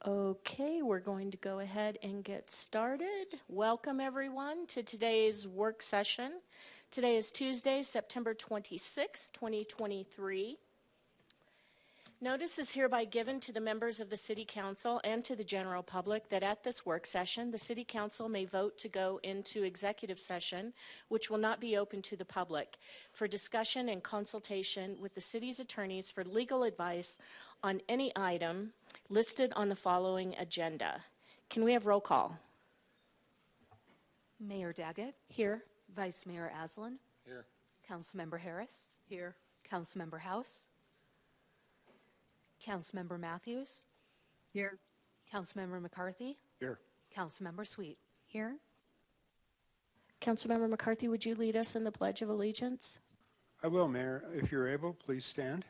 Okay, we're going to go ahead and get started. Welcome everyone to today's work session. Today is Tuesday, September 26, 2023. Notice is hereby given to the members of the City Council and to the general public that at this work session, the City Council may vote to go into executive session, which will not be open to the public, for discussion and consultation with the city's attorneys for legal advice on any item listed on the following agenda. Can we have roll call? Mayor Daggett. Here. Vice Mayor Aslan. Here. Councilmember Harris. Here. Councilmember House. Councilmember Matthews. Here. Councilmember McCarthy. Here. Councilmember Sweet. Here. Councilmember McCarthy, would you lead us in the Pledge of Allegiance? I will, Mayor. If you're able, please stand.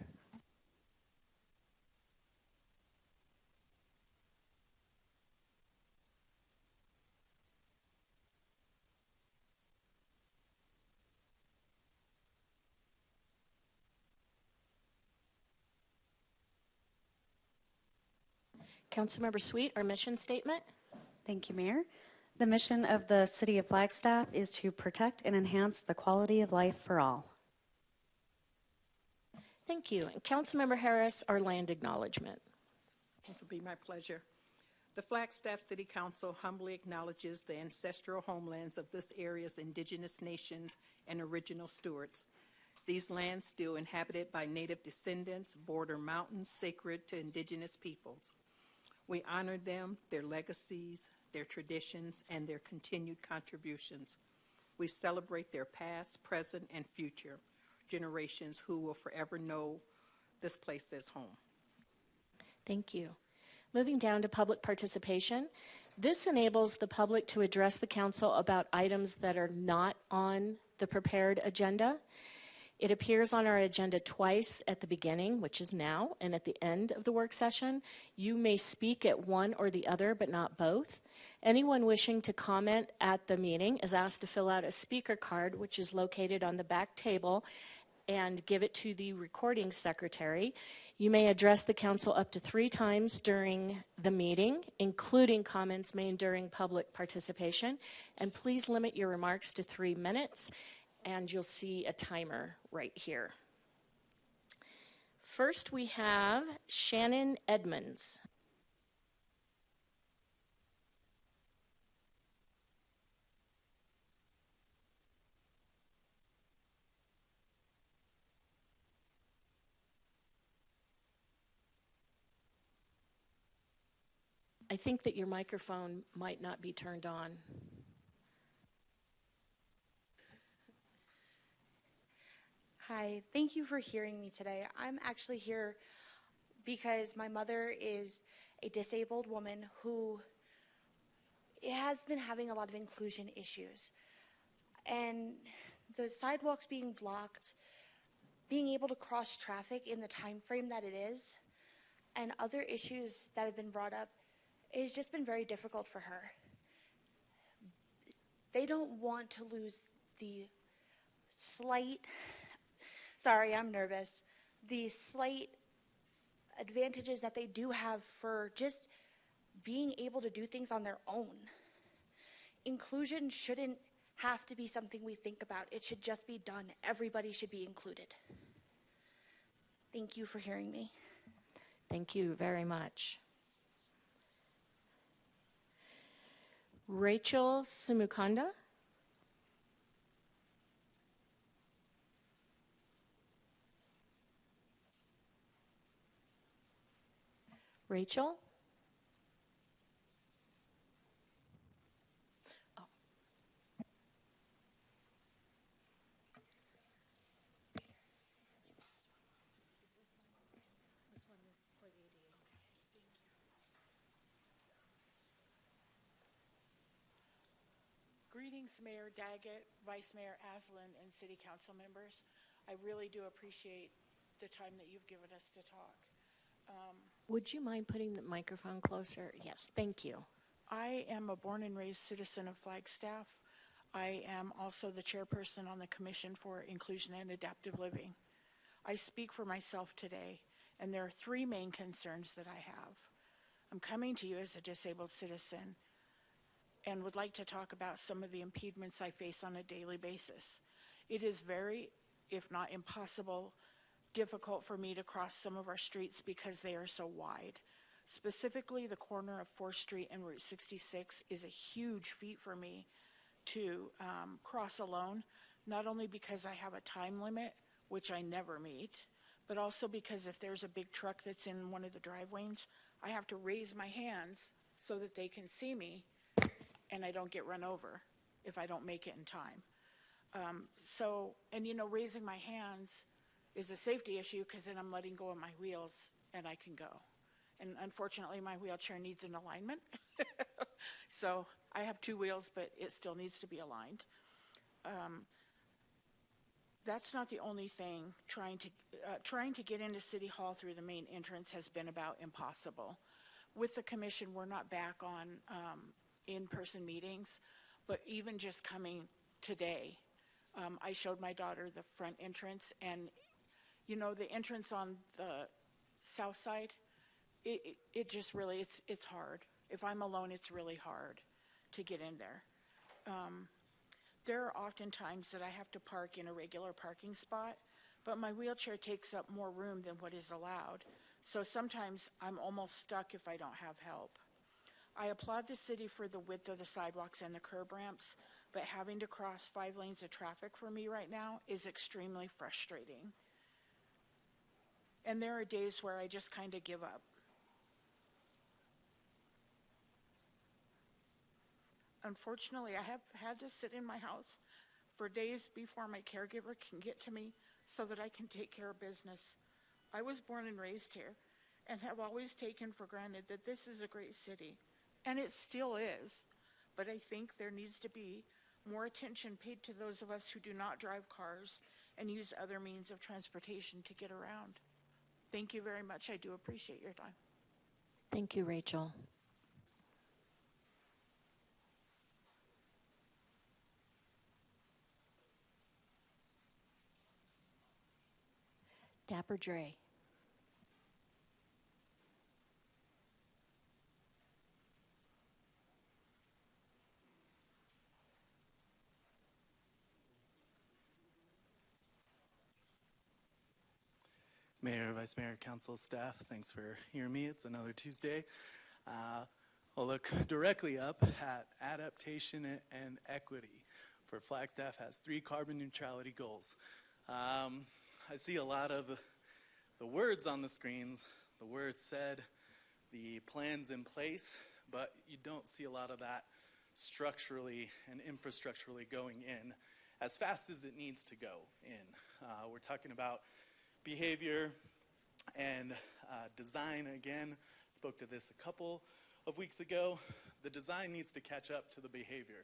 Councilmember Sweet, our mission statement. Thank you, Mayor. The mission of the City of Flagstaff is to protect and enhance the quality of life for all. Thank you. And Councilmember Harris, our land acknowledgement. It will be my pleasure. The Flagstaff City Council humbly acknowledges the ancestral homelands of this area's indigenous nations and original stewards. These lands, still inhabited by native descendants, border mountains sacred to indigenous peoples. We honor them, their legacies, their traditions, and their continued contributions. We celebrate their past, present, and future generations who will forever know this place as home. Thank you. Moving down to public participation. This enables the public to address the council about items that are not on the prepared agenda. It appears on our agenda twice at the beginning, which is now, and at the end of the work session. You may speak at one or the other, but not both. Anyone wishing to comment at the meeting is asked to fill out a speaker card, which is located on the back table, and give it to the recording secretary. You may address the council up to 3 times during the meeting, including comments made during public participation. And please limit your remarks to 3 minutes. And you'll see a timer right here. First, we have Shannon Edmonds. I think that your microphone might not be turned on. Hi, thank you for hearing me today. I'm actually here because my mother is a disabled woman who has been having a lot of inclusion issues. And the sidewalks being blocked, being able to cross traffic in the time frame that it is, and other issues that have been brought up, it's just been very difficult for her. They don't want to lose the slight advantages that they do have for just being able to do things on their own. Inclusion shouldn't have to be something we think about. It should just be done. Everybody should be included. Thank you for hearing me. Thank you very much. Rachel Sumukanda. Rachel? Oh. This one is for the ADA. Greetings, Mayor Daggett, Vice Mayor Aslan, and City Council members. I really do appreciate the time that you've given us to talk. Would you mind putting the microphone closer? Yes, thank you. I am a born and raised citizen of Flagstaff. I am also the chairperson on the Commission for Inclusion and Adaptive Living. I speak for myself today, and there are 3 main concerns that I have. I'm coming to you as a disabled citizen and would like to talk about some of the impediments I face on a daily basis. It is very, if not impossible, difficult for me to cross some of our streets because they are so wide. Specifically, the corner of 4th Street and Route 66 is a huge feat for me to cross alone, not only because I have a time limit, which I never meet, but also because if there's a big truck that's in one of the driveways, I have to raise my hands so that they can see me and I don't get run over if I don't make it in time. Raising my hands is a safety issue because then I'm letting go of my wheels and I can go. And unfortunately, my wheelchair needs an alignment. So I have 2 wheels, but it still needs to be aligned. That's not the only thing. Trying to get into City Hall through the main entrance has been about impossible. With the commission, we're not back on in-person meetings, but even just coming today, I showed my daughter the front entrance, and the entrance on the south side, it just really, it's hard. If I'm alone, it's really hard to get in there. There are often times that I have to park in a regular parking spot, but my wheelchair takes up more room than what is allowed. So sometimes I'm almost stuck if I don't have help. I applaud the city for the width of the sidewalks and the curb ramps, but having to cross 5 lanes of traffic for me right now is extremely frustrating. And there are days where I just kind of give up. Unfortunately, I have had to sit in my house for days before my caregiver can get to me so that I can take care of business. I was born and raised here and have always taken for granted that this is a great city, and it still is. But I think there needs to be more attention paid to those of us who do not drive cars and use other means of transportation to get around. Thank you very much. I do appreciate your time. Thank you, Rachel. Dapper Dre. Mayor, Vice Mayor, Council, staff, thanks for hearing me. It's another Tuesday. I'll look directly up at adaptation and equity for Flagstaff has 3 carbon neutrality goals. I see a lot of the words on the screens, the words said, the plans in place, but you don't see a lot of that structurally and infrastructurally going in as fast as it needs to go in. We're talking about behavior and design again. Spoke to this a couple of weeks ago. The design needs to catch up to the behavior.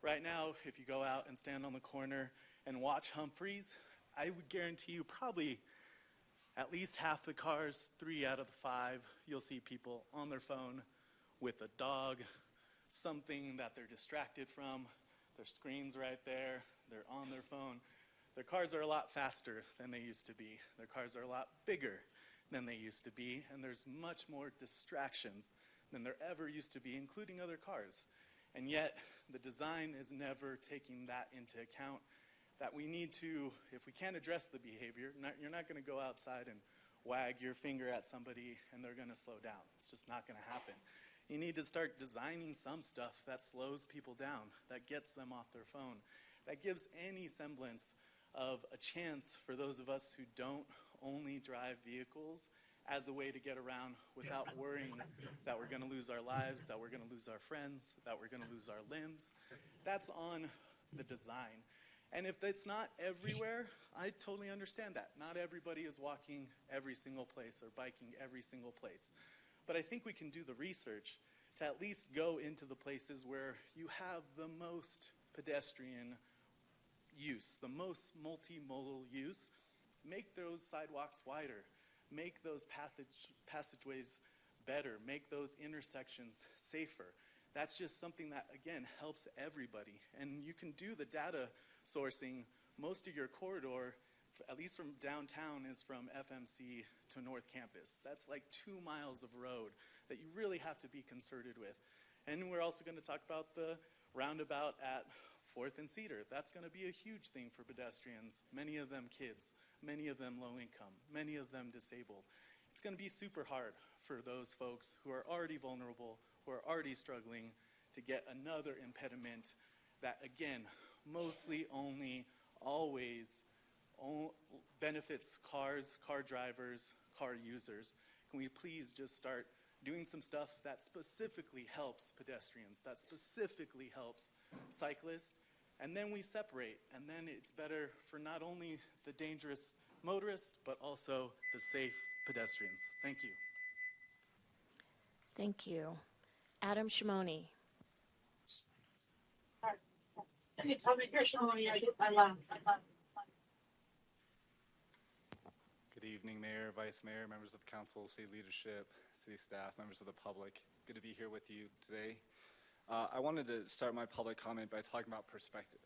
Right now, if you go out and stand on the corner and watch Humphreys, I would guarantee you probably at least half the cars, 3 out of the 5, you'll see people on their phone with a dog, something that they're distracted from. Their screen's right there. They're on their phone. Their cars are a lot faster than they used to be. Their cars are a lot bigger than they used to be, and there's much more distractions than there ever used to be, including other cars. And yet, the design is never taking that into account, that we need to, if we can't address the behavior, you're not going to go outside and wag your finger at somebody and they're going to slow down. It's just not going to happen. You need to start designing some stuff that slows people down, that gets them off their phone, that gives any semblance of a chance for those of us who don't only drive vehicles as a way to get around without worrying that we're going to lose our lives, that we're going to lose our friends, that we're going to lose our limbs. That's on the design. And if it's not everywhere, I totally understand that. Not everybody is walking every single place or biking every single place. But I think we can do the research to at least go into the places where you have the most pedestrian use, the most multimodal use. Make those sidewalks wider. Make those passageways better. Make those intersections safer. That's just something that, again, helps everybody. And you can do the data sourcing. Most of your corridor, at least from downtown, is from FMC to North Campus. That's like 2 miles of road that you really have to be concerted with. And we're also going to talk about the roundabout at 4th and Cedar. That's going to be a huge thing for pedestrians, many of them kids, many of them low income, many of them disabled. It's going to be super hard for those folks who are already vulnerable, who are already struggling, to get another impediment that, again, mostly only always benefits cars, car drivers, car users. Can we please just start doing some stuff that specifically helps pedestrians, that specifically helps cyclists, and then we separate, and then it's better for not only the dangerous motorists, but also the safe pedestrians. Thank you. Thank you. Adam Shimoni. Anytime I hear Shimoni, I laugh. Good evening, Mayor, Vice Mayor, members of council, city leadership, city staff, members of the public. Good to be here with you today. I wanted to start my public comment by talking about perspective.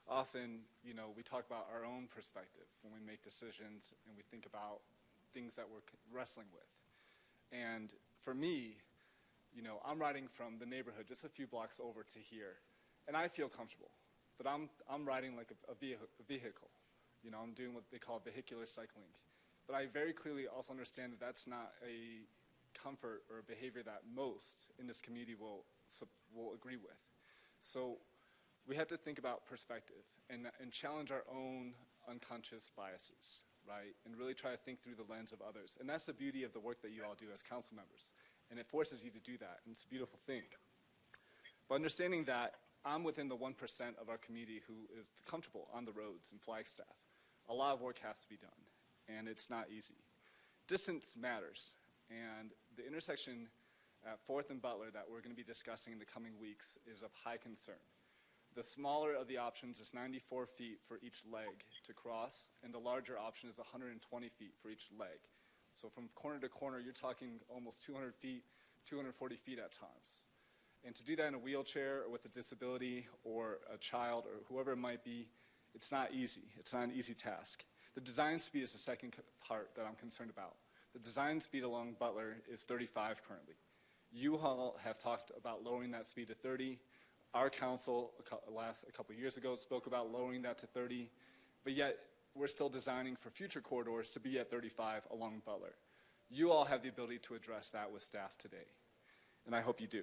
Often, we talk about our own perspective when we make decisions and we think about things that we're wrestling with. And for me, I'm riding from the neighborhood just a few blocks over to here, and I feel comfortable. But I'm riding like a vehicle. I'm doing what they call vehicular cycling. But I very clearly also understand that that's not a comfort or a behavior that most in this community will agree with. So we have to think about perspective and challenge our own unconscious biases, right? And really try to think through the lens of others. And that's the beauty of the work that you all do as council members. And it forces you to do that, and it's a beautiful thing. But understanding that I'm within the 1% of our community who is comfortable on the roads in Flagstaff, a lot of work has to be done, and it's not easy. Distance matters, and the intersection at 4th and Butler that we're going to be discussing in the coming weeks is of high concern. The smaller of the options is 94 feet for each leg to cross, and the larger option is 120 feet for each leg. So from corner to corner, you're talking almost 200 feet, 240 feet at times. And to do that in a wheelchair or with a disability or a child or whoever it might be, it's not easy. It's not an easy task. The design speed is the second part that I'm concerned about. The design speed along Butler is 35 currently. You all have talked about lowering that speed to 30. Our council a couple years ago spoke about lowering that to 30, but yet we're still designing for future corridors to be at 35 along Butler. You all have the ability to address that with staff today, and I hope you do.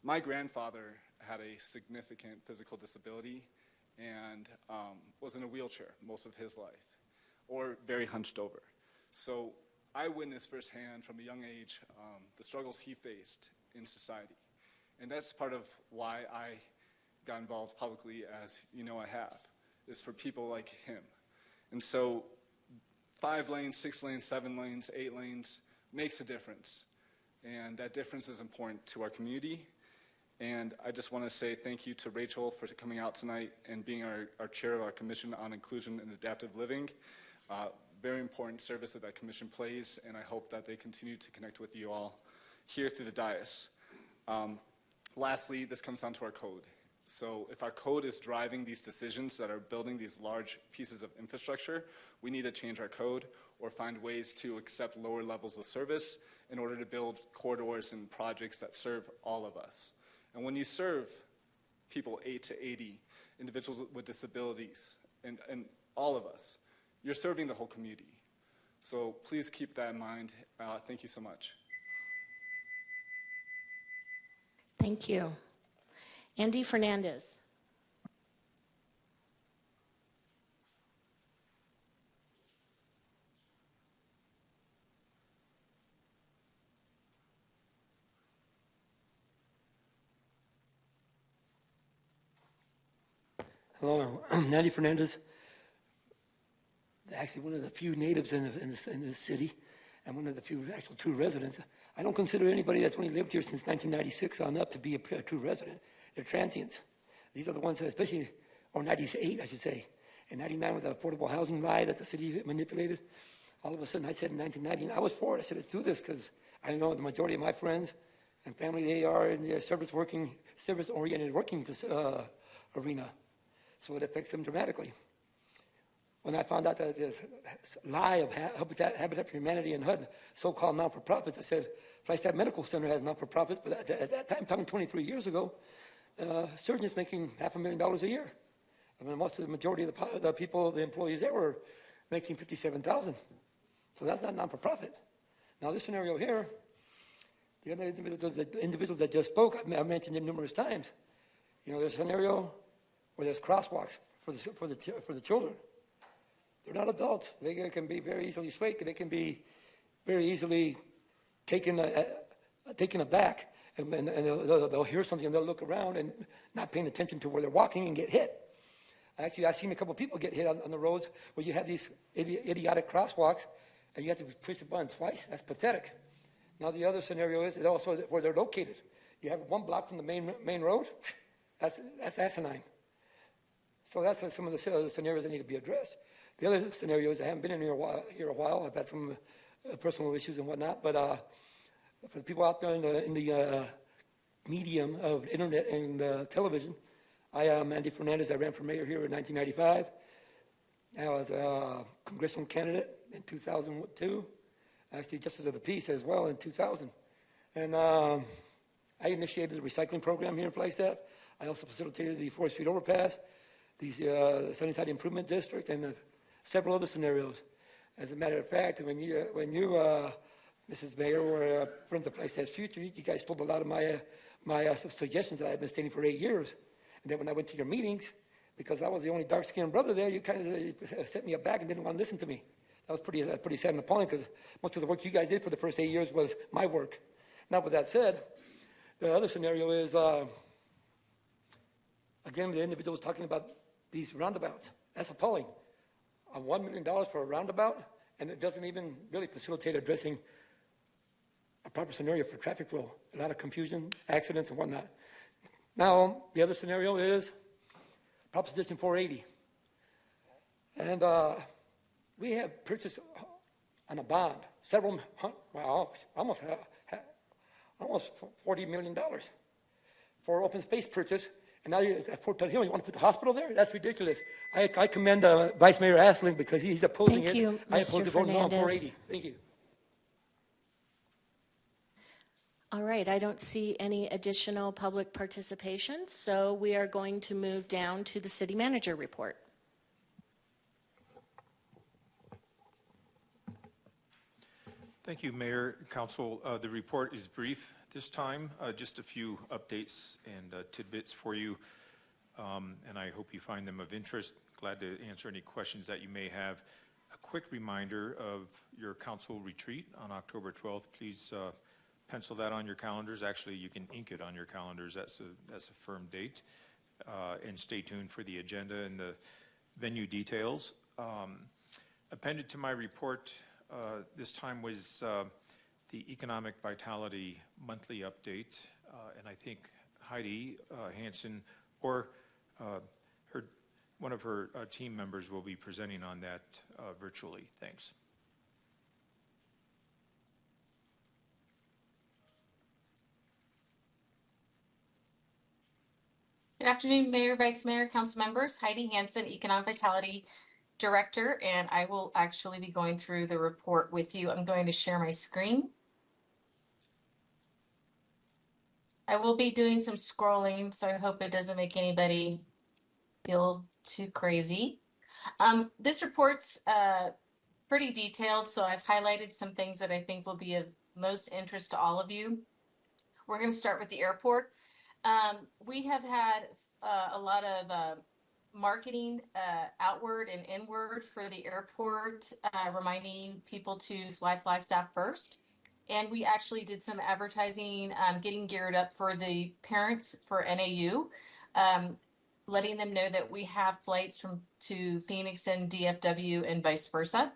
My grandfather had a significant physical disability and was in a wheelchair most of his life, or very hunched over. So I witnessed firsthand from a young age the struggles he faced in society. And that's part of why I got involved publicly, as you know I have, is for people like him. And so 5 lanes, 6 lanes, 7 lanes, 8 lanes makes a difference. And that difference is important to our community. And I just want to say thank you to Rachel for coming out tonight and being our chair of our Commission on Inclusion and Adaptive Living. Very important service that commission plays, and I hope that they continue to connect with you all here through the dais. Lastly, this comes down to our code. So if our code is driving these decisions that are building these large pieces of infrastructure, we need to change our code or find ways to accept lower levels of service in order to build corridors and projects that serve all of us. And when you serve people 8 to 80, individuals with disabilities, and all of us, you're serving the whole community. So please keep that in mind. Thank you so much. Thank you. Andy Fernandez. Hello, I'm Andy Fernandez. Actually, one of the few natives in the city, and one of the few actual true residents. I don't consider anybody that's only lived here since 1996 on up to be a true resident. They're transients. These are the ones that, especially, or 98, I should say. In 99, with the affordable housing lie that the city manipulated, all of a sudden I said in 1990, I was for it. I said, let's do this, because I know the majority of my friends and family, they are in the service-oriented working arena. So it affects them dramatically. When I found out that this lie of Habitat for Humanity and HUD, so-called non-for-profits, I said, Flagstaff Medical Center has not-for-profits, but at that time, talking 23 years ago, surgeons making $500,000 a year. I mean, most of the majority of the people, the employees there were making $57,000. So that's not non-for-profit. Now, this scenario here, the other individuals that just spoke, I mentioned it numerous times. You know, there's a scenario where there's crosswalks for the children. They're not adults. They can be very easily swayed. They can be very easily taken aback, and they'll hear something and they'll look around and not paying attention to where they're walking and get hit. Actually, I've seen a couple of people get hit on the roads where you have these idiotic crosswalks and you have to push the button twice. That's pathetic. Now, the other scenario is also where they're located. You have 1 block from the main road. That's asinine. So that's some of the scenarios that need to be addressed. The other scenario is I haven't been in here a while. I've had some personal issues and whatnot. But for the people out there in the medium of internet and television, I am Andy Fernandez. I ran for mayor here in 1995. I was a congressional candidate in 2002. Actually, Justice of the Peace as well in 2000. And I initiated the recycling program here in Flagstaff. I also facilitated the 4th Street overpass, the Sunnyside Improvement District, and several other scenarios. As a matter of fact, when you Mrs. Mayor, were Friends of Flagstaff's Future, you guys pulled a lot of my suggestions that I had been stating for 8 years. And then when I went to your meetings, because I was the only dark-skinned brother there, you kind of set me aback and didn't want to listen to me. That was pretty sad and appalling, because most of the work you guys did for the first 8 years was my work. Now, with that said, the other scenario is, again, the individual was talking about these roundabouts. That's appalling. $1 million for a roundabout, and it doesn't even really facilitate addressing a proper scenario for traffic flow. A lot of confusion, accidents, and whatnot. Now, the other scenario is Proposition 480. And we have purchased on a bond almost $40 million for open space purchase. And now at Fort Hill, you want to put the hospital there? That's ridiculous. I commend Vice Mayor Asling because he's opposing it. Thank you, I oppose Mr. the voting on Fernandez. 480. Thank you. All right, I don't see any additional public participation, so we are going to move down to the city manager report. Thank you, Mayor, Council. The report is brief this time, just a few updates and tidbits for you, and I hope you find them of interest. Glad to answer any questions that you may have. A quick reminder of your council retreat on October 12th. Please pencil that on your calendars. Actually, you can ink it on your calendars. That's a firm date. And stay tuned for the agenda and the venue details. Appended to my report this time was the Economic Vitality Monthly Update. And I think Heidi Hansen or one of her team members will be presenting on that virtually. Thanks. Good afternoon, Mayor, Vice Mayor, Council members. Heidi Hansen, Economic Vitality Director, and I will actually be going through the report with you. I'm going to share my screen. I will be doing some scrolling, so I hope it doesn't make anybody feel too crazy. This report's pretty detailed, so I've highlighted some things that I think will be of most interest to all of you. We're going to start with the airport. We have had a lot of marketing outward and inward for the airport, reminding people to fly Flagstaff first. And we actually did some advertising, getting geared up for the parents for NAU, letting them know that we have flights to Phoenix and DFW and vice versa.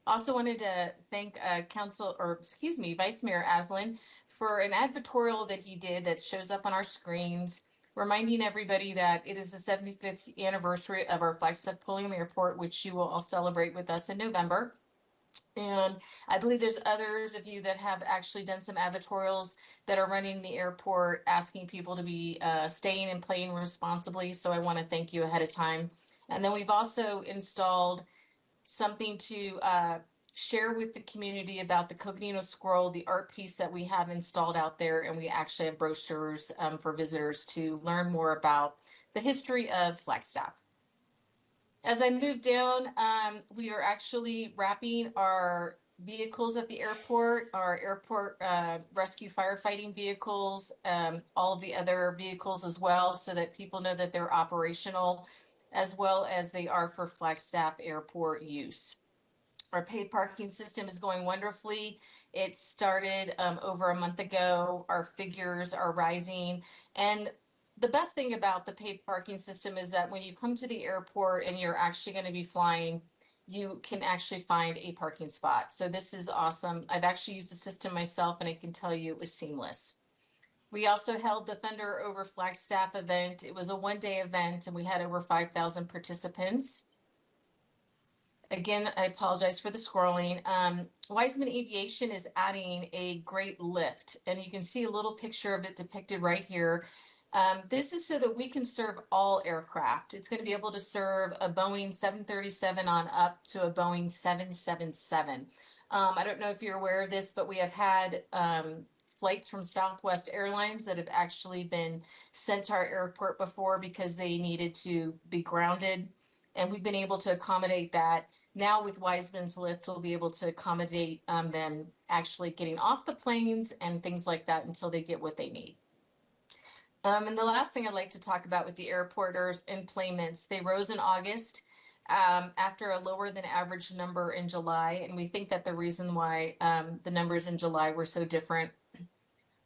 Also wanted to thank Vice Mayor Aslan for an advertorial that he did that shows up on our screens, reminding everybody that it is the 75th anniversary of our Flagstaff Pulliam Airport, which you will all celebrate with us in November. And I believe there's others of you that have actually done some advertorials that are running the airport, asking people to be staying and playing responsibly. So I want to thank you ahead of time. And then we've also installed something to share with the community about the Coconino Scroll, the art piece that we have installed out there, and we actually have brochures for visitors to learn more about the history of Flagstaff. As I move down, we are actually wrapping our vehicles at the airport, our airport rescue firefighting vehicles, all of the other vehicles as well, so that people know that they're operational, as well as they are for Flagstaff airport use. Our paid parking system is going wonderfully. It started over a month ago. Our figures are rising. And the best thing about the paid parking system is that when you come to the airport and you're actually going to be flying, you can actually find a parking spot. So this is awesome. I've actually used the system myself, and I can tell you it was seamless. We also held the Thunder Over Flagstaff event. It was a one-day event, and we had over 5,000 participants. Again, I apologize for the scrolling. Wiseman Aviation is adding a great lift, and you can see a little picture of it depicted right here. This is so that we can serve all aircraft. It's going to be able to serve a Boeing 737 on up to a Boeing 777. I don't know if you're aware of this, but we have had flights from Southwest Airlines that have actually been sent to our airport before because they needed to be grounded, and we've been able to accommodate that. Now with Wiseman's lift, we'll be able to accommodate them actually getting off the planes and things like that until they get what they need. And the last thing I'd like to talk about with the airporters employments, they rose in August after a lower than average number in July. And we think that the reason why the numbers in July were so different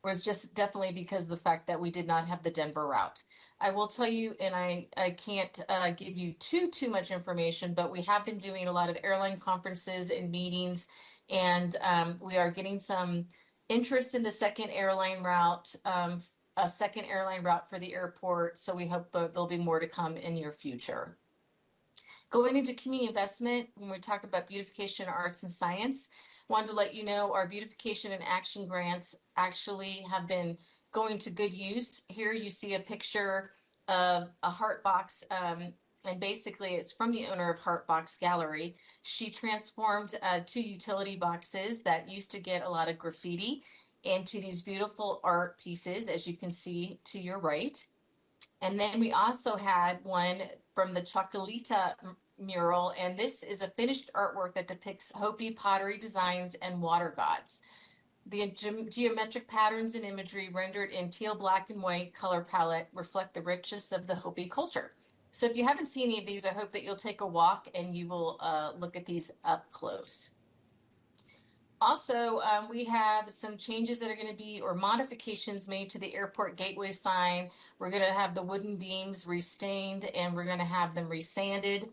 was just definitely because of the fact that we did not have the Denver route. I will tell you, and I can't give you too much information, but we have been doing a lot of airline conferences and meetings, and we are getting some interest in the second airline route, a second airline route for the airport. So we hope there'll be more to come in your future. Going into community investment, when we talk about beautification, arts, and science, wanted to let you know our beautification and action grants actually have been going to good use. Here you see a picture of a heart box, and basically it's from the owner of Heart Box Gallery. She transformed 2 utility boxes that used to get a lot of graffiti into these beautiful art pieces, as you can see to your right. And then we also had one from the Chocolita mural, and this is a finished artwork that depicts Hopi pottery designs and water gods. The geometric patterns and imagery rendered in teal, black, and white color palette reflect the richness of the Hopi culture. So if you haven't seen any of these, I hope that you'll take a walk and you will look at these up close. Also, we have some changes that are going to be, or modifications made to the airport gateway sign. We're going to have the wooden beams restained, and we're going to have them resanded.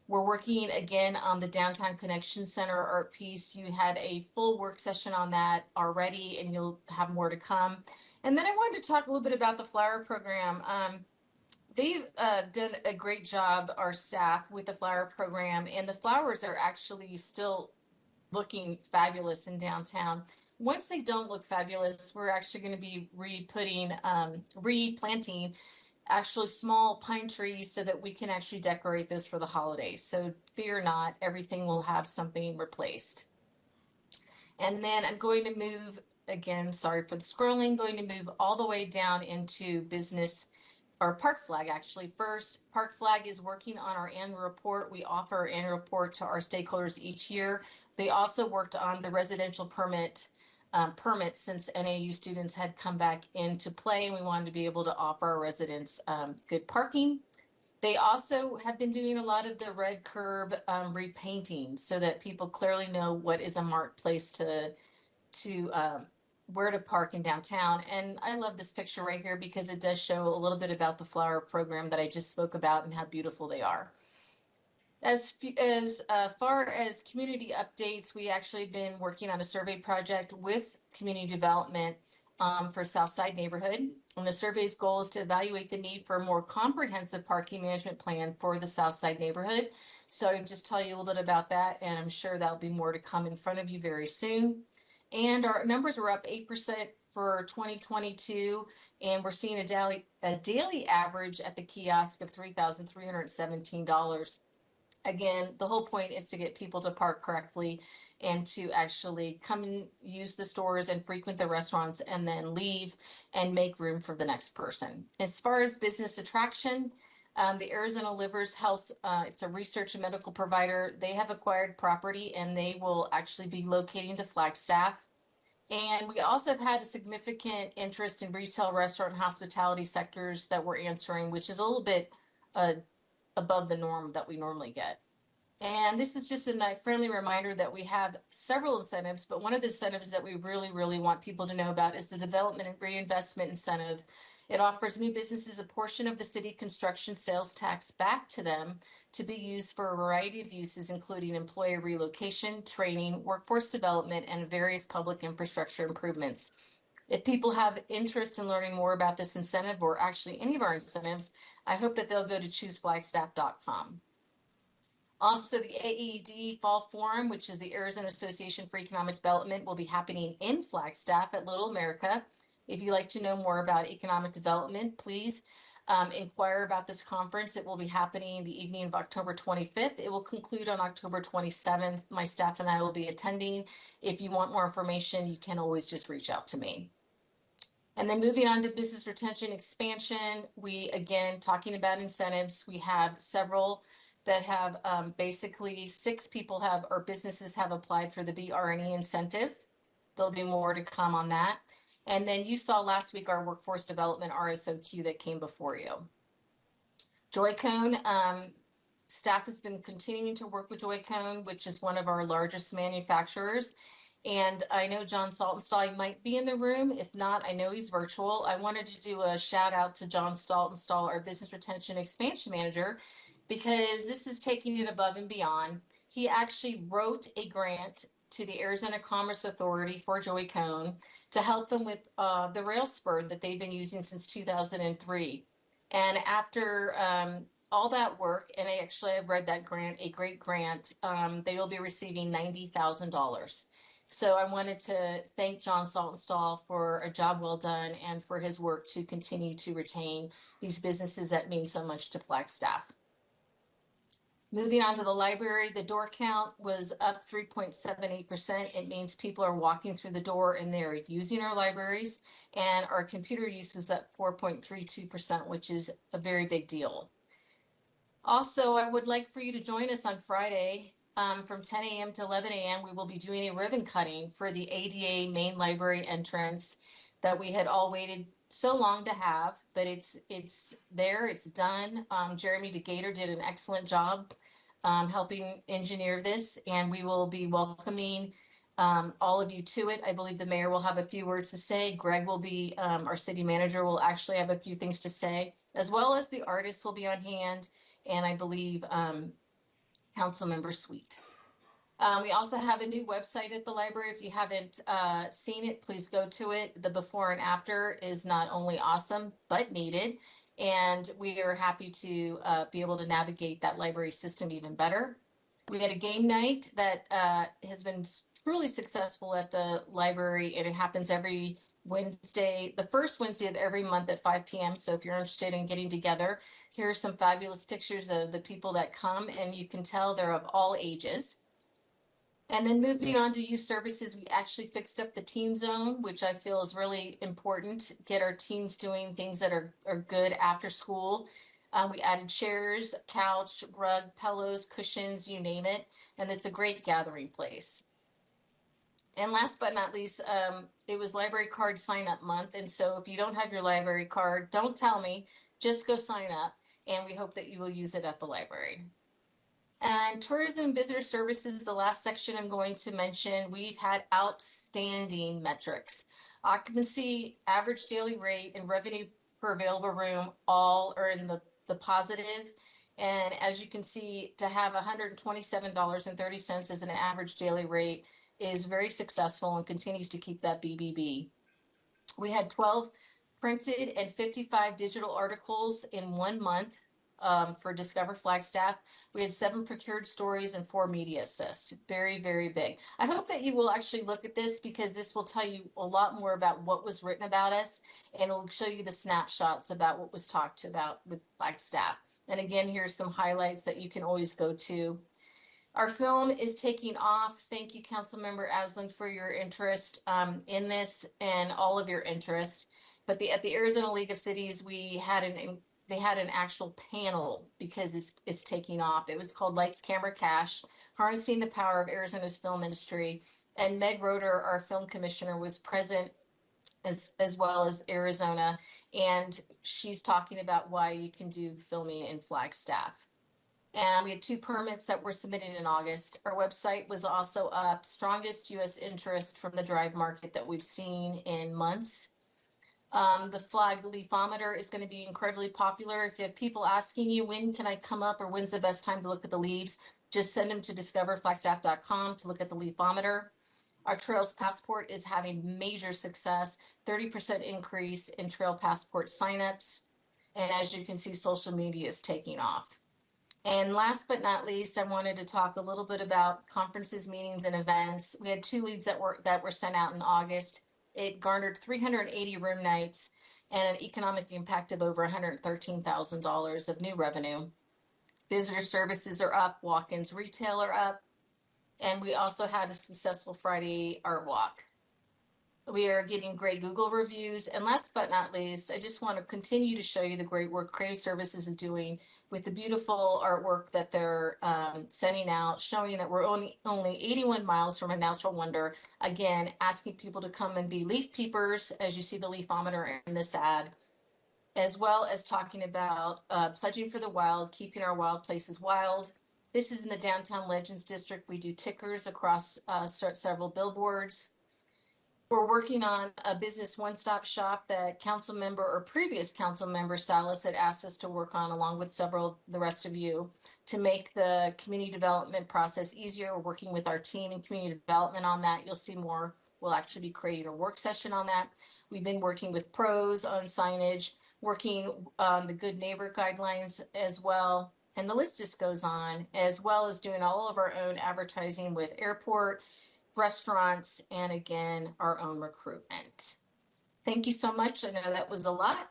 We're working again on the Downtown Connection Center art piece. You had a full work session on that already, and you'll have more to come. And then I wanted to talk a little bit about the flower program. They've done a great job, our staff, with the flower program, and the flowers are actually still looking fabulous in downtown. Once they don't look fabulous, we're actually going to be replanting actually small pine trees so that we can actually decorate this for the holidays. So fear not, everything will have something replaced. And then I'm going to move, again, sorry for the scrolling, going to move all the way down into business, or Park Flag actually. First, Park Flag is working on our annual report. We offer our annual report to our stakeholders each year. They also worked on the residential permits since NAU students had come back into play, and we wanted to be able to offer our residents good parking. They also have been doing a lot of the red curb repainting so that people clearly know what is a marked place to where to park in downtown. And I love this picture right here because it does show a little bit about the flower program that I just spoke about and how beautiful they are. As far as community updates, we actually been working on a survey project with community development for Southside neighborhood. And the survey's goal is to evaluate the need for a more comprehensive parking management plan for the Southside neighborhood. So I just tell you a little bit about that, and I'm sure that'll be more to come in front of you very soon. And our numbers are up 8% for 2022, and we're seeing a daily average at the kiosk of $3,317. Again, the whole point is to get people to park correctly and to actually come and use the stores and frequent the restaurants and then leave and make room for the next person. As far as business attraction, the Arizona Livers Health, it's a research and medical provider. They have acquired property and they will actually be locating to Flagstaff. And we also have had a significant interest in retail, restaurant, and hospitality sectors that we're answering, which is a little bit above the norm that we normally get. And this is just a friendly reminder that we have several incentives, but one of the incentives that we really, really want people to know about is the development and reinvestment incentive. It offers new businesses a portion of the city construction sales tax back to them to be used for a variety of uses, including employee relocation, training, workforce development, and various public infrastructure improvements. If people have interest in learning more about this incentive or actually any of our incentives, I hope that they'll go to chooseflagstaff.com. Also, the AED Fall Forum, which is the Arizona Association for Economic Development, will be happening in Flagstaff at Little America. If you'd like to know more about economic development, please inquire about this conference. It will be happening the evening of October 25th. It will conclude on October 27th. My staff and I will be attending. If you want more information, you can always just reach out to me. And then moving on to business retention expansion, we, again, talking about incentives, we have several that have basically 6 people have, or businesses have applied for the BRNE incentive. There'll be more to come on that. And then you saw last week our workforce development RSOQ that came before you. Joy-Con, staff has been continuing to work with Joy-Con, which is one of our largest manufacturers. And I know John Saltonstall might be in the room. If not, I know he's virtual. I wanted to do a shout out to John Saltonstall, our business retention expansion manager, because this is taking it above and beyond. He actually wrote a grant to the Arizona Commerce Authority for Joy-Con to help them with the rail spur that they've been using since 2003. And after all that work, and I've read that grant, a great grant, they will be receiving $90,000. So I wanted to thank John Saltonstall for a job well done and for his work to continue to retain these businesses that mean so much to Flagstaff. Moving on to the library, the door count was up 3.78%. It means people are walking through the door and they're using our libraries. And our computer use was up 4.32%, which is a very big deal. Also, I would like for you to join us on Friday from 10 a.m. to 11 a.m. We will be doing a ribbon cutting for the ADA main library entrance that we had all waited so long to have, but it's there, it's done. Jeremy DeGator did an excellent job helping engineer this, and we will be welcoming all of you to it. I believe the mayor will have a few words to say. Greg will be, our city manager will actually have a few things to say, as well as the artists will be on hand, and I believe Councilmember Sweet. We also have a new website at the library. If you haven't seen it, please go to it. The before and after is not only awesome, but needed. And we are happy to be able to navigate that library system even better. We had a game night that has been truly successful at the library, and it happens every Wednesday, the first Wednesday of every month at 5 p.m. So if you're interested in getting together, here are some fabulous pictures of the people that come, and you can tell they're of all ages. And then moving on to youth services, we actually fixed up the teen zone, which I feel is really important. Get our teens doing things that are good after school. We added chairs, couch, rug, pillows, cushions, you name it. And it's a great gathering place. And last but not least, it was library card sign up month. And so if you don't have your library card, don't tell me, just go sign up. And we hope that you will use it at the library. And tourism and visitor services, the last section I'm going to mention, we've had outstanding metrics. Occupancy, average daily rate, and revenue per available room all are in the positive. And as you can see, to have $127.30 as an average daily rate is very successful and continues to keep that BBB. We had 12 printed and 55 digital articles in 1 month for Discover Flagstaff. We had 7 procured stories and 4 media assists. Very, very big. I hope that you will actually look at this because this will tell you a lot more about what was written about us, and it'll show you the snapshots about what was talked about with Flagstaff. And again, here's some highlights that you can always go to. Our film is taking off. Thank you, Councilmember Aslan, for your interest in this and all of your interest. But at the Arizona League of Cities, they had an actual panel because it's taking off. It was called Lights, Camera, Cash, Harnessing the Power of Arizona's Film Industry. And Meg Roeder, our film commissioner, was present as well as Arizona. And she's talking about why you can do filming in Flagstaff. And we had 2 permits that were submitted in August. Our website was also up. Strongest U.S. interest from the drive market that we've seen in months. The flag leafometer is going to be incredibly popular. If you have people asking you, when can I come up or when's the best time to look at the leaves, just send them to discover.flagstaff.com to look at the leafometer. Our Trails Passport is having major success, 30% increase in Trail Passport signups. And as you can see, social media is taking off. And last but not least, I wanted to talk a little bit about conferences, meetings, and events. We had 2 leads that were sent out in August. It garnered 380 room nights and an economic impact of over $113,000 of new revenue. Visitor services are up, walk-ins retail are up, and we also had a successful Friday art walk. We are getting great Google reviews. And last but not least, I just want to continue to show you the great work Creative Services is doing with the beautiful artwork that they're sending out, showing that we're only 81 miles from a natural wonder. Again, asking people to come and be leaf peepers, as you see the leafometer in this ad, as well as talking about pledging for the wild, keeping our wild places wild. This is in the Downtown Legends District. We do tickers across several billboards. We're working on a business one-stop shop that council member or previous council member Salas had asked us to work on, along with the rest of you, to make the community development process easier. We're working with our team in community development on that. You'll see more. We'll actually be creating a work session on that. We've been working with pros on signage, working on the good neighbor guidelines as well. And the list just goes on, as well as doing all of our own advertising with airport, restaurants, and again, our own recruitment. Thank you so much. I know that was a lot.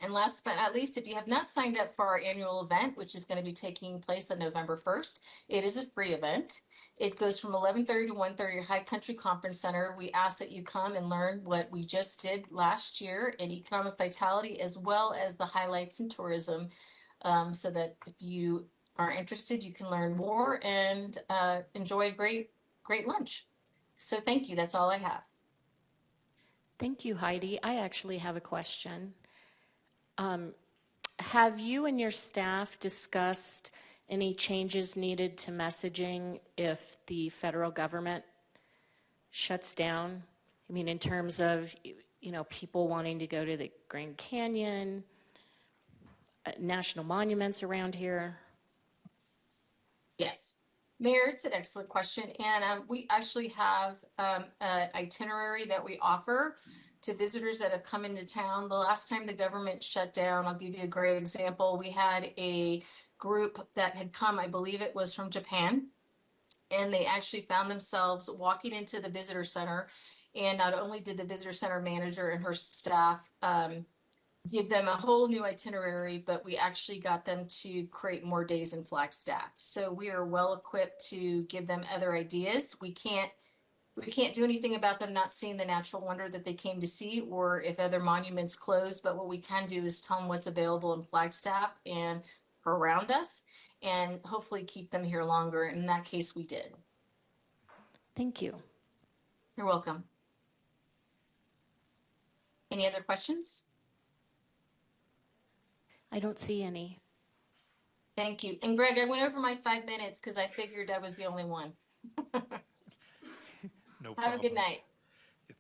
And last but not least, if you have not signed up for our annual event, which is going to be taking place on November 1st, it is a free event. It goes from 11:30 to 1:30 at High Country Conference Center. We ask that you come and learn what we just did last year in economic vitality, as well as the highlights in tourism, so that if you are interested, you can learn more and enjoy a great lunch. So thank you. That's all I have. Thank you, Heidi. I actually have a question. Have you and your staff discussed any changes needed to messaging if the federal government shuts down? I mean, in terms of, people wanting to go to the Grand Canyon, national monuments around here? Yes. Mayor, it's an excellent question. And we actually have an itinerary that we offer to visitors that have come into town. The last time the government shut down, I'll give you a great example. We had a group that had come, I believe it was from Japan, and they actually found themselves walking into the visitor center. And not only did the visitor center manager and her staff give them a whole new itinerary, but we actually got them to create more days in Flagstaff. So we are well equipped to give them other ideas. We can't do anything about them not seeing the natural wonder that they came to see, or if other monuments close, but what we can do is tell them what's available in Flagstaff and around us, and hopefully keep them here longer. In that case, we did. Thank you. You're welcome. Any other questions? I don't see any. Thank you. And Greg, I went over my 5 minutes because I figured I was the only one. No problem. Have a good night.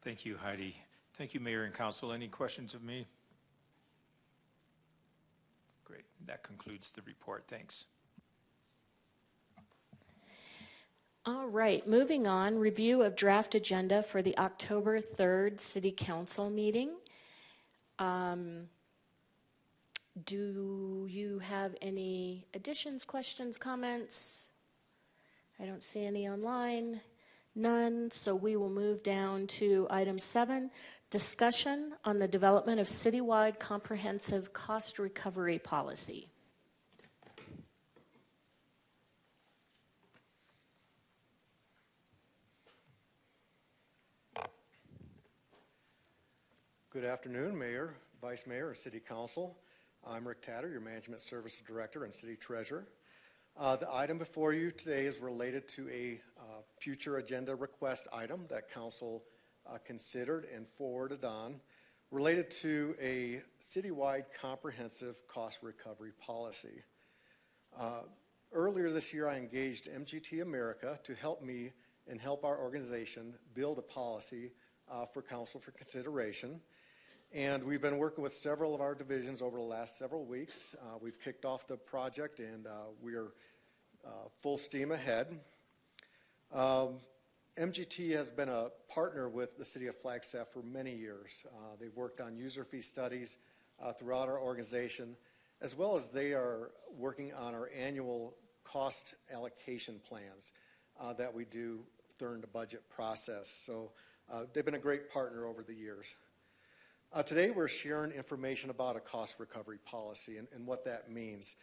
Thank you, Heidi. Thank you, Mayor and Council. Any questions of me? Great. That concludes the report. Thanks. All right, moving on. Review of draft agenda for the October 3rd City Council meeting. Do you have any additions, questions, comments? I don't see any online. None. So we will move down to item 7, discussion on the development of citywide comprehensive cost recovery policy. Good afternoon, Mayor, Vice Mayor, and City Council. I'm Rick Tatter, your Management Services Director and City Treasurer. The item before you today is related to a future agenda request item that Council considered and forwarded on, related to a citywide comprehensive cost recovery policy. Earlier this year, I engaged MGT America to help me and help our organization build a policy for Council for consideration. And we've been working with several of our divisions over the last several weeks. We've kicked off the project, and we are full steam ahead. MGT has been a partner with the City of Flagstaff for many years. They've worked on user fee studies throughout our organization, as well as they are working on our annual cost allocation plans that we do during the budget process. So they've been a great partner over the years. Today we're sharing information about a cost recovery policy and what that means,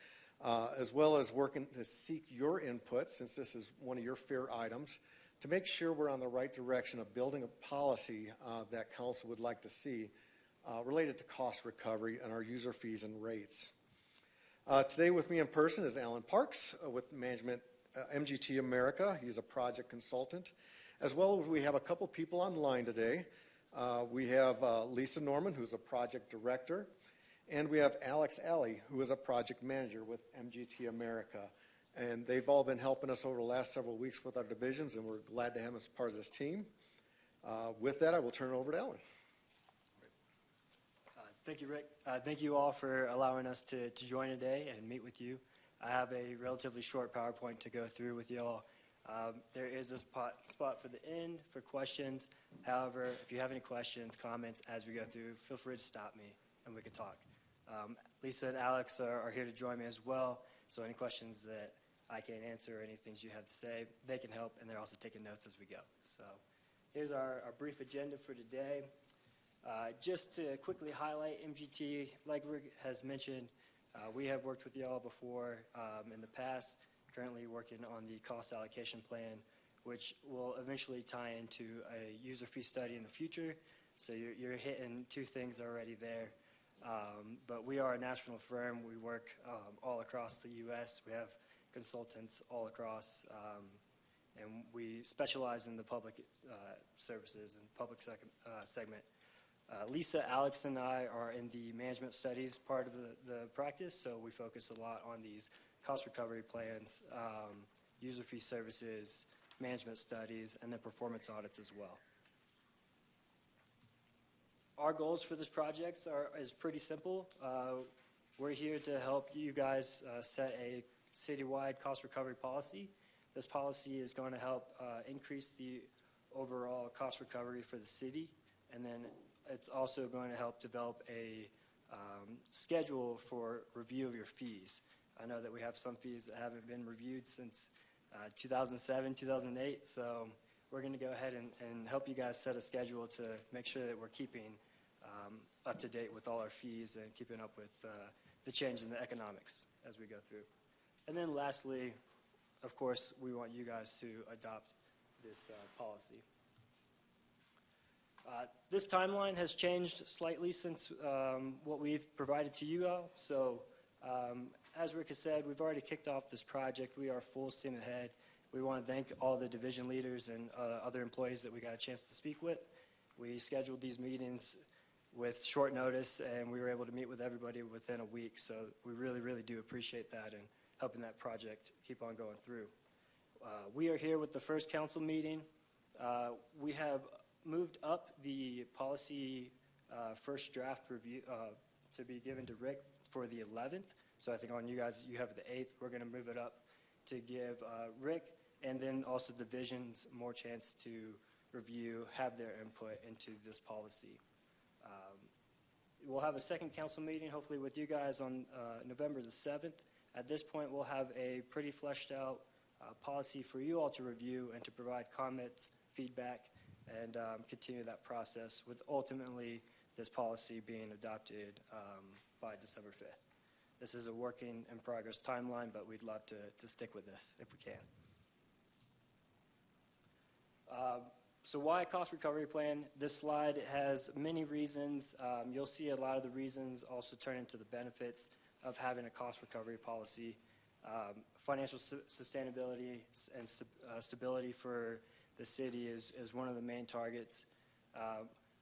as well as working to seek your input, since this is one of your fair items, to make sure we're on the right direction of building a policy that Council would like to see related to cost recovery and our user fees and rates. Today with me in person is Alan Parks with Management MGT America. He's a project consultant. As well as we have a couple people online today. We have Lisa Norman, who's a project director, and we have Alex Alley, who is a project manager with MGT America. And they've all been helping us over the last several weeks with our divisions, and we're glad to have them as part of this team. With that, I will turn it over to Alan. Thank you, Rick. Thank you all for allowing us to join today and meet with you. I have a relatively short PowerPoint to go through with you all. There is a spot for the end for questions. However, if you have any questions, comments as we go through, feel free to stop me and we can talk. Lisa and Alex are here to join me as well, so any questions that I can't answer or any things you have to say, they can help, and they're also taking notes as we go. So here's our brief agenda for today. Just to quickly highlight MGT, like Rick has mentioned, we have worked with y'all before in the past. Currently working on the cost allocation plan, which will eventually tie into a user fee study in the future. So you're hitting two things already there. But we are a national firm. We work all across the U.S. We have consultants all across, and we specialize in the public services and public segment. Lisa, Alex, and I are in the management studies part of the practice, so we focus a lot on these cost recovery plans, user fee services, management studies, and then performance audits as well. Our goals for this project is pretty simple. We're here to help you guys set a citywide cost recovery policy. This policy is going to help increase the overall cost recovery for the city, and then it's also going to help develop a schedule for review of your fees. I know that we have some fees that haven't been reviewed since 2007, 2008, so we're going to go ahead and help you guys set a schedule to make sure that we're keeping up to date with all our fees and keeping up with the change in the economics as we go through. And then lastly, of course, we want you guys to adopt this policy. This timeline has changed slightly since what we've provided to you all. So as Rick has said, we've already kicked off this project. We are full steam ahead. We want to thank all the division leaders and other employees that we got a chance to speak with. We scheduled these meetings with short notice, and we were able to meet with everybody within a week. So we really, really do appreciate that and helping that project keep on going through. We are here with the first council meeting. We have moved up the policy first draft review to be given to Rick for the 11th. So I think on you guys, you have the 8th. We're going to move it up to give Rick and then also divisions more chance to review, have their input into this policy. we'll have a second council meeting, hopefully with you guys on November the 7th. At this point, we'll have a pretty fleshed out policy for you all to review and to provide comments, feedback, and continue that process with ultimately this policy being adopted by December 5th. This is a working in progress timeline, but we'd love to stick with this if we can. So why a cost recovery plan? This slide has many reasons. You'll see a lot of the reasons also turn into the benefits of having a cost recovery policy. Financial sustainability and stability for the city is one of the main targets.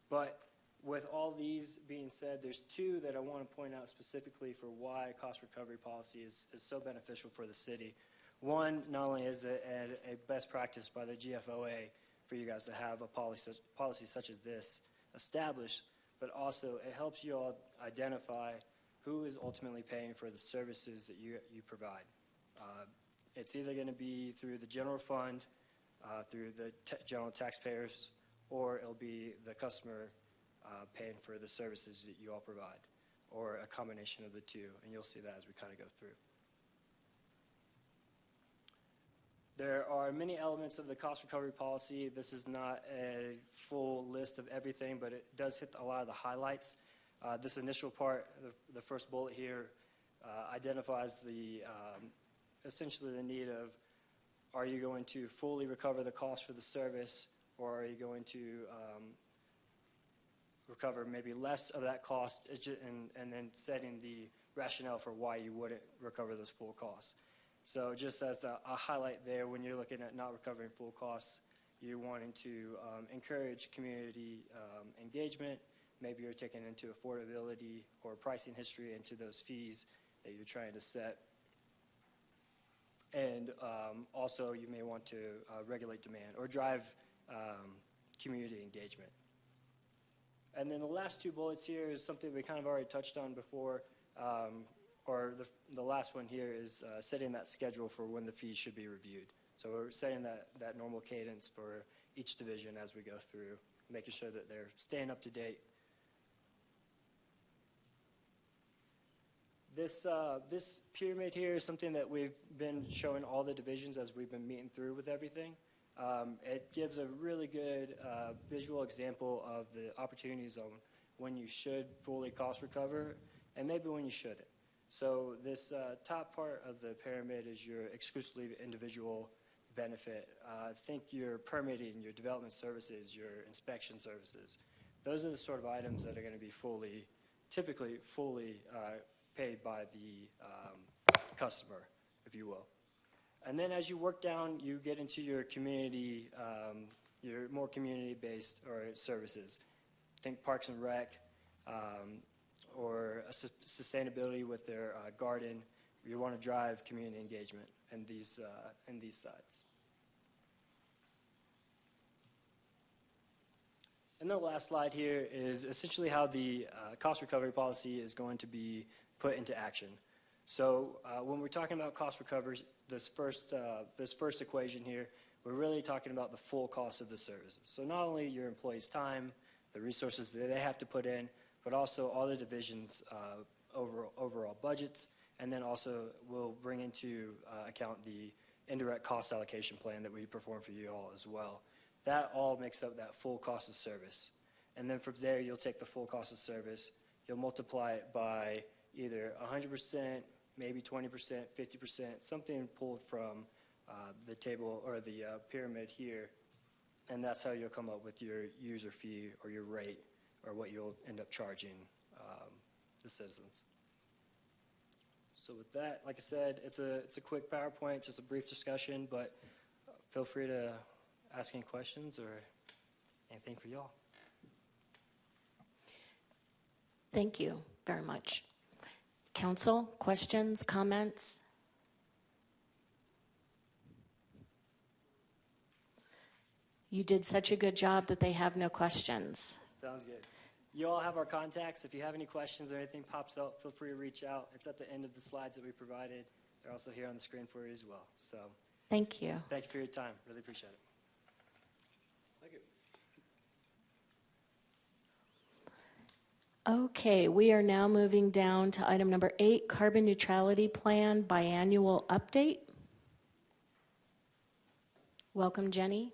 But with all these being said, there's two that I want to point out specifically for why a cost recovery policy is so beneficial for the city. One, not only is it a best practice by the GFOA for you guys to have a policy such as this established, but also it helps you all identify who is ultimately paying for the services that you provide. It's either going to be through the general fund, through the general taxpayers, or it'll be the customer paying for the services that you all provide, or a combination of the two, and you'll see that as we kind of go through. There are many elements of the cost recovery policy. This is not a full list of everything, but it does hit a lot of the highlights. This initial part, the first bullet here, identifies essentially the need of, are you going to fully recover the cost for the service, or are you going to recover maybe less of that cost, and then setting the rationale for why you wouldn't recover those full costs. So just as a highlight there, when you're looking at not recovering full costs, you're wanting to encourage community engagement. Maybe you're taking into affordability or pricing history into those fees that you're trying to set. And also you may want to regulate demand or drive community engagement. And then the last two bullets here is something we kind of already touched on before, or the last one here is setting that schedule for when the fees should be reviewed. So we're setting that normal cadence for each division as we go through, making sure that they're staying up to date. This pyramid here is something that we've been showing all the divisions as we've been meeting through with everything. It gives a really good visual example of the opportunities on when you should fully cost recover and maybe when you shouldn't. So this top part of the pyramid is your exclusively individual benefit. Think your permitting, your development services, your inspection services. Those are the sort of items that are going to be typically fully paid by the customer, if you will. And then as you work down, you get into your community, your more community-based or services. Think Parks and Rec, or sustainability with their garden. You want to drive community engagement in these sides. And the last slide here is essentially how the cost recovery policy is going to be put into action. So when we're talking about cost recovery, this first equation here, we're really talking about the full cost of the services. So not only your employees' time, the resources that they have to put in, but also all the divisions' overall budgets, and then also we'll bring into account the indirect cost allocation plan that we perform for you all as well. That all makes up that full cost of service. And then from there, you'll take the full cost of service, you'll multiply it by either 100%, maybe 20%, 50%, something pulled from the table or the pyramid here, and that's how you'll come up with your user fee or your rate or what you'll end up charging the citizens. So with that, like I said, it's a quick PowerPoint, just a brief discussion, but feel free to ask any questions or anything for y'all. Thank you very much. Council, questions, comments? You did such a good job that they have no questions. Sounds good. You all have our contacts. If you have any questions or anything pops up, feel free to reach out. It's at the end of the slides that we provided. They're also here on the screen for you as well. So thank you. Thank you for your time. Really appreciate it. Thank you. Okay, we are now moving down to item number 8, Carbon Neutrality Plan Biannual Update. Welcome, Jenny.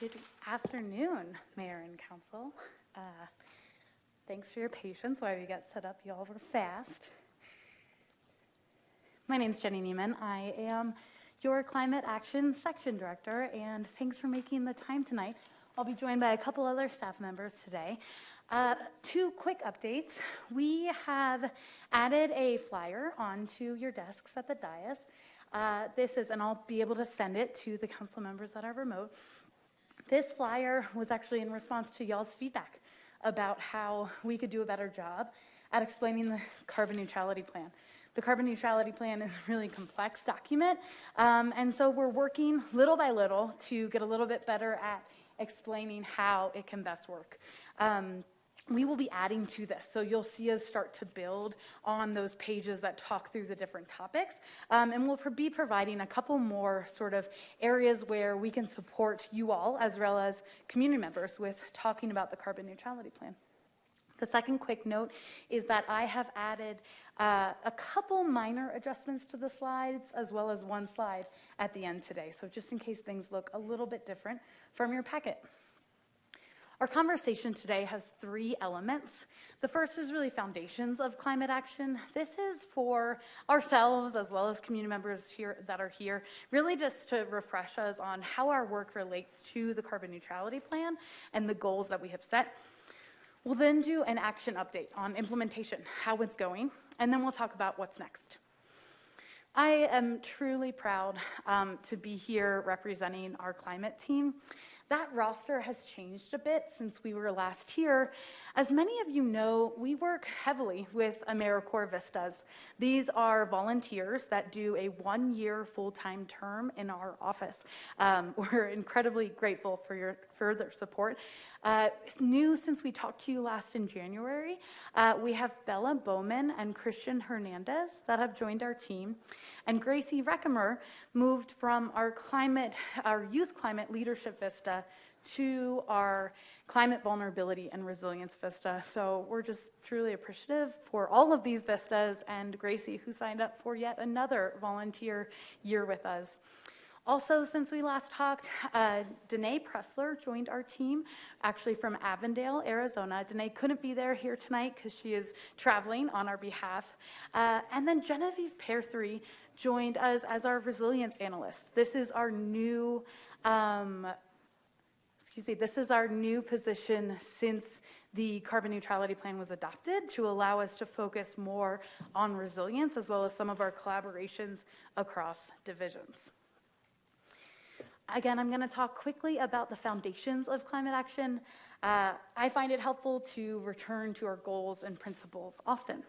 Good afternoon, Mayor and Council. Thanks for your patience while we got set up. Y'all were fast. My name is Jenny Neiman. I am your Climate Action Section Director, and thanks for making the time tonight. I'll be joined by a couple other staff members today. 2 quick updates. We have added a flyer onto your desks at the dais. And I'll be able to send it to the council members that are remote. This flyer was actually in response to y'all's feedback about how we could do a better job at explaining the carbon neutrality plan. The carbon neutrality plan is a really complex document, and so we're working little by little to get a little bit better at explaining how it can best work. We will be adding to this, so you'll see us start to build on those pages that talk through the different topics, and we'll be providing a couple more sort of areas where we can support you all as well as community members with talking about the carbon neutrality plan. The second quick note is that I have added a couple minor adjustments to the slides as well as one slide at the end today, so just in case things look a little bit different from your packet. Our conversation today has 3 elements. The first is really foundations of climate action. This is for ourselves as well as community members that are here, really just to refresh us on how our work relates to the carbon neutrality plan and the goals that we have set. We'll then do an action update on implementation, how it's going, and then we'll talk about what's next. I am truly proud to be here representing our climate team. That roster has changed a bit since we were last here. As many of you know, we work heavily with AmeriCorps Vistas. These are volunteers that do a 1-year full-time term in our office. We're incredibly grateful for your further support. New since we talked to you last in January, we have Bella Bowman and Christian Hernandez that have joined our team. And Gracie Reckemer moved from our Youth Climate Leadership Vista to our Climate Vulnerability and Resilience Vista. So we're just truly appreciative for all of these vistas and Gracie, who signed up for yet another volunteer year with us. Also, since we last talked, Danae Pressler joined our team, actually from Avondale, Arizona. Danae couldn't be here tonight because she is traveling on our behalf. And then Genevieve Perthree joined us as our resilience analyst. This is our new, position since the carbon neutrality plan was adopted, to allow us to focus more on resilience as well as some of our collaborations across divisions. Again, I'm going to talk quickly about the foundations of climate action. I find it helpful to return to our goals and principles often.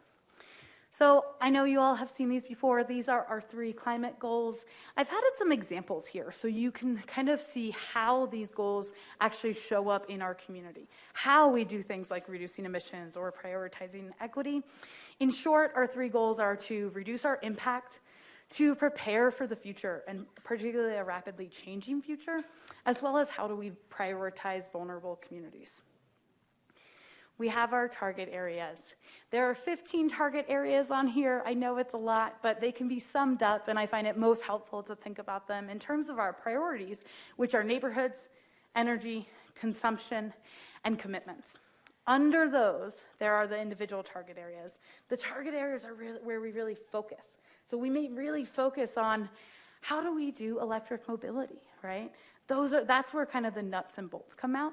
So I know you all have seen these before. These are our 3 climate goals. I've added some examples here so you can kind of see how these goals actually show up in our community, how we do things like reducing emissions or prioritizing equity. In short, our 3 goals are to reduce our impact, to prepare for the future, and particularly a rapidly changing future, as well as how do we prioritize vulnerable communities. We have our target areas. There are 15 target areas on here. I know it's a lot, but they can be summed up, and I find it most helpful to think about them in terms of our priorities, which are neighborhoods, energy, consumption, and commitments. Under those, there are the individual target areas. The target areas are where we really focus. So we may really focus on how do we do electric mobility, right? That's where kind of the nuts and bolts come out.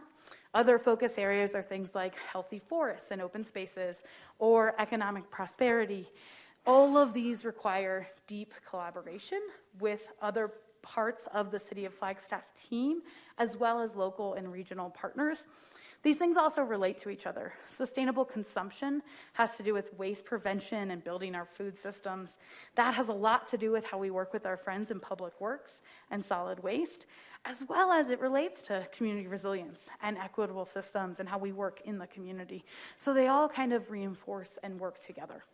Other focus areas are things like healthy forests and open spaces, or economic prosperity. All of these require deep collaboration with other parts of the City of Flagstaff team, as well as local and regional partners. These things also relate to each other. Sustainable consumption has to do with waste prevention and building our food systems. That has a lot to do with how we work with our friends in public works and solid waste, as well as it relates to community resilience and equitable systems and how we work in the community. So they all kind of reinforce and work together.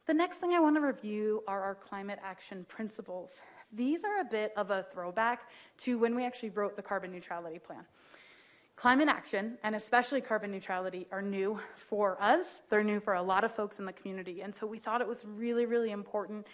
The next thing I want to review are our climate action principles. These are a bit of a throwback to when we actually wrote the carbon neutrality plan. Climate action, and especially carbon neutrality, are new for us. They're new for a lot of folks in the community. And so we thought it was really, really important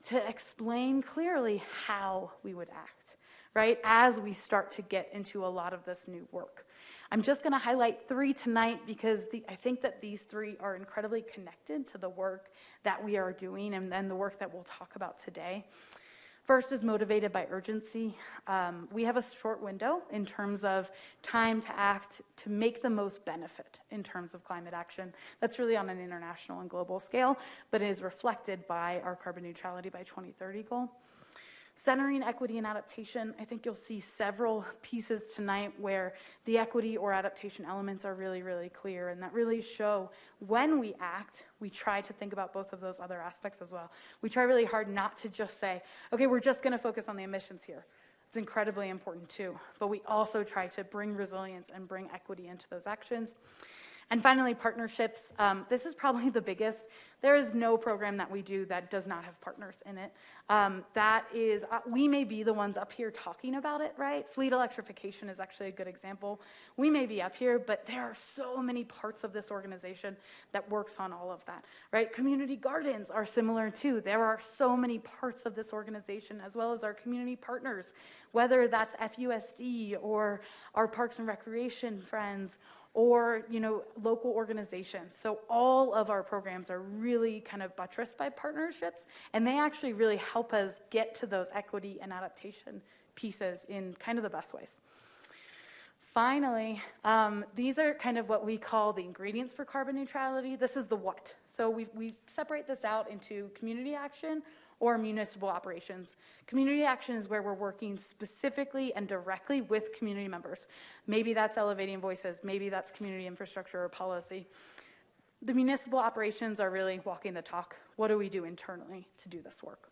to explain clearly how we would act, right, as we start to get into a lot of this new work. I'm just going to highlight 3 tonight because I think that these 3 are incredibly connected to the work that we are doing and then the work that we'll talk about today. First is motivated by urgency. We have a short window in terms of time to act to make the most benefit in terms of climate action. That's really on an international and global scale, but it is reflected by our carbon neutrality by 2030 goal. Centering equity and adaptation, I think you'll see several pieces tonight where the equity or adaptation elements are really, really clear and that really show when we act, we try to think about both of those other aspects as well. We try really hard not to just say, okay, we're just going to focus on the emissions here. It's incredibly important too, but we also try to bring resilience and bring equity into those actions. And finally, partnerships. This is probably the biggest. There is no program that we do that does not have partners in it. We may be the ones up here talking about it, right? Fleet electrification is actually a good example. We may be up here, but there are so many parts of this organization that works on all of that, right? Community gardens are similar too. There are so many parts of this organization as well as our community partners, whether that's FUSD or our Parks and Recreation friends or local organizations. So all of our programs are really kind of buttressed by partnerships, and they actually really help us get to those equity and adaptation pieces in kind of the best ways. Finally, these are kind of what we call the ingredients for carbon neutrality. This is the what. So we separate this out into community action or municipal operations. Community action is where we're working specifically and directly with community members. Maybe that's elevating voices, maybe that's community infrastructure or policy. The municipal operations are really walking the talk. What do we do internally to do this work?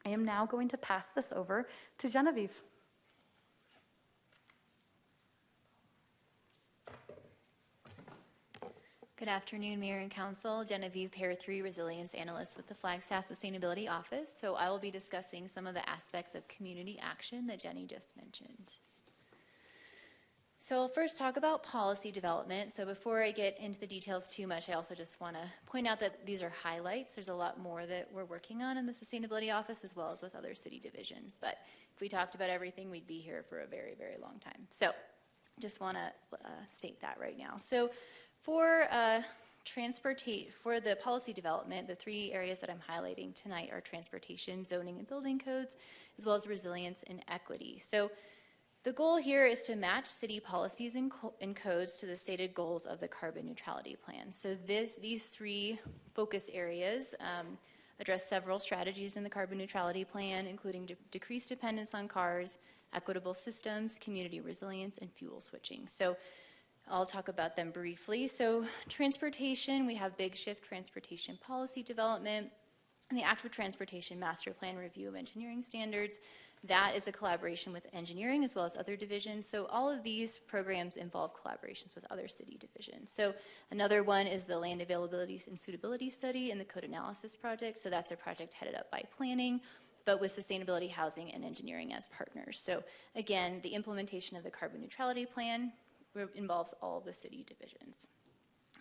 I am now going to pass this over to Genevieve. Good afternoon, Mayor and Council. Genevieve, Pair 3 Resilience Analyst with the Flagstaff Sustainability Office. So I will be discussing some of the aspects of community action that Jenny just mentioned. So I'll first talk about policy development. So before I get into the details too much, I also just want to point out that these are highlights. There's a lot more that we're working on in the Sustainability Office as well as with other city divisions. But if we talked about everything, we'd be here for a very, very long time. So just want to state that right now. So for the policy development, the 3 areas that I'm highlighting tonight are transportation, zoning, and building codes, as well as resilience and equity. So the goal here is to match city policies and codes to the stated goals of the carbon neutrality plan. So these 3 focus areas address several strategies in the carbon neutrality plan, including decreased dependence on cars, equitable systems, community resilience, and fuel switching. So I'll talk about them briefly. So transportation, we have Big Shift Transportation Policy Development and the Active Transportation Master Plan Review of Engineering Standards. That is a collaboration with engineering as well as other divisions. So all of these programs involve collaborations with other city divisions. So another one is the Land Availability and Suitability Study and the Code Analysis Project. So that's a project headed up by planning, but with sustainability, housing, and engineering as partners. So again, the implementation of the carbon neutrality plan involves all of the city divisions.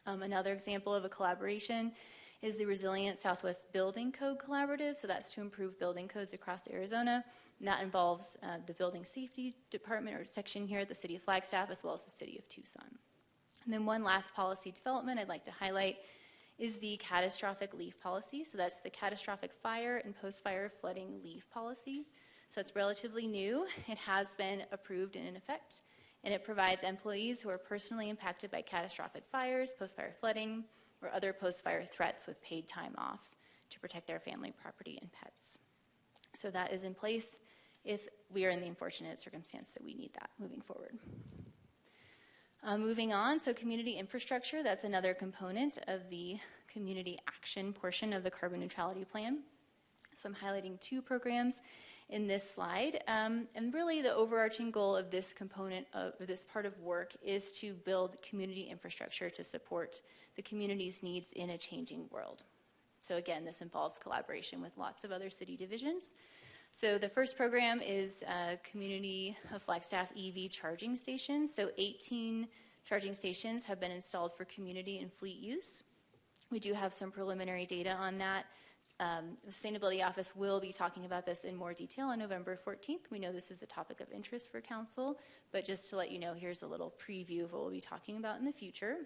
Another example of a collaboration is the Resilient Southwest Building Code Collaborative. So that's to improve building codes across Arizona. And that involves the Building Safety Department or section here at the City of Flagstaff, as well as the City of Tucson. And then one last policy development I'd like to highlight is the catastrophic leaf policy. So that's the catastrophic fire and post-fire flooding leaf policy. So it's relatively new. It has been approved and in effect. And it provides employees who are personally impacted by catastrophic fires, post-fire flooding, or other post-fire threats with paid time off to protect their family, property, and pets. So that is in place if we are in the unfortunate circumstance that we need that moving forward. Moving on, so community infrastructure, that's another component of the community action portion of the carbon neutrality plan. So I'm highlighting 2 programs in this slide. And really the overarching goal of this component of this part of work is to build community infrastructure to support the community's needs in a changing world. So again, this involves collaboration with lots of other city divisions. So the first program is Community of Flagstaff EV charging stations. So 18 charging stations have been installed for community and fleet use. We do have some preliminary data on that. The Sustainability Office will be talking about this in more detail on November 14th. We know this is a topic of interest for Council, but just to let you know, here's a little preview of what we'll be talking about in the future.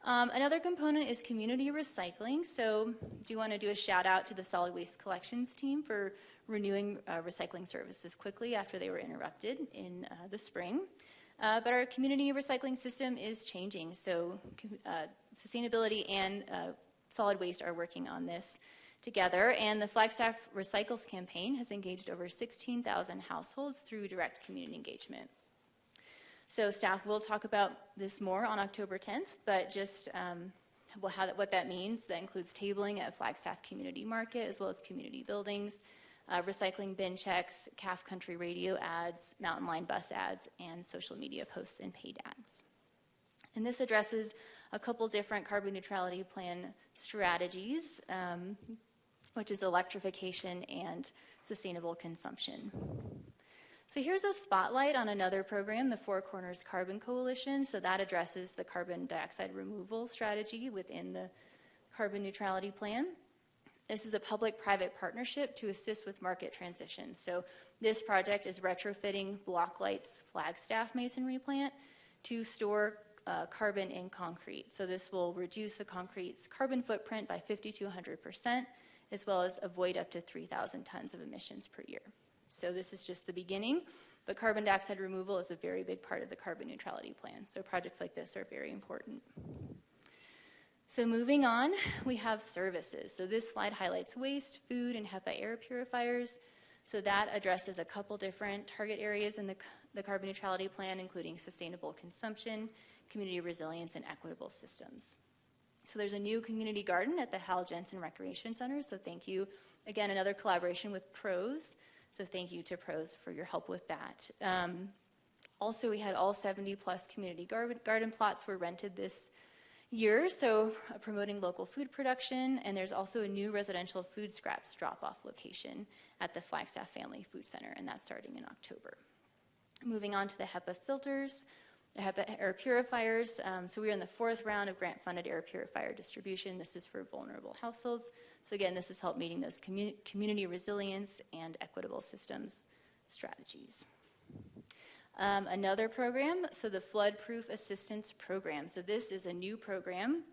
Another component is community recycling. So do want to do a shout out to the solid waste collections team for renewing recycling services quickly after they were interrupted in the spring. But our community recycling system is changing. So sustainability and solid waste are working on this together. And the Flagstaff Recycles campaign has engaged over 16,000 households through direct community engagement. So staff will talk about this more on October 10th, but just what that means, that includes tabling at Flagstaff Community Market as well as community buildings, recycling bin checks, CAF Country Radio ads, Mountain Line bus ads, and social media posts and paid ads. And this addresses a couple different carbon neutrality plan strategies, which is electrification and sustainable consumption. So here's a spotlight on another program, the Four Corners Carbon Coalition. So that addresses the carbon dioxide removal strategy within the carbon neutrality plan. This is a public-private partnership to assist with market transition. So this project is retrofitting Blocklight's Flagstaff masonry plant to store carbon in concrete. So this will reduce the concrete's carbon footprint by 50 to 100%, as well as avoid up to 3,000 tons of emissions per year. So this is just the beginning, but carbon dioxide removal is a very big part of the carbon neutrality plan. So projects like this are very important. So moving on, we have services. So this slide highlights waste, food, and HEPA air purifiers. So that addresses a couple different target areas in the carbon neutrality plan, including sustainable consumption, community resilience, and equitable systems. So there's a new community garden at the Hal Jensen Recreation Center. So thank you. Again, another collaboration with PROS. So thank you to PROS for your help with that. Also, we had all 70 plus community garden plots were rented this year, so promoting local food production, and there's also a new residential food scraps drop-off location at the Flagstaff Family Food Center, and that's starting in October. Moving on to the HEPA filters, the HEPA air purifiers. So we're in the 4th round of grant-funded air purifier distribution. This is for vulnerable households. So again, this has helped meeting those community resilience and equitable systems strategies. Another program, so the Flood-Proof Assistance Program. So this is a new program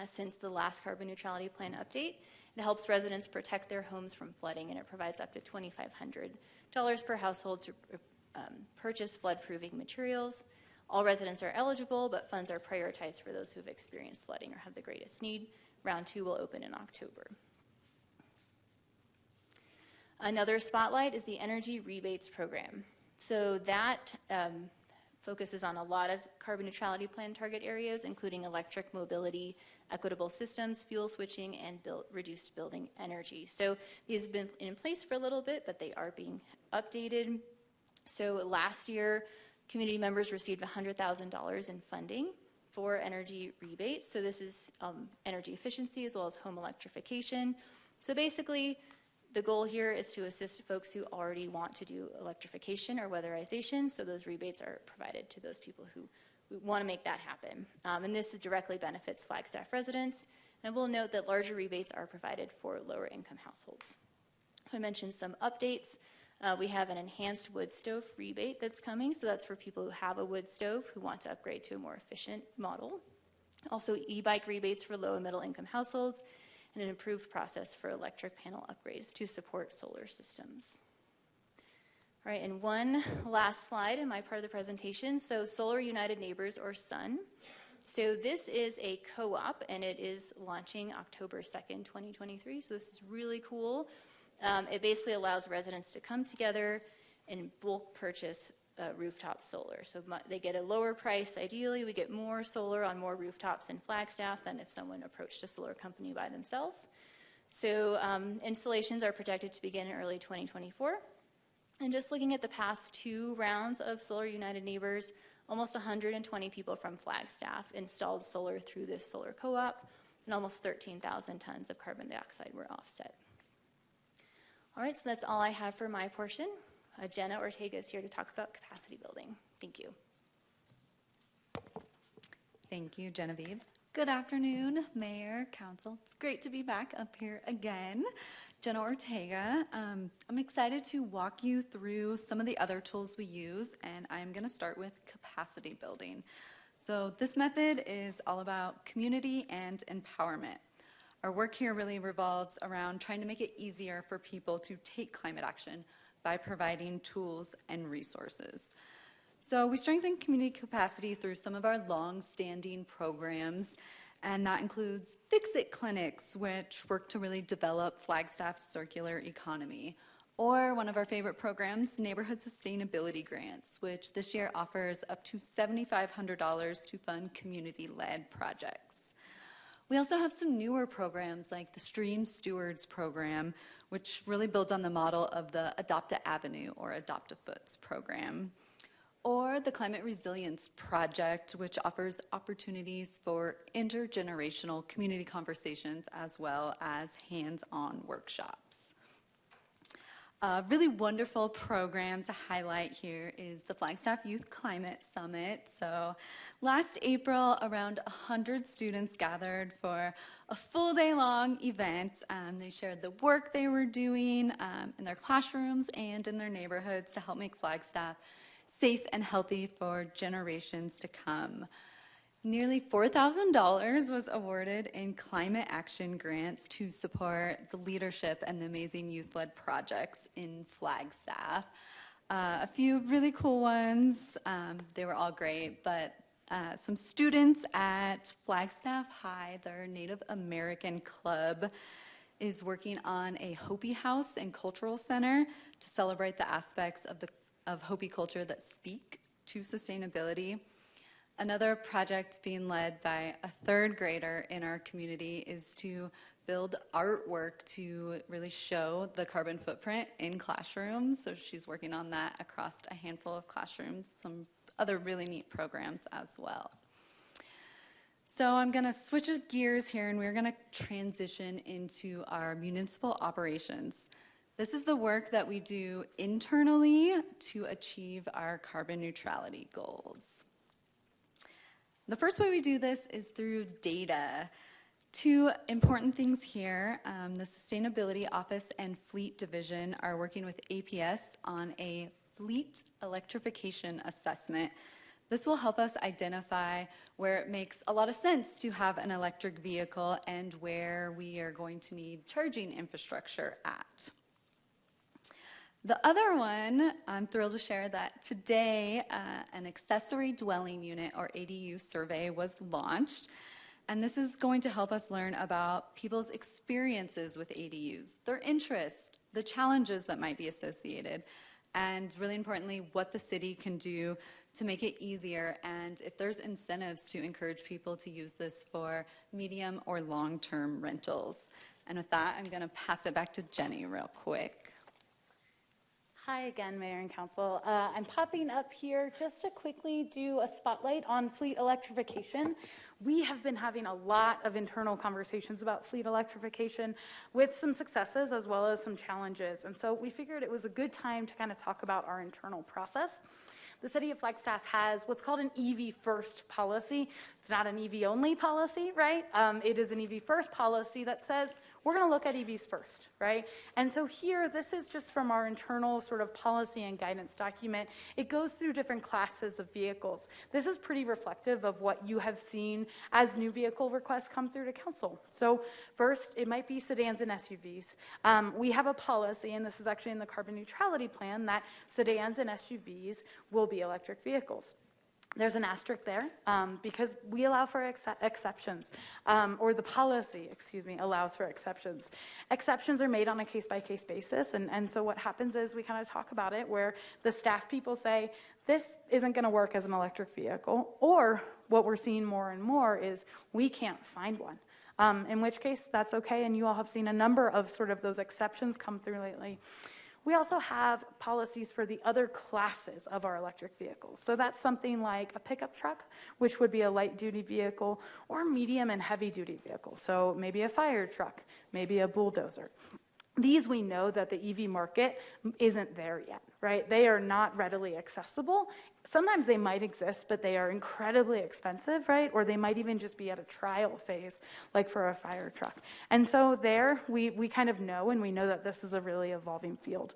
since the last carbon neutrality plan update. It helps residents protect their homes from flooding, and it provides up to $2,500 per household to purchase flood-proofing materials. All residents are eligible, but funds are prioritized for those who have experienced flooding or have the greatest need. Round 2 will open in October. Another spotlight is the Energy Rebates Program. So that focuses on a lot of carbon neutrality plan target areas, including electric mobility, equitable systems, fuel switching, and reduced building energy. So these have been in place for a little bit, but they are being updated. So last year, community members received $100,000 in funding for energy rebates. So this is energy efficiency as well as home electrification. So basically, the goal here is to assist folks who already want to do electrification or weatherization. So those rebates are provided to those people who want to make that happen. And this directly benefits Flagstaff residents. And I will note that larger rebates are provided for lower income households. So I mentioned some updates. We have an enhanced wood stove rebate that's coming. So that's for people who have a wood stove who want to upgrade to a more efficient model. Also e-bike rebates for low and middle income households, and an improved process for electric panel upgrades to support solar systems. All right, and one last slide in my part of the presentation. So Solar United Neighbors, or SUN. So this is a co-op, and it is launching October 2nd, 2023. So this is really cool. It basically allows residents to come together and bulk purchase rooftop solar. So they get a lower price. Ideally, we get more solar on more rooftops in Flagstaff than if someone approached a solar company by themselves. So installations are projected to begin in early 2024. And just looking at the past 2 rounds of Solar United Neighbors, almost 120 people from Flagstaff installed solar through this solar co-op, and almost 13,000 tons of carbon dioxide were offset. All right, so that's all I have for my portion. Jenna Ortega is here to talk about capacity building. Thank you. Thank you, Genevieve. Good afternoon, Mayor, Council. It's great to be back up here again. Jenna Ortega. I'm excited to walk you through some of the other tools we use, and I'm going to start with capacity building. So this method is all about community and empowerment. Our work here really revolves around trying to make it easier for people to take climate action by providing tools and resources. So we strengthen community capacity through some of our long-standing programs, and that includes Fix-It clinics, which work to really develop Flagstaff's circular economy, or one of our favorite programs, Neighborhood Sustainability Grants, which this year offers up to $7,500 to fund community-led projects. We also have some newer programs like the Stream Stewards program, which really builds on the model of the Adopt a Avenue or Adopt a Foots program, or the Climate Resilience Project, which offers opportunities for intergenerational community conversations as well as hands-on workshops. A really wonderful program to highlight here is the Flagstaff Youth Climate Summit. So last April, around 100 students gathered for a full day long event. They shared the work they were doing in their classrooms and in their neighborhoods to help make Flagstaff safe and healthy for generations to come. Nearly $4,000 was awarded in climate action grants to support the leadership and the amazing youth-led projects in Flagstaff. A few really cool ones. They were all great, but some students at Flagstaff High, their Native American club, is working on a Hopi House and Cultural Center to celebrate the aspects of Hopi culture that speak to sustainability. Another project being led by a 3rd grader in our community is to build artwork to really show the carbon footprint in classrooms. So she's working on that across a handful of classrooms, some other really neat programs as well. So I'm going to switch gears here, and we're going to transition into our municipal operations. This is the work that we do internally to achieve our carbon neutrality goals. The first way we do this is through data. 2 important things here. The Sustainability Office and Fleet Division are working with APS on a fleet electrification assessment. This will help us identify where it makes a lot of sense to have an electric vehicle and where we are going to need charging infrastructure at. The other one, I'm thrilled to share that today an accessory dwelling unit or ADU survey was launched. And this is going to help us learn about people's experiences with ADUs, their interests, the challenges that might be associated, and really importantly, what the city can do to make it easier and if there's incentives to encourage people to use this for medium or long-term rentals. And with that, I'm going to pass it back to Jenny real quick. Hi again, Mayor and Council. I'm popping up here just to quickly do a spotlight on fleet electrification. We have been having a lot of internal conversations about fleet electrification with some successes as well as some challenges. And so we figured it was a good time to kind of talk about our internal process. The City of Flagstaff has what's called an EV first policy. It's not an EV only policy, right? It is an EV first policy that says we're going to look at EVs first, right? And so here, this is just from our internal sort of policy and guidance document. It goes through different classes of vehicles. This is pretty reflective of what you have seen as new vehicle requests come through to council. So first, it might be sedans and SUVs. We have a policy, and this is actually in the carbon neutrality plan, that sedans and SUVs will be electric vehicles. There's an asterisk there because we allow for exceptions, or the policy, allows for exceptions. Exceptions are made on a case-by-case basis, and so what happens is we kind of talk about it where the staff people say, this isn't going to work as an electric vehicle, or what we're seeing more and more is we can't find one. In which case, that's okay, and you all have seen a number of sort of those exceptions come through lately. We also have policies for the other classes of our electric vehicles. So that's something like a pickup truck, which would be a light-duty vehicle, or medium and heavy-duty vehicle. So maybe a fire truck, maybe a bulldozer. These we know that the EV market isn't there yet, right? They are not readily accessible. Sometimes they might exist, but they are incredibly expensive, right? Or they might even just be at a trial phase, like for a fire truck. And so there, we kind of know, and we know that this is a really evolving field.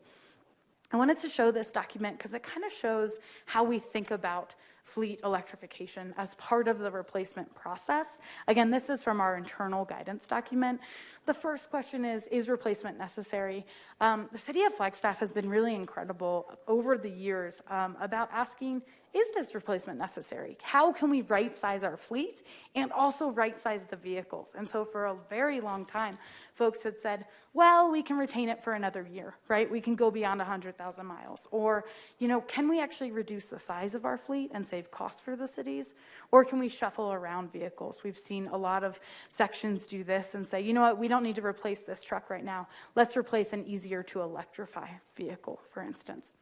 I wanted to show this document because it kind of shows how we think about fleet electrification as part of the replacement process. Again, this is from our internal guidance document. The first question is replacement necessary? The city of Flagstaff has been really incredible over the years about asking, is this replacement necessary? How can we right-size our fleet and also right-size the vehicles? And so for a very long time, folks had said, well, we can retain it for another year, right? We can go beyond 100,000 miles. Or, can we actually reduce the size of our fleet and save costs for the cities? Or can we shuffle around vehicles? We've seen a lot of sections do this and say, you know what, we don't need to replace this truck right now. Let's replace an easier to electrify vehicle, for instance.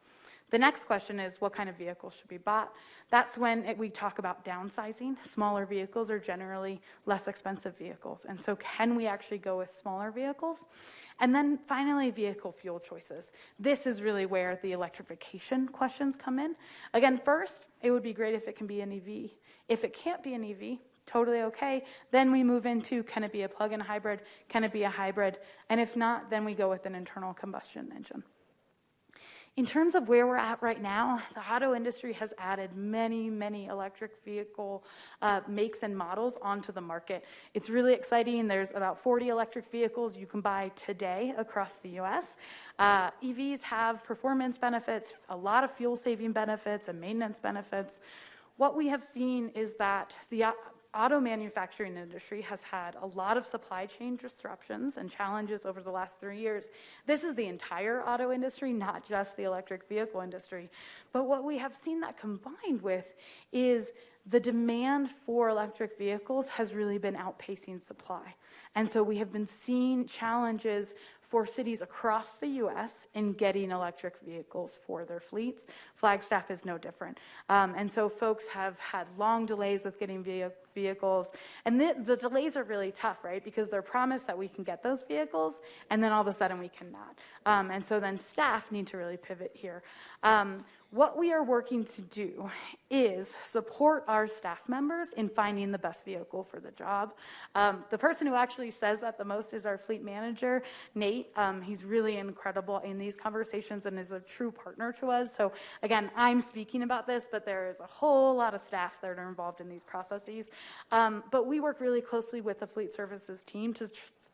The next question is, what kind of vehicles should be bought? That's when we talk about downsizing. Smaller vehicles are generally less expensive vehicles. And so can we actually go with smaller vehicles? And then finally, vehicle fuel choices. This is really where the electrification questions come in. Again, first, it would be great if it can be an EV. If it can't be an EV, totally okay. Then we move into, can it be a plug-in hybrid? Can it be a hybrid? And if not, then we go with an internal combustion engine. In terms of where we're at right now, the auto industry has added many, many electric vehicle makes and models onto the market. It's really exciting. There's about 40 electric vehicles you can buy today across the US. EVs have performance benefits, a lot of fuel-saving benefits and maintenance benefits. What we have seen is that the auto manufacturing industry has had a lot of supply chain disruptions and challenges over the last 3 years. This is the entire auto industry, not just the electric vehicle industry. But what we have seen that combined with is the demand for electric vehicles has really been outpacing supply. And so we have been seeing challenges for cities across the US in getting electric vehicles for their fleets. Flagstaff is no different. And so folks have had long delays with getting vehicles. And the delays are really tough, right? Because they're promised that we can get those vehicles, and then all of a sudden we cannot. And so then staff need to really pivot here. What we are working to do is support our staff members in finding the best vehicle for the job. The person who actually says that the most is our fleet manager, Nate. He's really incredible in these conversations and is a true partner to us. So again, I'm speaking about this, but there is a whole lot of staff that are involved in these processes. But we work really closely with the fleet services team to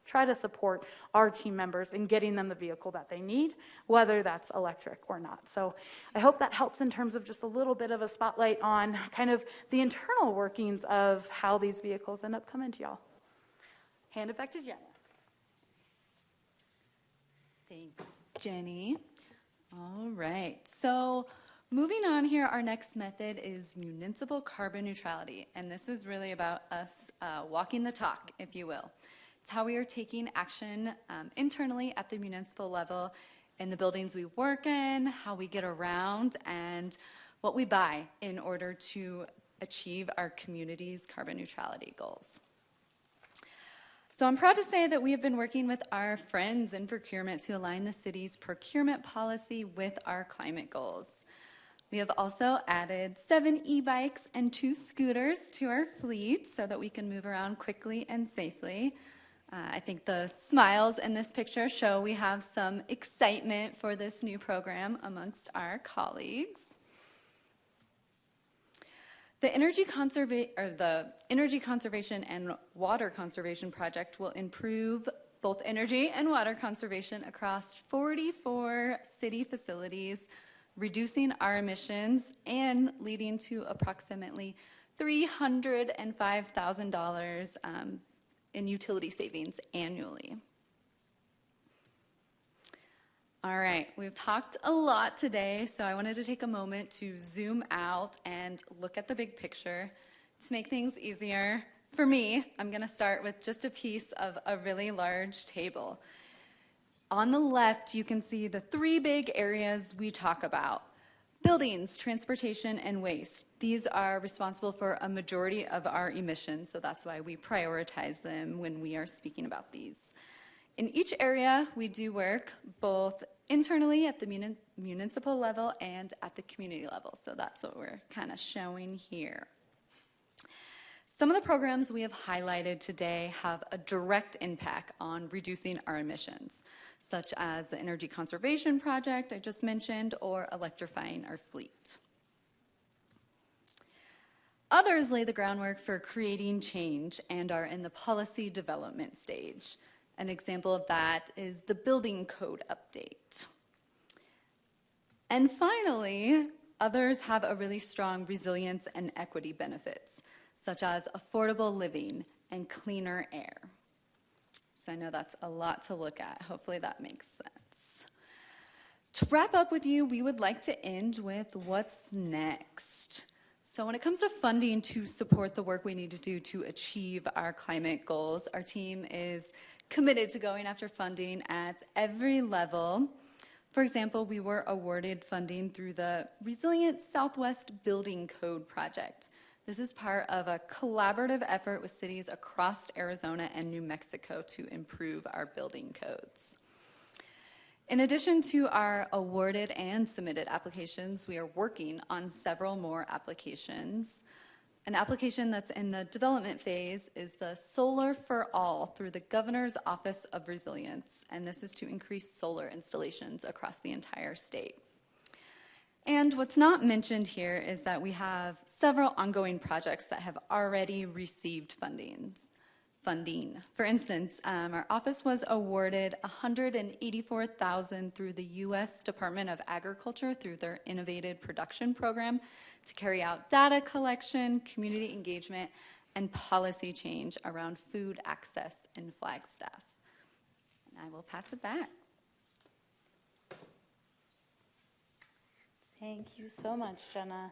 try to support our team members in getting them the vehicle that they need, whether that's electric or not. So I hope that helps in terms of just a little bit of a spotlight on kind of the internal workings of how these vehicles end up coming to y'all. Hand it back to Jenna. Thanks, Jenny. All right, so moving on here, our next method is municipal carbon neutrality, and this is really about us walking the talk, if you will. It's how we are taking action internally at the municipal level in the buildings we work in, how we get around, and what we buy in order to achieve our community's carbon neutrality goals. So I'm proud to say that we have been working with our friends in procurement to align the city's procurement policy with our climate goals. We have also added 7 e-bikes and 2 scooters to our fleet so that we can move around quickly and safely. I think the smiles in this picture show we have some excitement for this new program amongst our colleagues. The Energy Conservation and Water Conservation Project will improve both energy and water conservation across 44 city facilities reducing our emissions and leading to approximately $305,000 in utility savings annually. All right, we've talked a lot today, so I wanted to take a moment to zoom out and look at the big picture. To make things easier, for me, I'm going to start with just a piece of a really large table. On the left, you can see the three big areas we talk about: buildings, transportation, and waste. These are responsible for a majority of our emissions, so that's why we prioritize them when we are speaking about these. In each area, we do work both internally at the municipal level and at the community level, so that's what we're kind of showing here. Some of the programs we have highlighted today have a direct impact on reducing our emissions, such as the Energy Conservation Project I just mentioned, or electrifying our fleet. Others lay the groundwork for creating change and are in the policy development stage. An example of that is the building code update. And finally, others have a really strong resilience and equity benefits, such as affordable living and cleaner air. So I know that's a lot to look at. Hopefully that makes sense. To wrap up with you, we would like to end with what's next. So when it comes to funding to support the work we need to do to achieve our climate goals, our team is committed to going after funding at every level. For example, we were awarded funding through the Resilient Southwest Building Code project. This is part of a collaborative effort with cities across Arizona and New Mexico to improve our building codes. In addition to our awarded and submitted applications, we are working on several more applications. An application that's in the development phase is the Solar for All through the Governor's Office of Resilience, and this is to increase solar installations across the entire state. And what's not mentioned here is that we have several ongoing projects that have already received funding. For instance, our office was awarded $184,000 through the U.S. Department of Agriculture through their Innovative Production Program to carry out data collection, community engagement, and policy change around food access in Flagstaff. And I will pass it back. Thank you so much, Jenna.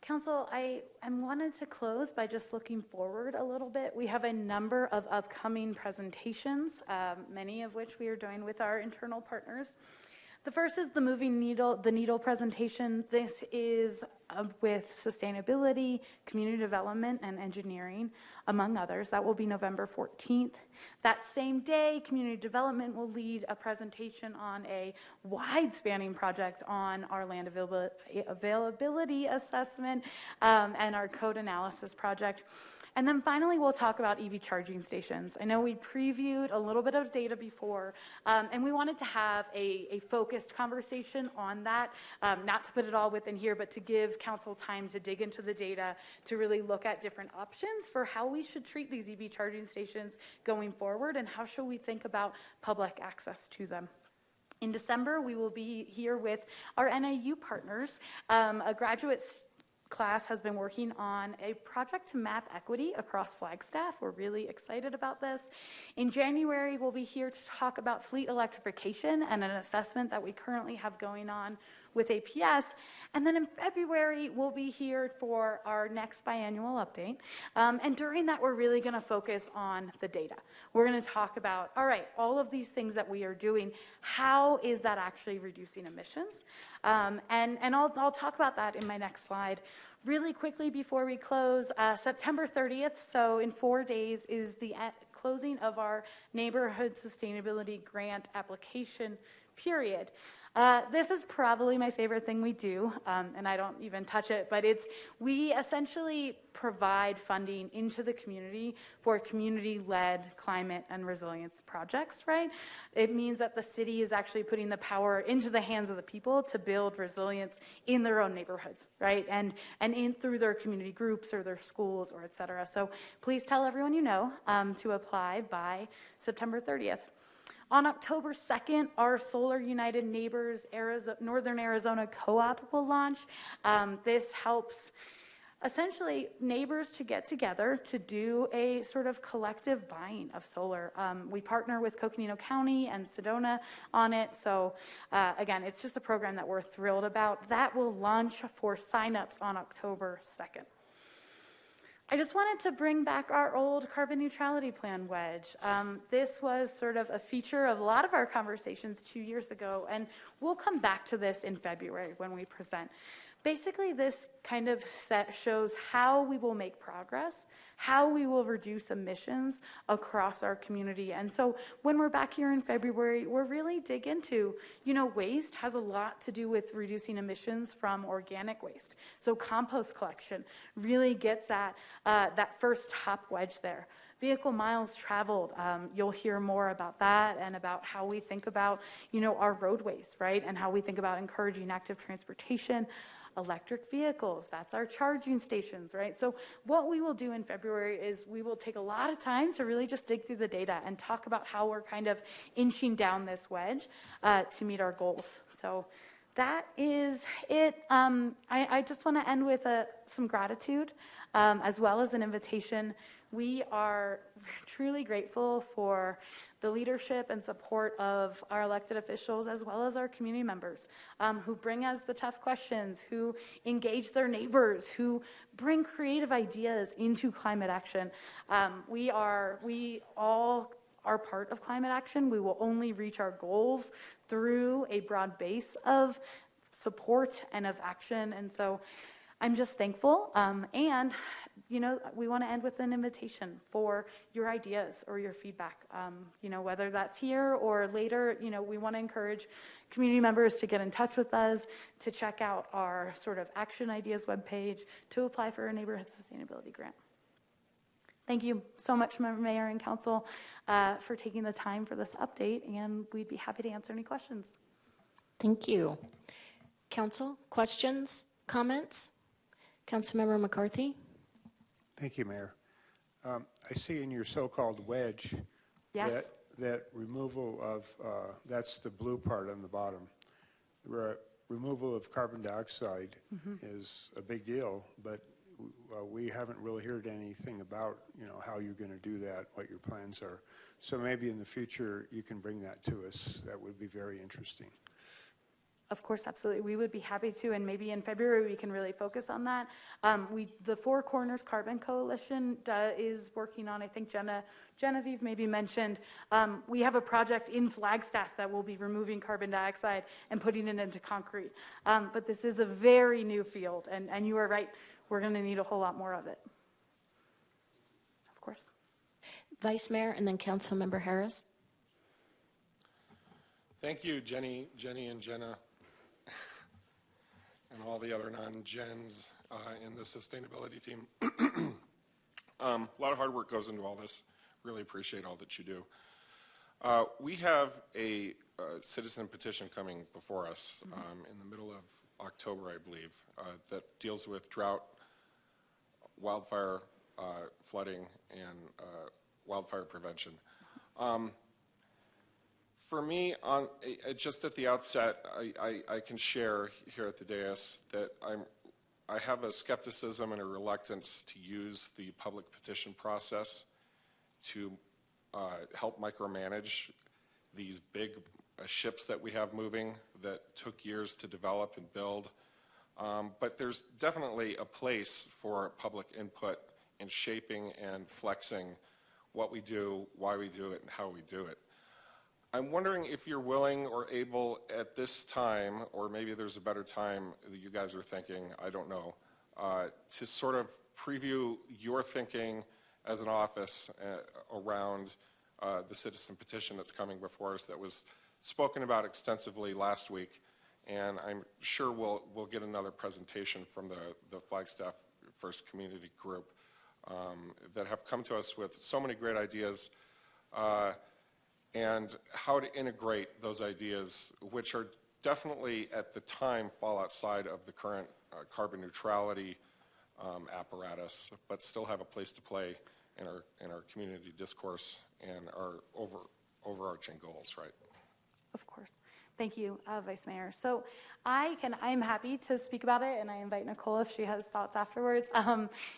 Council, I wanted to close by just looking forward a little bit. We have a number of upcoming presentations, many of which we are doing with our internal partners. The first is the Moving the Needle presentation. This is with sustainability, community development, and engineering, among others. That will be November 14th. That same day, community development will lead a presentation on a wide-spanning project on our land availability assessment and our code analysis project. And then finally, we'll talk about EV charging stations. I know we previewed a little bit of data before, and we wanted to have a focused conversation on that, not to put it all within here, but to give council time to dig into the data, to really look at different options for how we should treat these EV charging stations going forward, and how should we think about public access to them. In December, we will be here with our NIU partners. A graduate class has been working on a project to map equity across Flagstaff. We're really excited about this. In January, we'll be here to talk about fleet electrification and an assessment that we currently have going on with APS. And then in February, we'll be here for our next biannual update. And during that, we're really going to focus on the data. We're going to talk about, all right, all of these things that we are doing, how is that actually reducing emissions? And I'll talk about that in my next slide. Really quickly before we close, September 30th, so in 4 days, is the closing of our Neighborhood Sustainability Grant application period. This is probably my favorite thing we do, and I don't even touch it, but we essentially provide funding into the community for community-led climate and resilience projects, right? It means that the city is actually putting the power into the hands of the people to build resilience in their own neighborhoods, right? And through their community groups or their schools or et cetera. So please tell everyone you know to apply by September 30th. On October 2nd, our Solar United Neighbors Northern Arizona Co-op will launch. This helps essentially neighbors to get together to do a sort of collective buying of solar. We partner with Coconino County and Sedona on it. So again, it's just a program that we're thrilled about. That will launch for signups on October 2nd. I just wanted to bring back our old carbon neutrality plan wedge. This was sort of a feature of a lot of our conversations 2 years ago, and we'll come back to this in February when we present. Basically, this kind of shows how we will make progress, how we will reduce emissions across our community. And so when we're back here in February, we'll really dig into, waste has a lot to do with reducing emissions from organic waste. So compost collection really gets at that first top wedge there. Vehicle miles traveled, you'll hear more about that and about how we think about, our roadways, right? And how we think about encouraging active transportation. Electric vehicles, that's our charging stations, right? So what we will do in February is we will take a lot of time to really just dig through the data and talk about how we're kind of inching down this wedge to meet our goals. So that is it. I just want to end with some gratitude as well as an invitation. We are truly grateful for the leadership and support of our elected officials as well as our community members who bring us the tough questions, who engage their neighbors, who bring creative ideas into climate action. We all are part of climate action. We will only reach our goals through a broad base of support and of action. And so I'm just thankful. And we want to end with an invitation for your ideas or your feedback. Whether that's here or later, we want to encourage community members to get in touch with us, to check out our sort of Action Ideas webpage, to apply for a neighborhood sustainability grant. Thank you so much, Mayor and Council, for taking the time for this update, and we'd be happy to answer any questions. Thank you. Council, questions, comments? Councilmember McCarthy? Thank you, Mayor. I see in your so-called wedge yes. that removal of, that's the blue part on the bottom, removal of carbon dioxide is a big deal, but we haven't really heard anything about, how you're going to do that, what your plans are. So maybe in the future you can bring that to us. That would be very interesting. Of course, absolutely. We would be happy to, and maybe in February we can really focus on that. The Four Corners Carbon Coalition is working on, I think Genevieve maybe mentioned, we have a project in Flagstaff that will be removing carbon dioxide and putting it into concrete. But this is a very new field, and you are right, we're going to need a whole lot more of it. Of course. Vice Mayor and then Councilmember Harris. Thank you, Jenny and Jenna, and all the other non-Gens in the sustainability team. A lot of hard work goes into all this. Really appreciate all that you do. We have a citizen petition coming before us in the middle of October, I believe, that deals with drought, wildfire, flooding, and wildfire prevention. For me, just at the outset, I can share here at the dais that I have a skepticism and a reluctance to use the public petition process to help micromanage these big ships that we have moving that took years to develop and build. But there's definitely a place for public input in shaping and flexing what we do, why we do it, and how we do it. I'm wondering if you're willing or able at this time, or maybe there's a better time that you guys are thinking, I don't know, to sort of preview your thinking as an office around the citizen petition that's coming before us that was spoken about extensively last week. And I'm sure we'll get another presentation from the Flagstaff First Community Group that have come to us with so many great ideas and how to integrate those ideas, which are definitely at the time fall outside of the current carbon neutrality apparatus, but still have a place to play in our community discourse and our overarching goals, right? Of course. Thank you, Vice Mayor. So I'm happy to speak about it, and I invite Nicole if she has thoughts afterwards.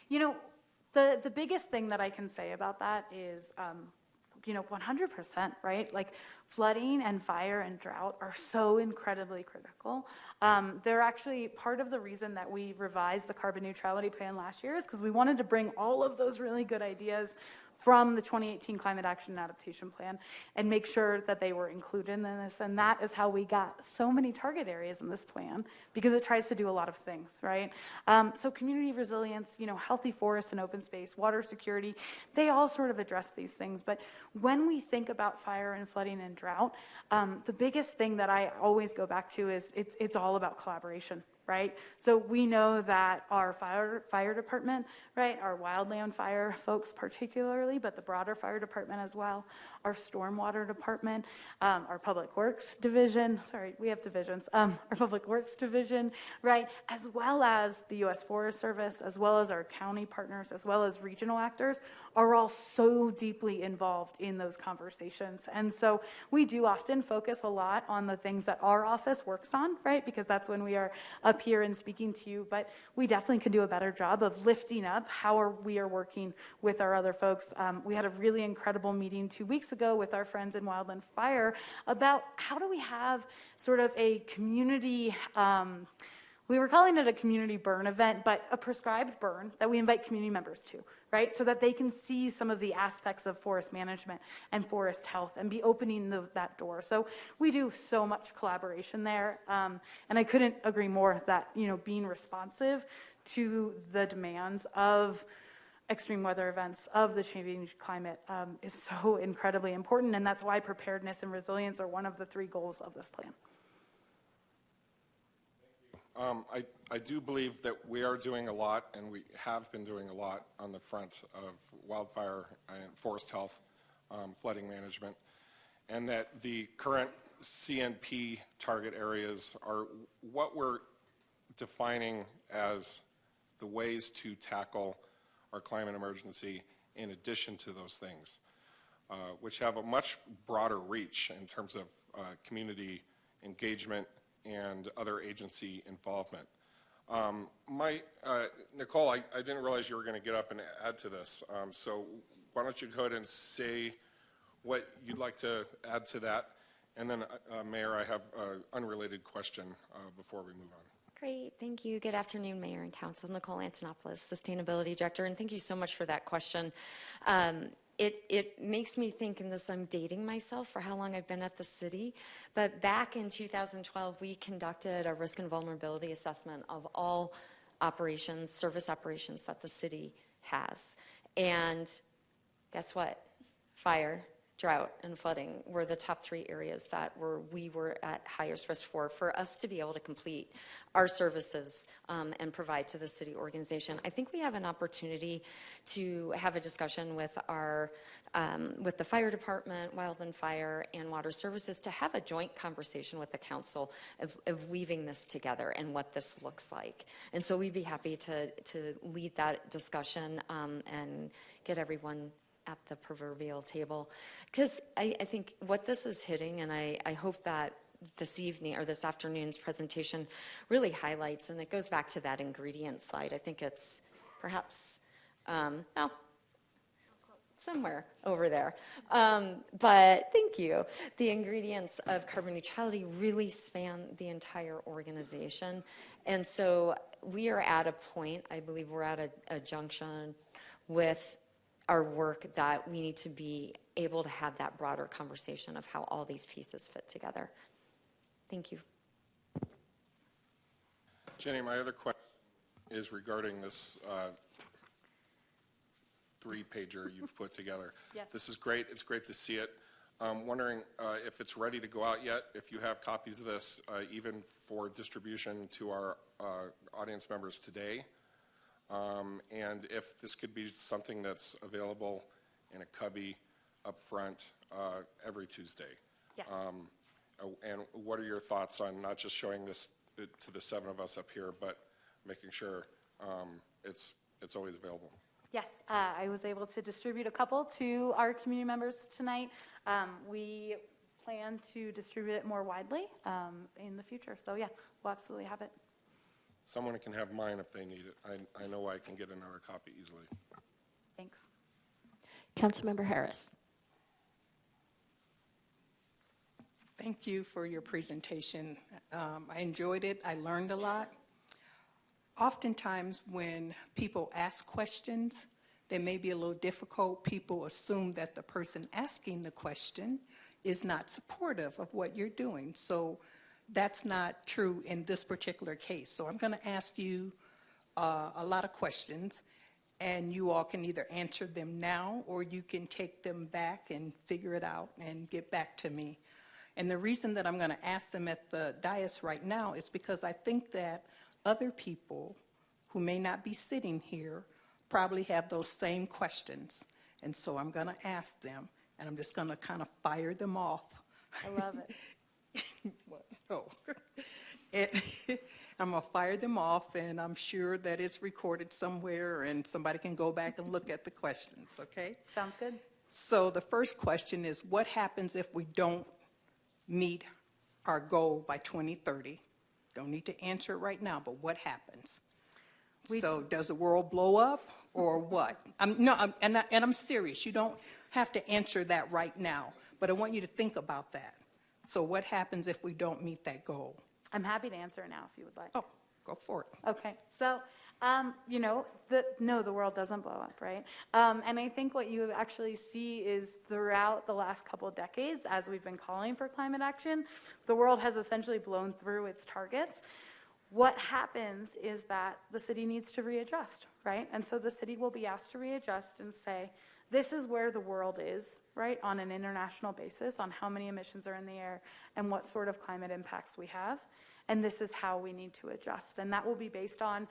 You know, the biggest thing that I can say about that is, you know, 100%, right? Like flooding and fire and drought are so incredibly critical. They're actually part of the reason that we revised the carbon neutrality plan last year is because we wanted to bring all of those really good ideas from the 2018 Climate Action and Adaptation Plan and make sure that they were included in this. And that is how we got so many target areas in this plan, because it tries to do a lot of things, right? So community resilience, you know, healthy forests and open space, water security, they all sort of address these things. But when we think about fire and flooding and drought, the biggest thing that I always go back to is it's all about collaboration. Right? So we know that our fire department, right, our wildland fire folks particularly, but the broader fire department as well, our stormwater department, our public works division, sorry, we have divisions, our public works division, right, as well as the U.S. Forest Service, as well as our county partners, as well as regional actors, are all so deeply involved in those conversations. And so we do often focus a lot on the things that our office works on, right, because that's when we are up here and speaking to you, but we definitely could do a better job of lifting up how we are working with our other folks. We had a really incredible meeting 2 weeks ago with our friends in Wildland Fire about how do we have sort of a community, we were calling it a community burn event, but a prescribed burn that we invite community members to, right? So that they can see some of the aspects of forest management and forest health and be opening that door. So we do so much collaboration there. And I couldn't agree more that, you know, being responsive to the demands of extreme weather events, of the changing climate is so incredibly important. And that's why preparedness and resilience are one of the 3 goals of this plan. I do believe that we are doing a lot, and we have been doing a lot on the front of wildfire and forest health, flooding management, and that the current CNP target areas are what we're defining as the ways to tackle our climate emergency in addition to those things, which have a much broader reach in terms of community engagement and other agency involvement. Nicole, I didn't realize you were going to get up and add to this, so why don't you go ahead and say what you'd like to add to that, and then Mayor, I have an unrelated question before we move on. Great, thank you. Good afternoon, Mayor and Council. Nicole Antonopoulos, Sustainability Director, and thank you so much for that question. It makes me think, in this, I'm dating myself for how long I've been at the city, but back in 2012, we conducted a risk and vulnerability assessment of all operations, service operations that the city has. And guess what? Fire, drought, and flooding were the top 3 areas that we were at highest risk for us to be able to complete our services and provide to the city organization. I think we have an opportunity to have a discussion with with the fire department, Wildland Fire, and Water Services to have a joint conversation with the council of weaving this together and what this looks like. And so we'd be happy to lead that discussion and get everyone at the proverbial table, because I think what this is hitting, and I hope that this evening or this afternoon's presentation really highlights, and it goes back to that ingredient slide. I think it's perhaps, somewhere over there. But thank you. The ingredients of carbon neutrality really span the entire organization. And so we are at a point, I believe we're at a junction with our work that we need to be able to have that broader conversation of how all these pieces fit together. Thank you. Jenny, my other question is regarding this 3-pager you've put together. Yes. This is great. It's great to see it. I'm wondering if it's ready to go out yet, if you have copies of this, even for distribution to our audience members today. And if this could be something that's available in a cubby up front every Tuesday. Yes. And what are your thoughts on not just showing this to the 7 of us up here, but making sure it's always available? Yes, I was able to distribute a couple to our community members tonight. We plan to distribute it more widely in the future. So yeah, we'll absolutely have it. Someone can have mine if they need it. I know I can get another copy easily. Thanks. Councilmember Harris. Thank you for your presentation. I enjoyed it. I learned a lot. Oftentimes when people ask questions, they may be a little difficult. People assume that the person asking the question is not supportive of what you're doing. So that's not true in this particular case. So I'm going to ask you a lot of questions, and you all can either answer them now or you can take them back and figure it out and get back to me. And the reason that I'm going to ask them at the dais right now is because I think that other people who may not be sitting here probably have those same questions. And so I'm going to ask them, and I'm just going to kind of fire them off. I love it. Oh. I'm going to fire them off, and I'm sure that it's recorded somewhere, and somebody can go back and look at the questions, okay? Sounds good. So the first question is, what happens if we don't meet our goal by 2030? Don't need to answer it right now, but what happens? So does the world blow up or what? I'm serious. You don't have to answer that right now, but I want you to think about that. So what happens if we don't meet that goal? I'm happy to answer it now if you would like. Oh, go for it. Okay, so, no, the world doesn't blow up, right? And I think what you actually see is throughout the last couple of decades, as we've been calling for climate action, the world has essentially blown through its targets. What happens is that the city needs to readjust, right? And so the city will be asked to readjust and say, this is where the world is, right, on an international basis, on how many emissions are in the air and what sort of climate impacts we have. And this is how we need to adjust. And that will be based on,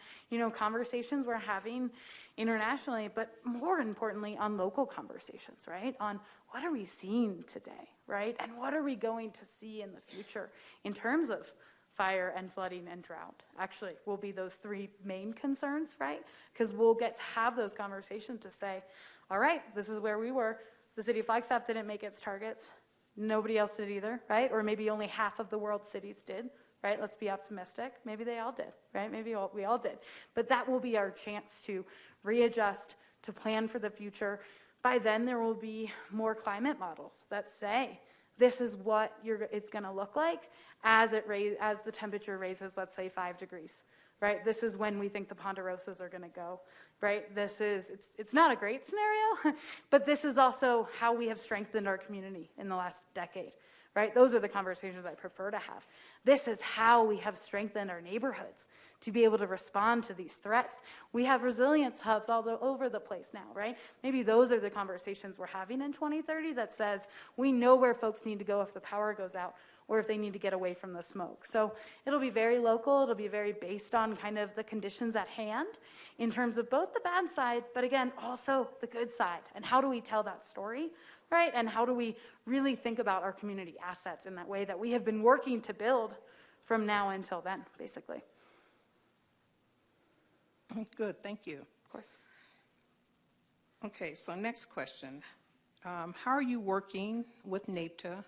conversations we're having internationally, but more importantly, on local conversations, right? On what are we seeing today, right? And what are we going to see in the future in terms of fire and flooding and drought? Actually, will be those three main concerns, right? Because we'll get to have those conversations to say, all right, this is where we were. The city of Flagstaff didn't make its targets. Nobody else did either, right? Or maybe only half of the world's cities did. Right? Let's be optimistic. Maybe they all did, right? Maybe we all did. But that will be our chance to readjust, to plan for the future. By then, there will be more climate models that say, this is what it's going to look like as the temperature raises, let's say, 5 degrees, right? This is when we think the ponderosas are going to go, right? It's not a great scenario, but this is also how we have strengthened our community in the last decade. Right? Those are the conversations I prefer to have. This is how we have strengthened our neighborhoods to be able to respond to these threats. We have resilience hubs all over the place now, right? Maybe those are the conversations we're having in 2030 that says we know where folks need to go if the power goes out or if they need to get away from the smoke. So it'll be very local. It'll be very based on kind of the conditions at hand in terms of both the bad side, but again, also the good side. And how do we tell that story? Right? And how do we really think about our community assets in that way that we have been working to build from now until then, basically? Good, thank you. Of course. Okay, so next question. How are you working with NAPTA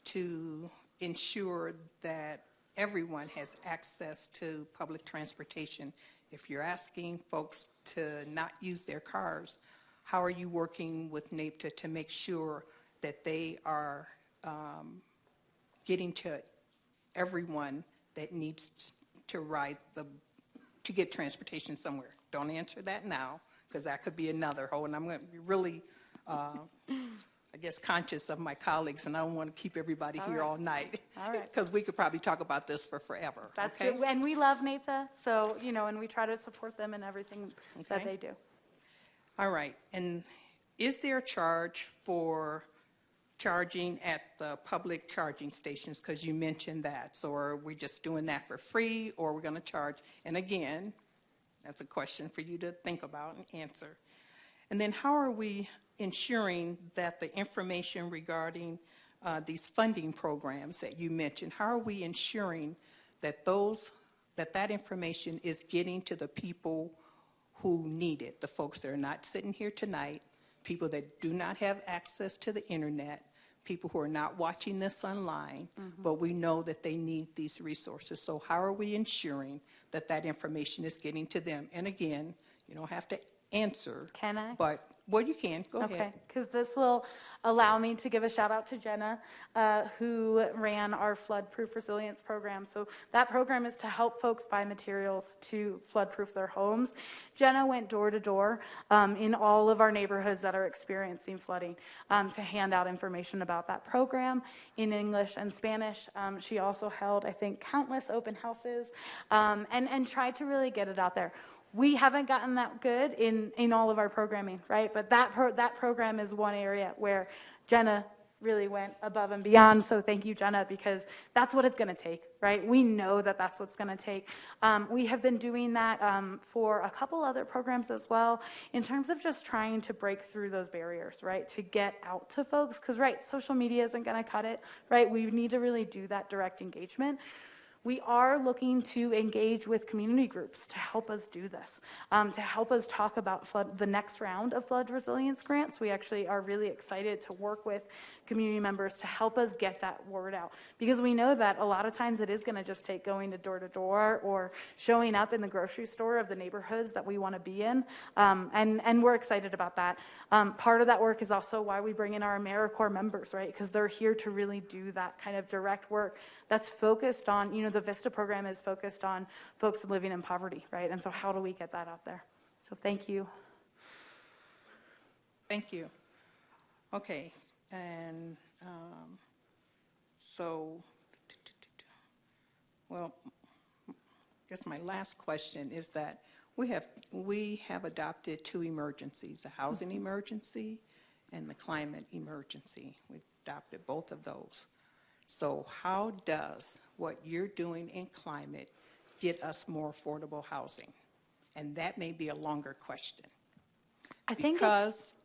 to ensure that everyone has access to public transportation? If you're asking folks to not use their cars, how are you working with NAPTA to make sure that they are getting to everyone that needs to get transportation somewhere? Don't answer that now, because that could be another whole, and I'm going to be really, conscious of my colleagues, and I don't want to keep everybody here all night. All right. Because we could probably talk about this for forever. That's okay? true. And we love NAPTA, so, and we try to support them in everything that they do. All right, and is there a charge for charging at the public charging stations? Because you mentioned that. So are we just doing that for free, or we're going to charge? And again, that's a question for you to think about and answer. And then how are we ensuring that the information regarding these funding programs that you mentioned, how are we ensuring that that information is getting to the people who need it, the folks that are not sitting here tonight, people that do not have access to the internet, people who are not watching this online, but we know that they need these resources. So how are we ensuring that that information is getting to them? And again, you don't have to answer. Can I? But, well, you can. Go ahead. Okay, because this will allow me to give a shout out to Jenna, who ran our flood-proof resilience program. So that program is to help folks buy materials to flood-proof their homes. Jenna went door to door in all of our neighborhoods that are experiencing flooding to hand out information about that program in English and Spanish. She also held, I think, countless open houses and tried to really get it out there. We haven't gotten that good in all of our programming, right? But that program is one area where Jenna really went above and beyond. So thank you, Jenna, because that's what it's going to take, right? We know that that's what's going to take. We have been doing that for a couple other programs as well in terms of just trying to break through those barriers, right? To get out to folks, because, right, social media isn't going to cut it, right? We need to really do that direct engagement. We are looking to engage with community groups to help us do this, to help us talk about the next round of flood resilience grants. We actually are really excited to work with community members to help us get that word out, because we know that a lot of times it is going to just take going to door or showing up in the grocery store of the neighborhoods that we want to be in, and we're excited about that. Part of that work is also why we bring in our AmeriCorps members, right? Because they're here to really do that kind of direct work that's focused on, the VISTA program is focused on folks living in poverty, right? And so how do we get that out there? So thank you. Thank you. Okay, and well, I guess my last question is that we have adopted two emergencies, the housing emergency and the climate emergency. We've adopted both of those. So how does what you're doing in climate get us more affordable housing? And that may be a longer question. I think because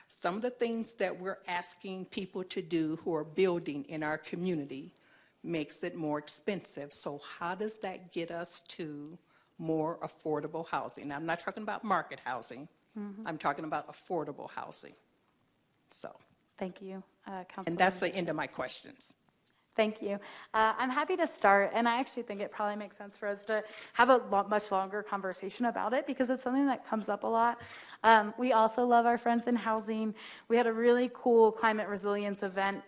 some of the things that we're asking people to do who are building in our community makes it more expensive. So how does that get us to more affordable housing? Now, I'm not talking about market housing. I'm talking about affordable housing. So, thank you, Councilwoman. And that's the end of my questions. Thank you. I'm happy to start, and I actually think it probably makes sense for us to have a much longer conversation about it because it's something that comes up a lot. We also love our friends in housing. We had a really cool climate resilience event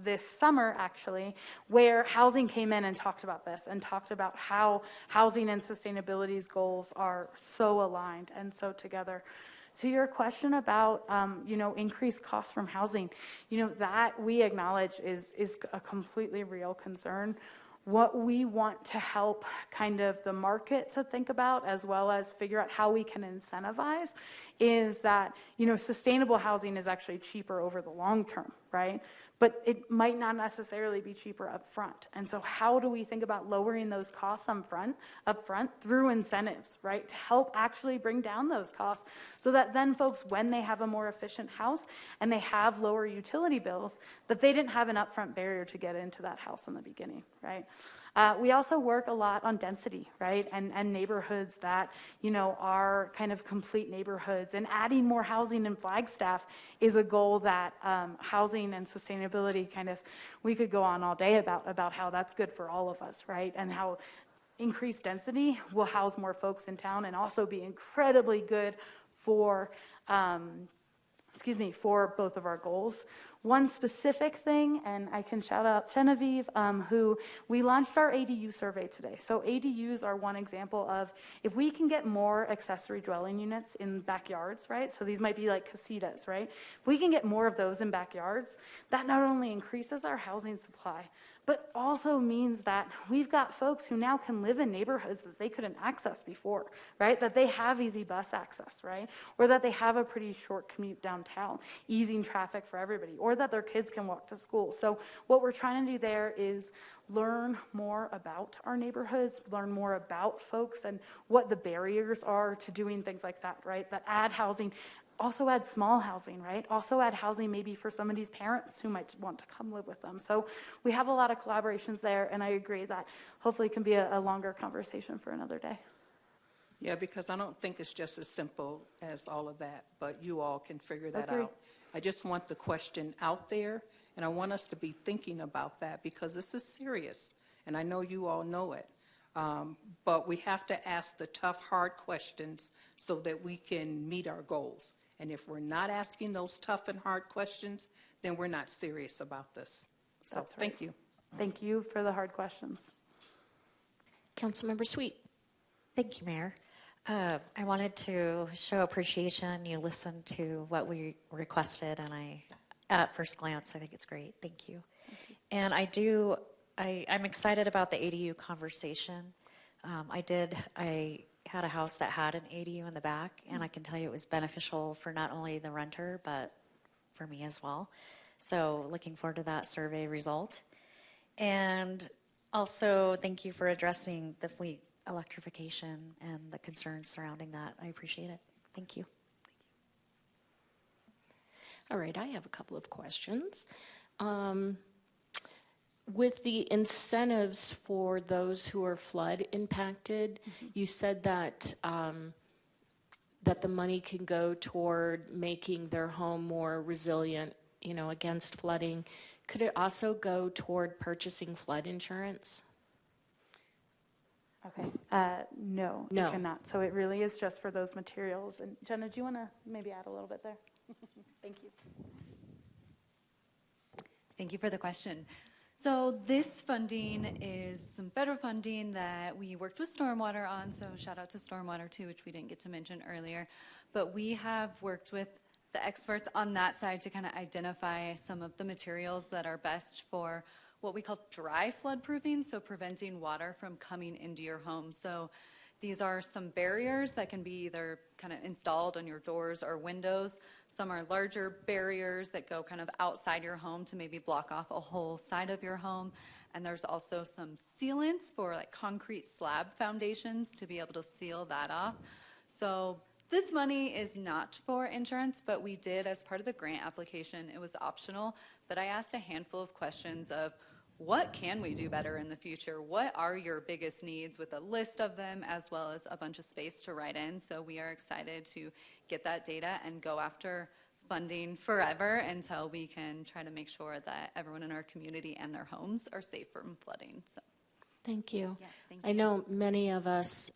this summer, actually, where housing came in and talked about this and talked about how housing and sustainability's goals are so aligned and so together. To your question about, increased costs from housing, that we acknowledge is a completely real concern. What we want to help kind of the market to think about, as well as figure out how we can incentivize, is that, sustainable housing is actually cheaper over the long term, right? But it might not necessarily be cheaper up front. And so how do we think about lowering those costs up front through incentives, right? To help actually bring down those costs so that then folks, when they have a more efficient house and they have lower utility bills, that they didn't have an upfront barrier to get into that house in the beginning, right? We also work a lot on density, right, and neighborhoods that, are kind of complete neighborhoods. And adding more housing in Flagstaff is a goal that housing and sustainability we could go on all day about how that's good for all of us, right, and how increased density will house more folks in town and also be incredibly good for for both of our goals. One specific thing, and I can shout out Genevieve, who we launched our ADU survey today. So ADUs are one example of if we can get more accessory dwelling units in backyards, right? So these might be like casitas, right? If we can get more of those in backyards, that not only increases our housing supply, but also means that we've got folks who now can live in neighborhoods that they couldn't access before, right? That they have easy bus access, right? Or that they have a pretty short commute downtown, easing traffic for everybody, or that their kids can walk to school. So what we're trying to do there is learn more about our neighborhoods, learn more about folks and what the barriers are to doing things like that, right? That add housing Also add small housing, right? Also add housing maybe for somebody's parents who might want to come live with them. So we have a lot of collaborations there, and I agree that hopefully it can be a longer conversation for another day. Yeah, because I don't think it's just as simple as all of that, but you all can figure that Agreed. out. I just want the question out there, and I want us to be thinking about that because this is serious, and I know you all know it. But we have to ask the tough, hard questions so that we can meet our goals. And if we're not asking those tough and hard questions, then we're not serious about this. So That's right. thank you. Thank you for the hard questions. Councilmember Sweet. Thank you, Mayor. I wanted to show appreciation. You listened to what we requested, and at first glance, I think it's great. Thank you. And I'm excited about the ADU conversation. I had a house that had an ADU in the back, and I can tell you it was beneficial for not only the renter, but for me as well. So looking forward to that survey result. And also, thank you for addressing the fleet electrification and the concerns surrounding that. I appreciate it. Thank you. All right, I have a couple of questions. With the incentives for those who are flood impacted, you said that that the money can go toward making their home more resilient, against flooding. Could it also go toward purchasing flood insurance? Okay. No, No. it cannot. So it really is just for those materials. And Jenna, do you want to maybe add a little bit there? Thank you. Thank you for the question. So this funding is some federal funding that we worked with Stormwater on, so shout out to Stormwater too, which we didn't get to mention earlier. But we have worked with the experts on that side to kind of identify some of the materials that are best for what we call dry flood proofing, so preventing water from coming into your home. So these are some barriers that can be either kind of installed on your doors or windows. Some are larger barriers that go kind of outside your home to maybe block off a whole side of your home. And there's also some sealants for like concrete slab foundations to be able to seal that off. So this money is not for insurance, but we did, as part of the grant application, it was optional, but I asked a handful of questions of what can we do better in the future? What are your biggest needs, with a list of them as well as a bunch of space to write in. So we are excited to get that data and go after funding forever until we can try to make sure that everyone in our community and their homes are safe from flooding. So Thank you. yes, thank you. I know many of us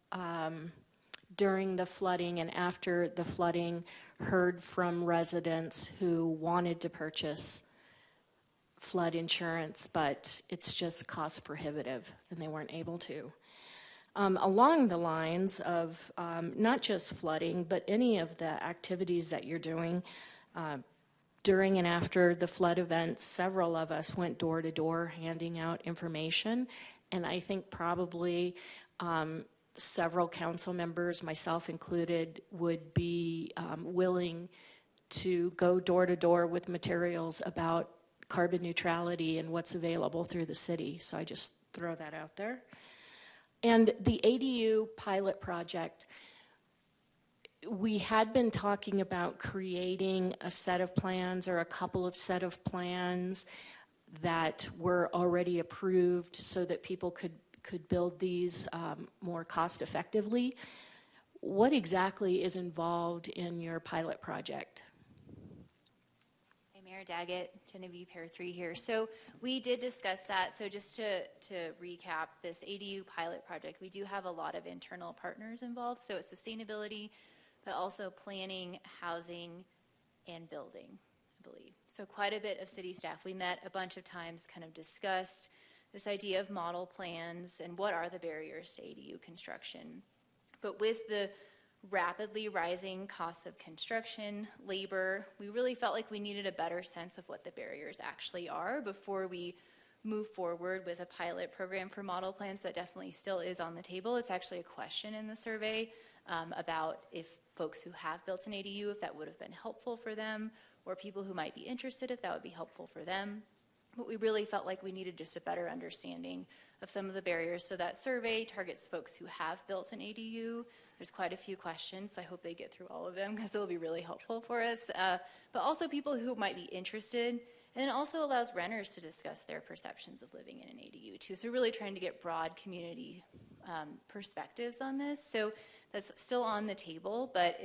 during the flooding and after the flooding heard from residents who wanted to purchase flood insurance, but it's just cost prohibitive and they weren't able to. Along the lines of not just flooding, but any of the activities that you're doing, during and after the flood event, several of us went door to door handing out information, and I think probably several council members, myself included, would be willing to go door to door with materials about carbon neutrality and what's available through the city. So I just throw that out there. And the ADU pilot project, we had been talking about creating a set of plans or a couple of set of plans that were already approved so that people could build these more cost effectively. What exactly is involved in your pilot project? Mayor Daggett, Genevieve Pair 3 here. So we did discuss that. So just to recap this ADU pilot project, we do have a lot of internal partners involved. So it's sustainability, but also planning, housing, and building, I believe. So quite a bit of city staff. We met a bunch of times, kind of discussed this idea of model plans and what are the barriers to ADU construction. But with the rapidly rising costs of construction, labor, we really felt like we needed a better sense of what the barriers actually are before we move forward with a pilot program for model plans. That definitely still is on the table. It's actually a question in the survey about if folks who have built an ADU, if that would have been helpful for them, or people who might be interested, if that would be helpful for them. But we really felt like we needed just a better understanding of some of the barriers. So that survey targets folks who have built an ADU. There's quite a few questions, so I hope they get through all of them because it'll be really helpful for us. But also people who might be interested. And it also allows renters to discuss their perceptions of living in an ADU too. So really trying to get broad community perspectives on this. So that's still on the table, but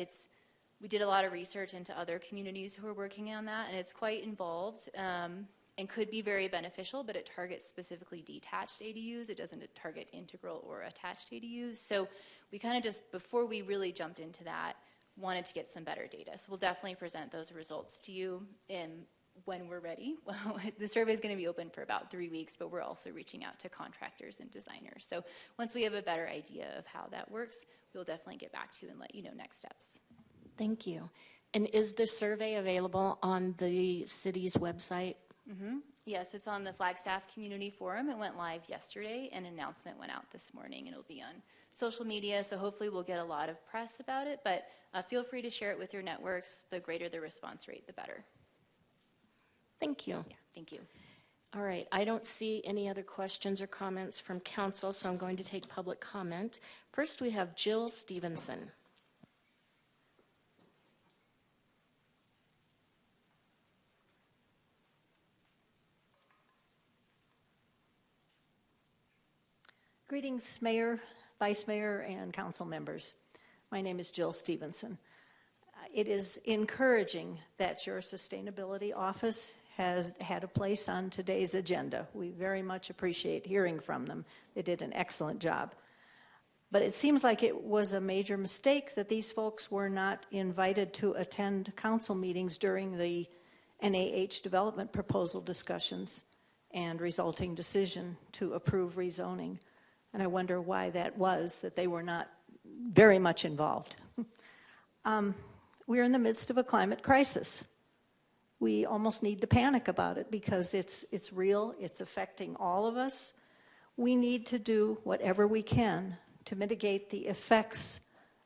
we did a lot of research into other communities who are working on that, and it's quite involved and could be very beneficial, but it targets specifically detached ADUs. It doesn't target integral or attached ADUs. So we kind of just, before we really jumped into that, wanted to get some better data. So we'll definitely present those results to you when we're ready. The survey is going to be open for about 3 weeks, but we're also reaching out to contractors and designers. So once we have a better idea of how that works, we'll definitely get back to you and let you know next steps. Thank you. And is the survey available on the city's website? Mm-hmm. Yes, it's on the Flagstaff Community Forum. It went live yesterday, and an announcement went out this morning, and it'll be on social media, so hopefully we'll get a lot of press about it, but feel free to share it with your networks. The greater the response rate, the better. Thank you. Yeah, thank you. All right, I don't see any other questions or comments from council, so I'm going to take public comment. First, we have Jill Stevenson. Greetings, Mayor, Vice Mayor, and council members. My name is Jill Stevenson. It is encouraging that your sustainability office has had a place on today's agenda. We very much appreciate hearing from them. They did an excellent job. But it seems like it was a major mistake that these folks were not invited to attend council meetings during the NAH development proposal discussions and resulting decision to approve rezoning. And I wonder why that was, that they were not very much involved. We're in the midst of a climate crisis. We almost need to panic about it because it's real, it's affecting all of us. We need to do whatever we can to mitigate the effects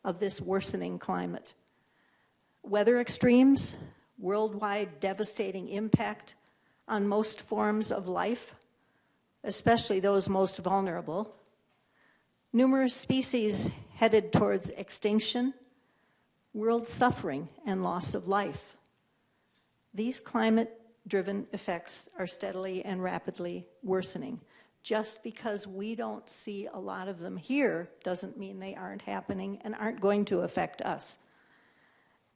of this worsening climate. Weather extremes, worldwide devastating impact on most forms of life, especially those most vulnerable. Numerous species headed towards extinction, world suffering, and loss of life. These climate-driven effects are steadily and rapidly worsening. Just because we don't see a lot of them here doesn't mean they aren't happening and aren't going to affect us.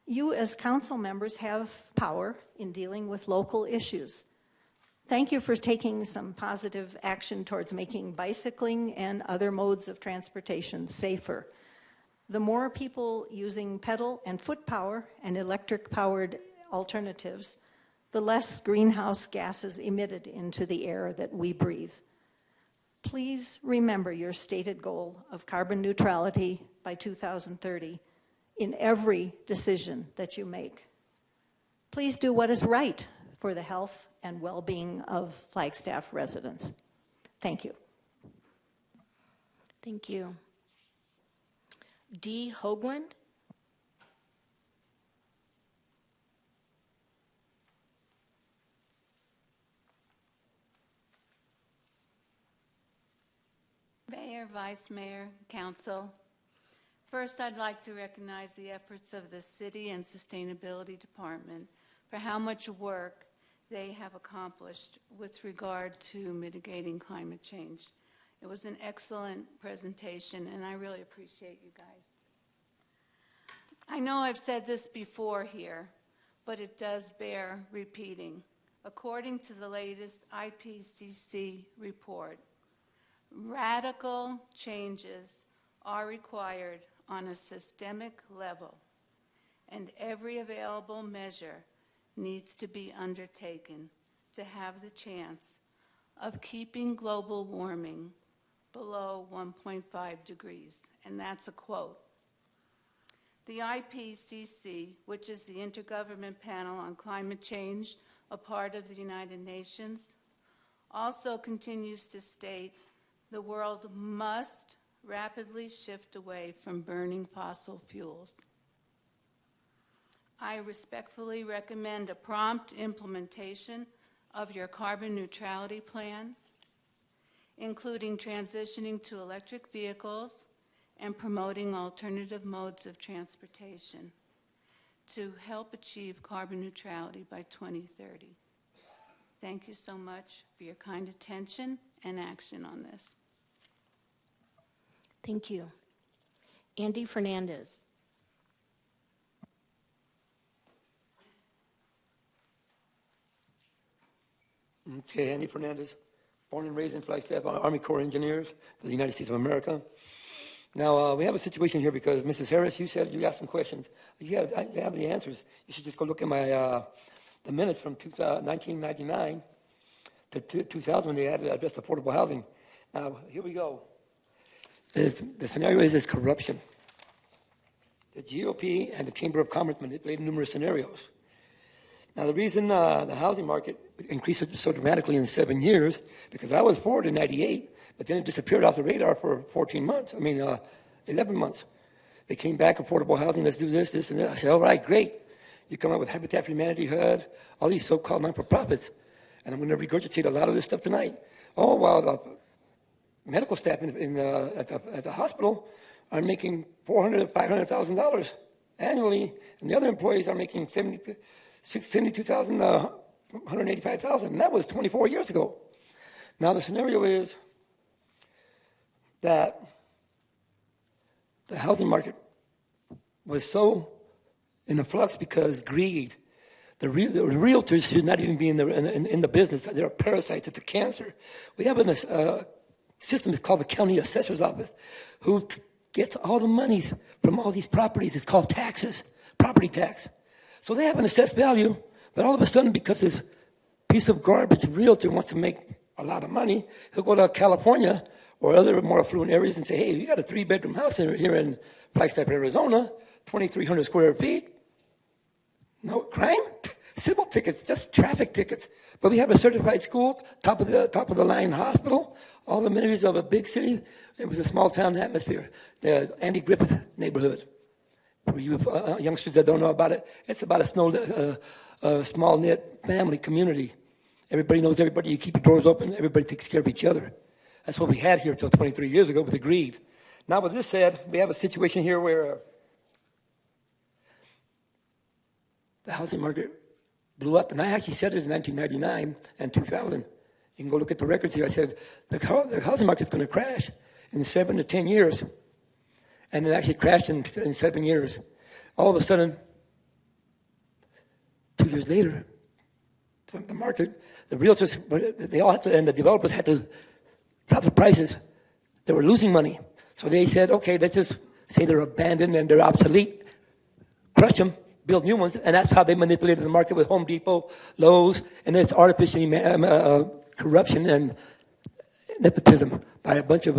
You as council members have power in dealing with local issues. Thank you for taking some positive action towards making bicycling and other modes of transportation safer. The more people using pedal and foot power and electric-powered alternatives, the less greenhouse gases emitted into the air that we breathe. Please remember your stated goal of carbon neutrality by 2030 in every decision that you make. Please do what is right for the health and well-being of Flagstaff residents. Thank you. Thank you. Dee Hoagland. Mayor, Vice Mayor, Council. First, I'd like to recognize the efforts of the City and Sustainability Department for how much work they have accomplished with regard to mitigating climate change. It was an excellent presentation, and I really appreciate you guys. I know I've said this before here, but it does bear repeating. According to the latest IPCC report, radical changes are required on a systemic level, and every available measure needs to be undertaken to have the chance of keeping global warming below 1.5 degrees, and that's a quote. The IPCC, which is the Intergovernmental Panel on Climate Change, a part of the United Nations, also continues to state the world must rapidly shift away from burning fossil fuels. I respectfully recommend a prompt implementation of your carbon neutrality plan. including transitioning to electric vehicles and promoting alternative modes of transportation to help achieve carbon neutrality by 2030. Thank you so much for your kind attention and action on this. Thank you. Andy Fernandez. Okay, Andy Fernandez, born and raised in Flagstaff, Army Corps of Engineers for the United States of America. Now, we have a situation here because Mrs. Harris, you said you asked some questions. You have the answers. You should just go look at my the minutes from 1999 to 2000 when they addressed affordable housing. Now, here we go. The scenario is corruption. The GOP and the Chamber of Commerce manipulated numerous scenarios. Now, the reason the housing market increased so dramatically in 7 years, because I was for it in 98, but then it disappeared off the radar for 11 months. They came back, affordable housing, let's do this, and that. I said, all right, great. You come up with Habitat for Humanity, HUD, all these so-called non-for-profits. And I'm going to regurgitate a lot of this stuff tonight. Oh, while the medical staff at the hospital are making $400,000 to $500,000 annually, and the other employees are making $72,000 to $185,000, and that was 24 years ago. Now the scenario is that the housing market was so in a flux because greed. The realtors should not even be in the business. They're parasites. It's a cancer. We have a system called the county assessor's office, who gets all the monies from all these properties. It's called taxes, property tax. So they have an assessed value, but all of a sudden, because this piece of garbage realtor wants to make a lot of money, he'll go to California or other more affluent areas and say, hey, you got a 3-bedroom house here in Flagstaff, Arizona, 2,300 square feet. No crime, civil tickets, just traffic tickets. But we have a certified school, top of the line hospital, all the amenities of a big city. It was a small town atmosphere. The Andy Griffith neighborhood. For you youngsters that don't know about it, it's about a small knit family community. Everybody knows everybody. You keep your doors open. Everybody takes care of each other. That's what we had here until 23 years ago with the greed. Now, with this said, we have a situation here where the housing market blew up, and I actually said it in 1999 and 2000. You can go look at the records here. I said the housing market's going to crash in 7 to 10 years, and it actually crashed in 7 years. All of a sudden, 2 years later, the market, the realtors, they all had to, and the developers had to drop the prices. They were losing money, so they said, okay, let's just say they're abandoned and they're obsolete, crush them, build new ones, and that's how they manipulated the market with Home Depot, Lowe's, and it's artificially corruption and nepotism by a bunch of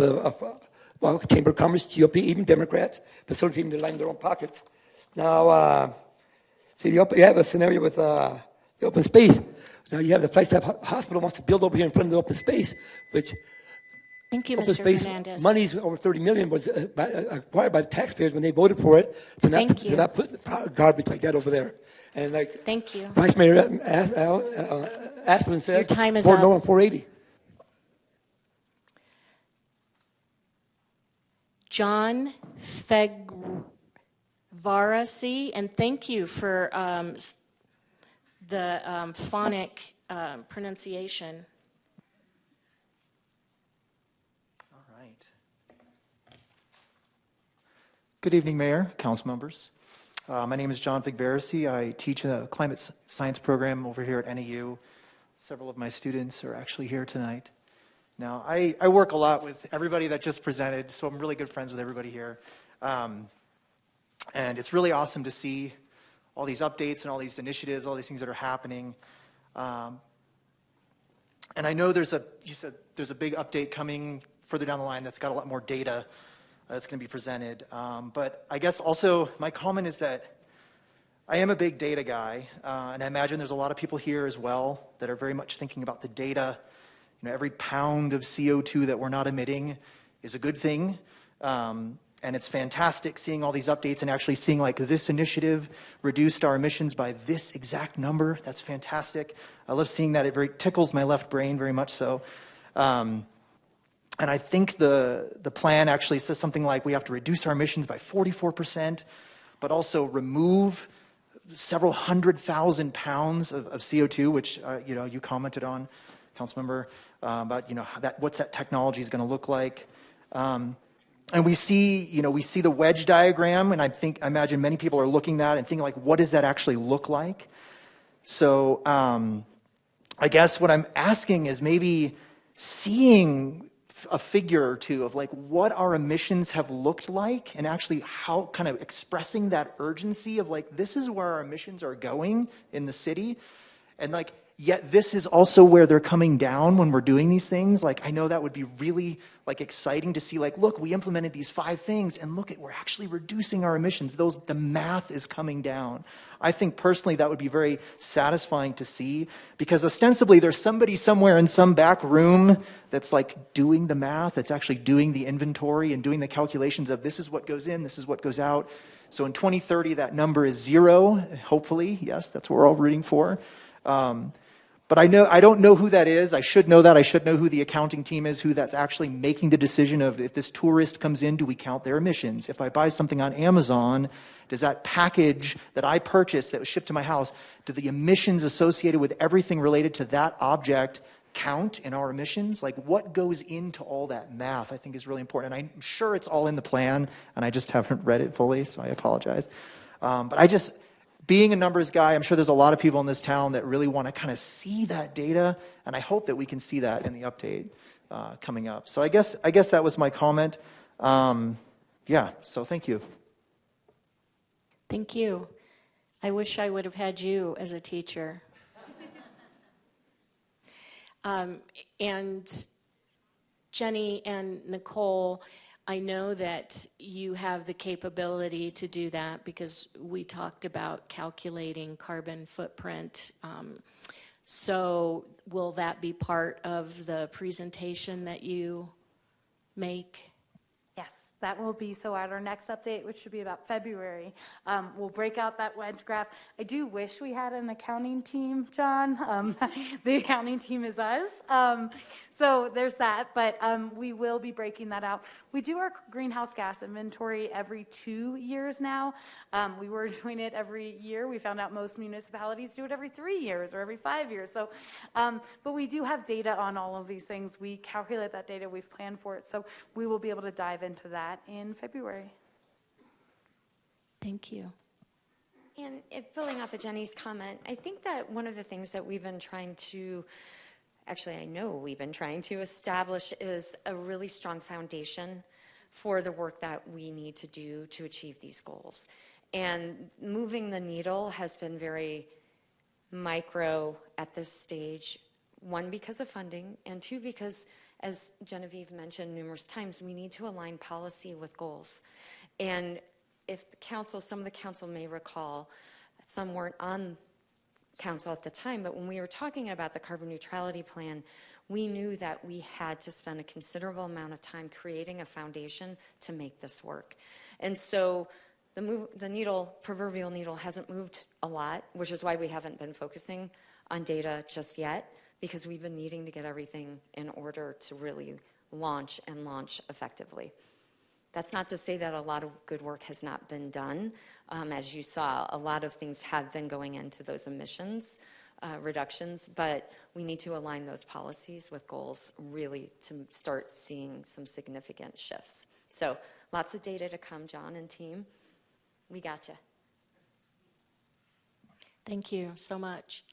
Chamber of Commerce, GOP, even Democrats, facilitating to line their own pockets. Now, see, you have a scenario with the open space. Now you have the Flagstaff Hospital wants to build over here in front of the open space, which Thank you, open Mr. space Fernandez. money's over $30 million was acquired by the taxpayers when they voted for it to not put garbage like that over there. And like Thank you. Vice Mayor Aslan said, your time is vote up. no on 480. John Fegvarasi, and thank you for the phonic pronunciation. Good evening, Mayor, council members. My name is John Figbarasi. I teach a climate science program over here at NAU. Several of my students are actually here tonight. Now, I work a lot with everybody that just presented, so I'm really good friends with everybody here. And it's really awesome to see all these updates and all these initiatives, all these things that are happening. And I know you said there's a big update coming further down the line that's got a lot more data that's going to be presented. But I guess also my comment is that I am a big data guy, and I imagine there's a lot of people here as well that are very much thinking about the data. You know, every pound of CO2 that we're not emitting is a good thing, and it's fantastic seeing all these updates and actually seeing like this initiative reduced our emissions by this exact number. That's fantastic. I love seeing that. It very tickles my left brain very much so. And I think the plan actually says something like we have to reduce our emissions by 44%, but also remove several 100,000 pounds of CO2, which you commented on, Councilmember, about what that technology is going to look like. And we see the wedge diagram, and I imagine many people are looking at that and thinking like, what does that actually look like? So I guess what I'm asking is maybe seeing a figure or two of like what our emissions have looked like, and actually how kind of expressing that urgency of like, this is where our emissions are going in the city, and like, yet this is also where they're coming down when we're doing these things. Like, I know that would be really like exciting to see, like, look, we implemented these 5 things and look, we're actually reducing our emissions. The math is coming down. I think personally that would be very satisfying to see, because ostensibly there's somebody somewhere in some back room that's like doing the math, that's actually doing the inventory and doing the calculations of this is what goes in, this is what goes out. So in 2030, that number is 0, hopefully. Yes, that's what we're all rooting for. But I don't know who that is. I should know that. I should know who the accounting team is, who that's actually making the decision of, if this tourist comes in, do we count their emissions? If I buy something on Amazon, does that package that I purchased that was shipped to my house, do the emissions associated with everything related to that object count in our emissions? Like, what goes into all that math, I think, is really important. And I'm sure it's all in the plan, and I just haven't read it fully, so I apologize. But being a numbers guy, I'm sure there's a lot of people in this town that really want to kind of see that data, and I hope that we can see that in the update coming up. So I guess that was my comment. So thank you. Thank you. I wish I would have had you as a teacher. And Jenny and Nicole, I know that you have the capability to do that because we talked about calculating carbon footprint. So will that be part of the presentation that you make? Yes, that will be, so at our next update, which should be about February, we'll break out that wedge graph. I do wish we had an accounting team, John. The accounting team is us. So there's that, but we will be breaking that out. We do our greenhouse gas inventory every 2 years now. We were doing it every year. We found out most municipalities do it every 3 years or every 5 years. So, but we do have data on all of these things. We calculate that data, we've planned for it. So we will be able to dive into that in February. Thank you. And building off of Jenny's comment, I think that one of the things that we've been trying to, actually I know we've been trying to establish, is a really strong foundation for the work that we need to do to achieve these goals. And moving the needle has been very micro at this stage, 1, because of funding, and 2, because, as Genevieve mentioned numerous times, we need to align policy with goals. And if the council, some of the council may recall, some weren't on council at the time, but when we were talking about the carbon neutrality plan, we knew that we had to spend a considerable amount of time creating a foundation to make this work. And so the needle, proverbial needle, hasn't moved a lot, which is why we haven't been focusing on data just yet, because we've been needing to get everything in order to really launch and launch effectively. That's not to say that a lot of good work has not been done. As you saw, a lot of things have been going into those emissions reductions, but we need to align those policies with goals really to start seeing some significant shifts. So lots of data to come, John and team. We gotcha. Thank you so much.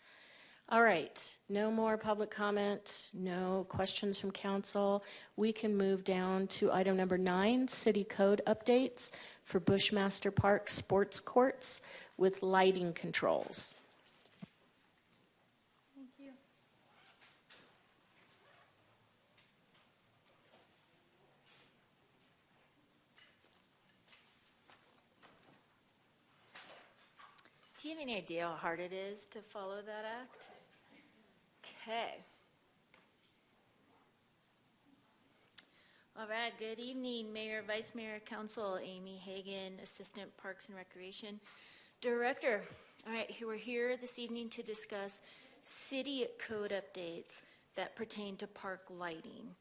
All right, no more public comment, no questions from council. We can move down to item number 9, city code updates for Bushmaster Park sports courts with lighting controls. Thank you. Do you have any idea how hard it is to follow that act? Okay. All right, good evening, Mayor, Vice Mayor, Council, Amy Hagan, Assistant Parks and Recreation Director. All right, we're here this evening to discuss city code updates that pertain to park lighting.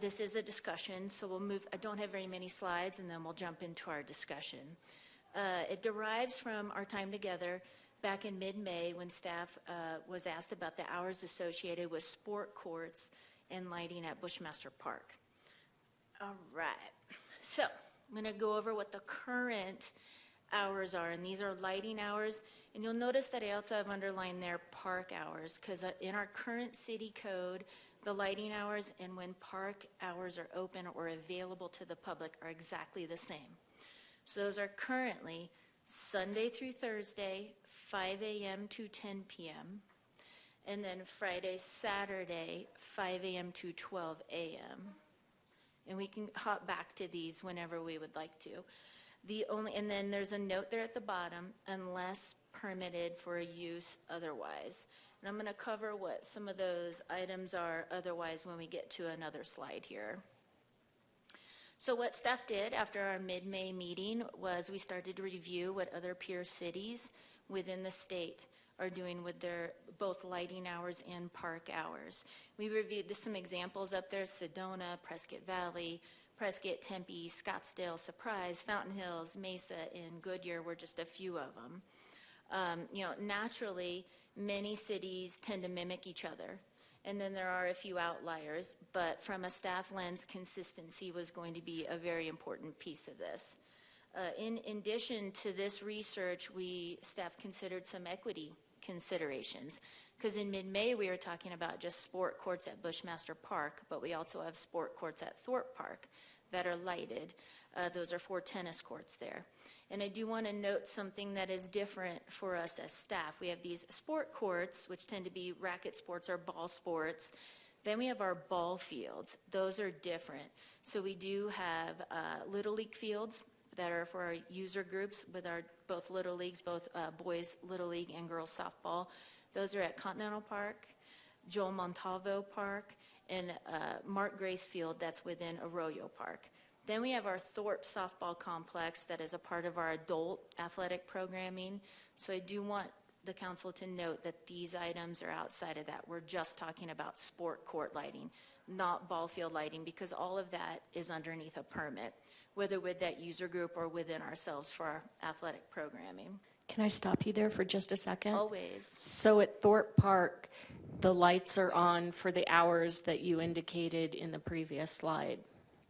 This is a discussion, so we'll move. I don't have very many slides, and then we'll jump into our discussion. It derives from our time together back in mid-May when staff was asked about the hours associated with sport courts and lighting at Bushmaster Park. All right, so I'm going to go over what the current hours are, and these are lighting hours. And you'll notice that I also have underlined there park hours, because in our current city code, the lighting hours and when park hours are open or available to the public are exactly the same. So those are currently Sunday through Thursday, 5 a.m. to 10 p.m., and then Friday, Saturday, 5 a.m. to 12 a.m. And we can hop back to these whenever we would like to. And then there's a note there at the bottom, unless permitted for a use otherwise. And I'm going to cover what some of those items are otherwise when we get to another slide here. So what staff did after our mid-May meeting was we started to review what other peer cities within the state are doing with their both lighting hours and park hours. We reviewed some examples up there: Sedona, Prescott Valley, Prescott, Tempe, Scottsdale, Surprise, Fountain Hills, Mesa, and Goodyear were just a few of them. Naturally, many cities tend to mimic each other, and then there are a few outliers, but from a staff lens, consistency was going to be a very important piece of this. In addition to this research, staff considered some equity considerations, because in mid-May we were talking about just sport courts at Bushmaster Park, but we also have sport courts at Thorpe Park that are lighted. Those are 4 tennis courts there. And I do want to note something that is different for us as staff. We have these sport courts, which tend to be racket sports or ball sports. Then we have our ball fields. Those are different. So we do have Little League fields that are for our user groups with our both Little Leagues, both boys Little League and girls softball. Those are at Continental Park, Joel Montalvo Park, and Mark Grace Field that's within Arroyo Park. Then we have our Thorpe softball complex that is a part of our adult athletic programming. So I do want the council to note that these items are outside of that. We're just talking about sport court lighting, not ball field lighting, because all of that is underneath a permit, whether with that user group or within ourselves for our athletic programming. Can I stop you there for just a second? Always. So at Thorpe Park, the lights are on for the hours that you indicated in the previous slide.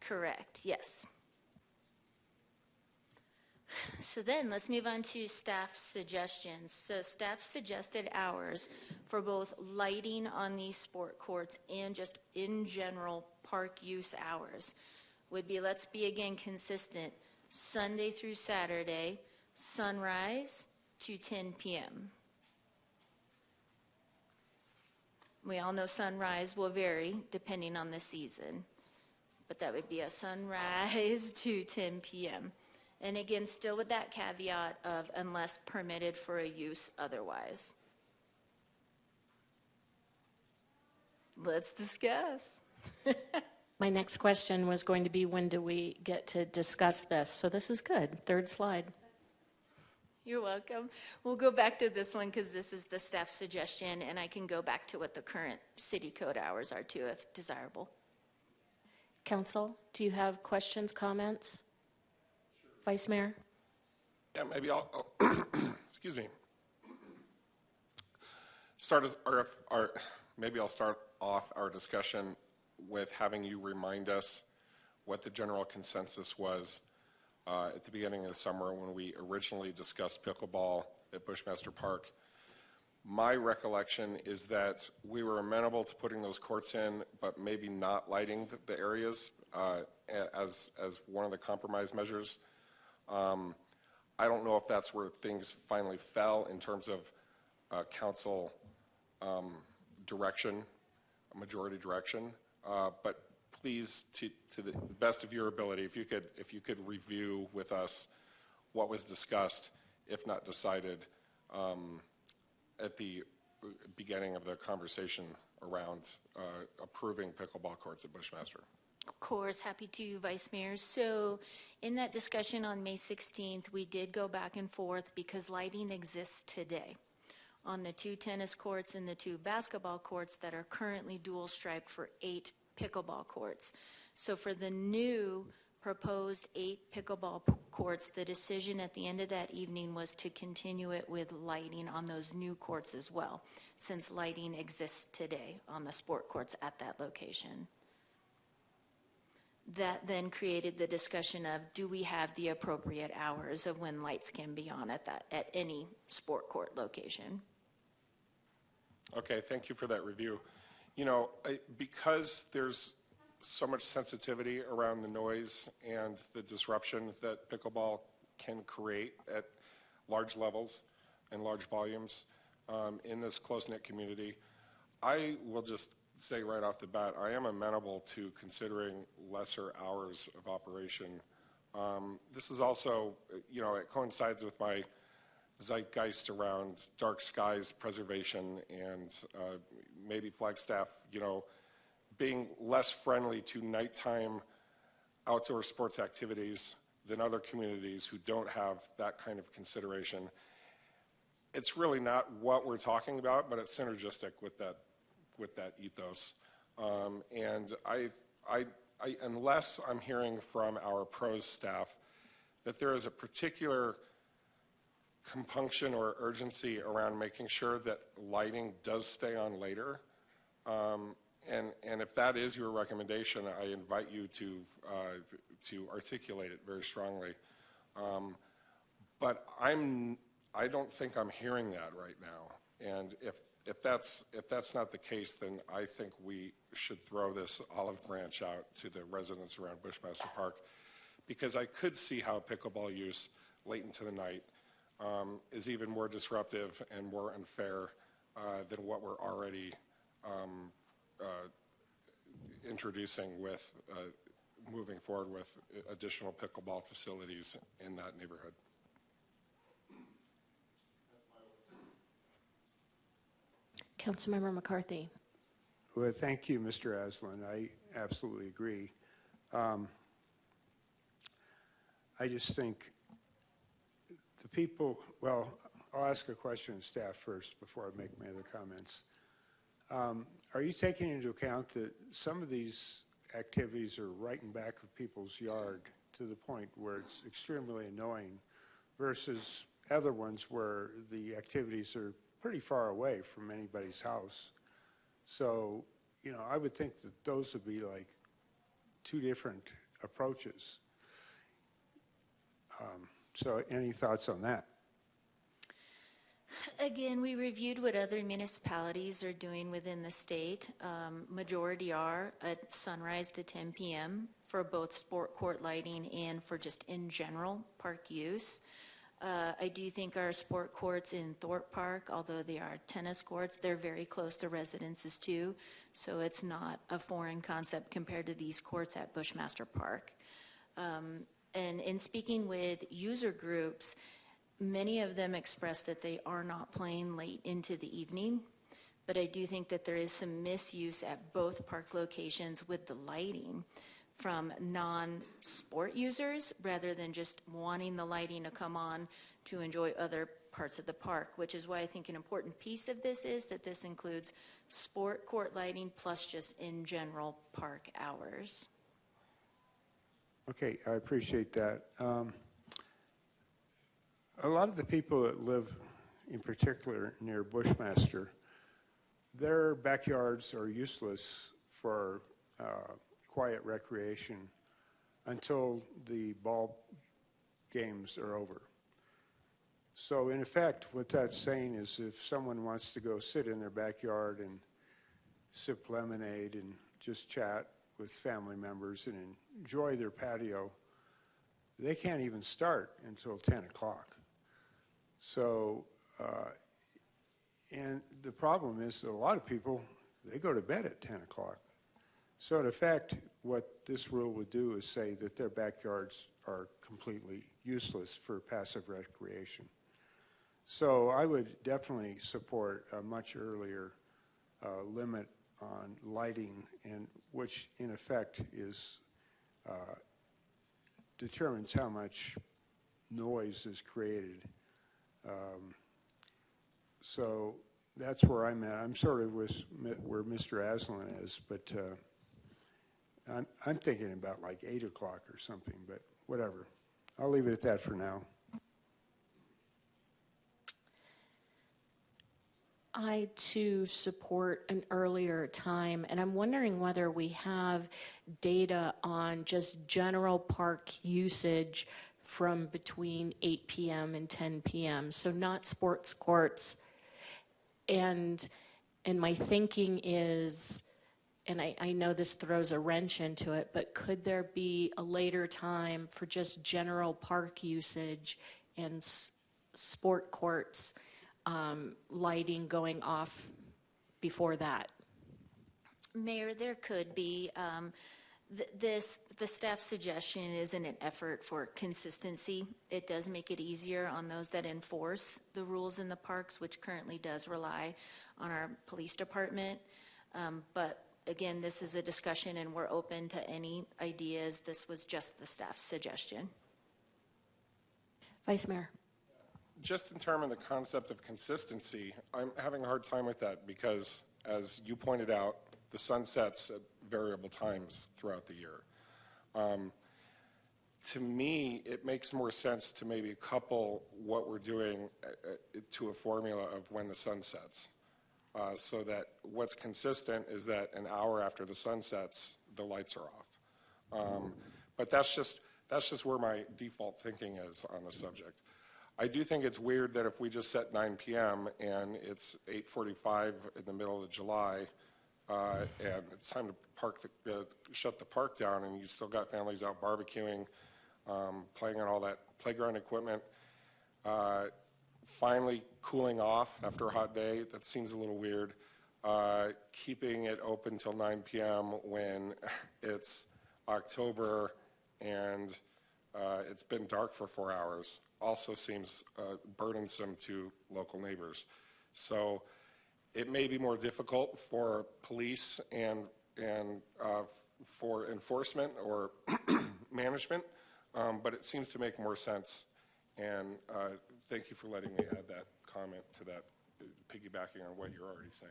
Correct, yes. So then let's move on to staff suggestions. So staff suggested hours for both lighting on these sport courts and just in general park use hours would be, let's be again consistent, Sunday through Saturday, sunrise to 10 p.m. We all know sunrise will vary depending on the season, but that would be a sunrise to 10 p.m. And again, still with that caveat of unless permitted for a use otherwise. Let's discuss. My next question was going to be, when do we get to discuss this? So this is good. Third slide. You're welcome. We'll go back to this one because this is the staff suggestion, and I can go back to what the current city code hours are too, if desirable. Council, do you have questions, comments? Sure. Vice Mayor? Yeah, maybe I'll, excuse me. Maybe I'll start off our discussion with having you remind us what the general consensus was at the beginning of the summer when we originally discussed pickleball at Bushmaster Park. My recollection is that we were amenable to putting those courts in, but maybe not lighting the areas as one of the compromise measures. I don't know if that's where things finally fell in terms of council direction, majority direction, but please, to the best of your ability, if you could review with us what was discussed, if not decided, at the beginning of the conversation around approving pickleball courts at Bushmaster. Of course, happy to, Vice Mayor. So in that discussion on May 16th, we did go back and forth because lighting exists today on the 2 tennis courts and the 2 basketball courts that are currently dual striped for 8 pickleball courts. So for the new proposed 8 pickleball courts, the decision at the end of that evening was to continue it with lighting on those new courts as well, since lighting exists today on the sport courts at that location. That then created the discussion of, do we have the appropriate hours of when lights can be on at any sport court location? Okay, thank you for that review. You know, because there's so much sensitivity around the noise and the disruption that pickleball can create at large levels and large volumes in this close-knit community, I will just say right off the bat, I am amenable to considering lesser hours of operation. This is also, you know, it coincides with my zeitgeist around dark skies preservation and maybe Flagstaff, you know, being less friendly to nighttime outdoor sports activities than other communities who don't have that kind of consideration. It's really not what we're talking about, but it's synergistic with that ethos. And unless I'm hearing from our pros staff that there is a particular compunction or urgency around making sure that lighting does stay on later, and if that is your recommendation, I invite you to articulate it very strongly. But I don't think I'm hearing that right now. And if that's not the case, then I think we should throw this olive branch out to the residents around Bushmaster Park, because I could see how pickleball use late into the night is even more disruptive and more unfair than what we're already introducing with moving forward with additional pickleball facilities in that neighborhood. Councilmember McCarthy. Well, thank you, Mr. Aslan. I absolutely agree. I just think the people, well, I'll ask a question of staff first before I make my other comments. Are you taking into account that some of these activities are right in back of people's yard to the point where it's extremely annoying versus other ones where the activities are pretty far away from anybody's house? So, you know, I would think that those would be like two different approaches. So any thoughts on that? Again, we reviewed what other municipalities are doing within the state. Majority are at sunrise to 10 p.m. for both sport court lighting and for just in general park use. I do think our sport courts in Thorpe Park, although they are tennis courts, they're very close to residences too, so it's not a foreign concept compared to these courts at Bushmaster Park. And in speaking with user groups, many of them express that they are not playing late into the evening, but I do think that there is some misuse at both park locations with the lighting from non-sport users rather than just wanting the lighting to come on to enjoy other parts of the park, which is why I think an important piece of this is that this includes sport court lighting plus just in general park hours. Okay, I appreciate that. A lot of the people that live in particular near Bushmaster, their backyards are useless for quiet recreation until the ball games are over. So in effect, what that's saying is if someone wants to go sit in their backyard and sip lemonade and just chat with family members and enjoy their patio, they can't even start until 10 o'clock. So, and the problem is that a lot of people, they go to bed at 10 o'clock. So in effect, what this rule would do is say that their backyards are completely useless for passive recreation. So I would definitely support a much earlier limit on lighting, and which in effect is determines how much noise is created. So that's where I'm at. I'm sort of with where Mr. Aslan is, but I'm thinking about like 8 o'clock or something, but whatever. I'll leave it at that for now. I, too, support an earlier time, and I'm wondering whether we have data on just general park usage from between 8 p.m. and 10 p.m., so not sports courts. And my thinking is, and I know this throws a wrench into it, but could there be a later time for just general park usage and sport courts lighting going off before that? Mayor, there could be. The staff suggestion is in an effort for consistency. It does make it easier on those that enforce the rules in the parks, which currently does rely on our police department. But again, this is a discussion and we're open to any ideas. This was just the staff's suggestion. Vice Mayor. Just in terms of the concept of consistency, I'm having a hard time with that because, as you pointed out, the sun sets at variable times throughout the year. To me, it makes more sense to maybe couple what we're doing to a formula of when the sun sets, so that what's consistent is that an hour after the sun sets, the lights are off. But that's just where my default thinking is on the subject. I do think it's weird that if we just set 9 p.m. and it's 8:45 in the middle of July, and it's time to shut the park down, and you still got families out barbecuing, playing on all that playground equipment, finally cooling off after a hot day. That seems a little weird. Keeping it open till 9 p.m. when it's October and it's been dark for 4 hours also seems burdensome to local neighbors. So it may be more difficult for police and for enforcement or management, but it seems to make more sense. And thank you for letting me add that comment to that, piggybacking on what you're already saying.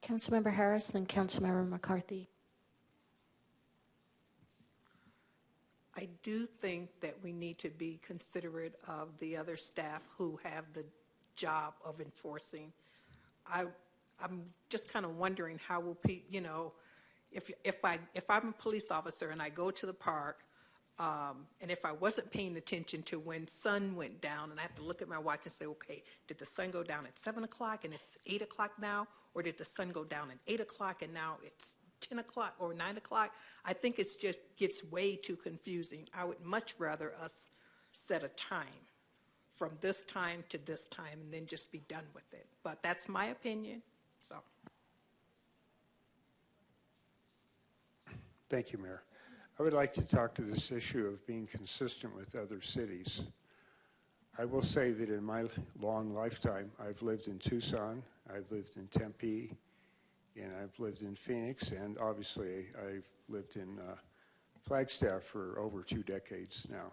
Councilmember Harris, then Councilmember McCarthy. I do think that we need to be considerate of the other staff who have the job of enforcing. I'm just kind of wondering how will people, you know, if I'm a police officer and I go to the park, and if I wasn't paying attention to when sun went down, and I have to look at my watch and say, okay, did the sun go down at 7 o'clock and it's 8 o'clock now, or did the sun go down at 8 o'clock and now it's 10 o'clock or 9 o'clock? I think it's just gets way too confusing. I would much rather us set a time from this time to this time and then just be done with it. But that's my opinion, so. Thank you, Mayor. I would like to talk to this issue of being consistent with other cities. I will say that in my long lifetime, I've lived in Tucson, I've lived in Tempe, and I've lived in Phoenix, and obviously I've lived in Flagstaff for over 2 decades now.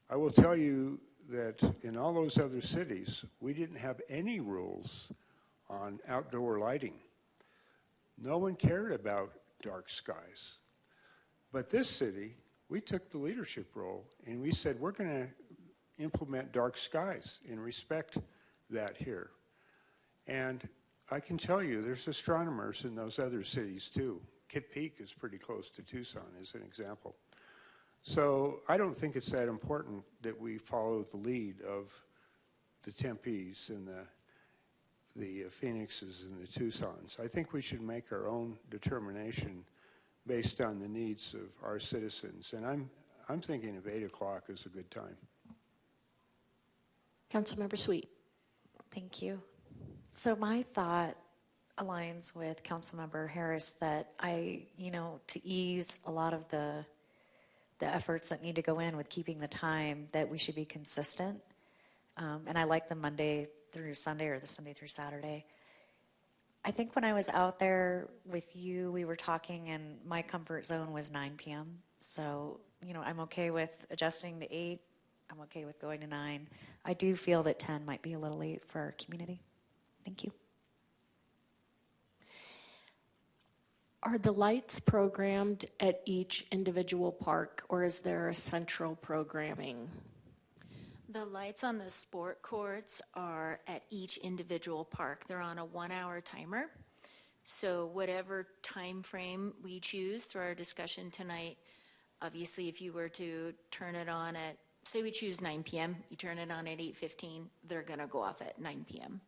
I will tell you that in all those other cities, we didn't have any rules on outdoor lighting. No one cared about dark skies. But this city, we took the leadership role and we said we're going to implement dark skies and respect that here. And I can tell you there's astronomers in those other cities too. Kitt Peak is pretty close to Tucson as an example. So I don't think it's that important that we follow the lead of the Tempes and the Phoenixes and the Tucsons. I think we should make our own determination based on the needs of our citizens. And I'm thinking of 8 o'clock is a good time. Councilmember Sweet. Thank you. So my thought aligns with Councilmember Harris that to ease a lot of the efforts that need to go in with keeping the time, that we should be consistent. And I like the Monday through Sunday or the Sunday through Saturday. I think when I was out there with you, we were talking and my comfort zone was 9 p.m. So, I'm okay with adjusting to 8. I'm okay with going to 9. I do feel that 10 might be a little late for our community. Thank you. Are the lights programmed at each individual park, or is there a central programming? The lights on the sport courts are at each individual park. They're on a 1-hour timer. So whatever time frame we choose through our discussion tonight, obviously if you were to turn it on at, say we choose 9 p.m., you turn it on at 8:15, they're going to go off at 9 p.m.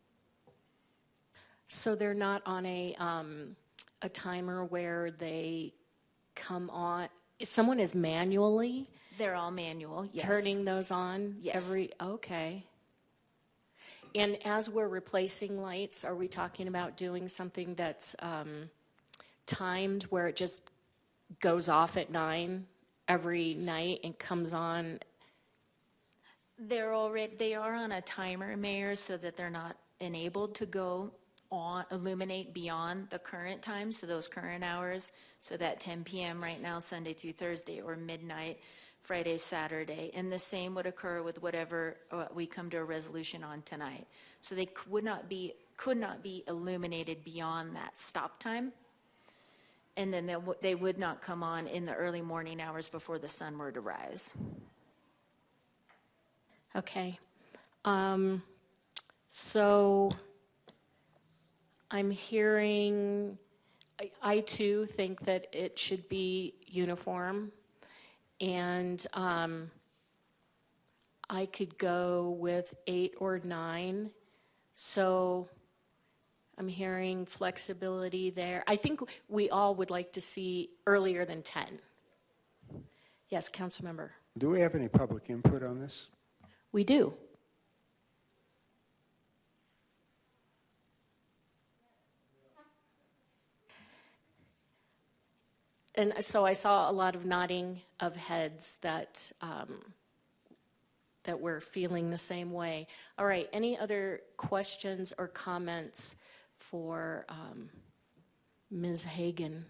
So they're not on a timer where they come on, someone is manually They're all manual, yes. turning those on? Yes. Okay. And as we're replacing lights, are we talking about doing something that's timed where it just goes off at 9 every night and comes on? They are on a timer, Mayor, so that they're not enabled to go on, illuminate beyond the current time, so those current hours, so that 10 p.m. right now, Sunday through Thursday, or midnight, Friday, Saturday. And the same would occur with whatever we come to a resolution on tonight. So they could not be illuminated beyond that stop time. And then they would not come on in the early morning hours before the sun were to rise. Okay. So I'm hearing, I too think that it should be uniform, and I could go with 8 or 9. So I'm hearing flexibility there. I think we all would like to see earlier than 10. Yes, Councilmember. Do we have any public input on this? We do. And so I saw a lot of nodding of heads that that we're feeling the same way. All right, any other questions or comments for Ms. Hagan?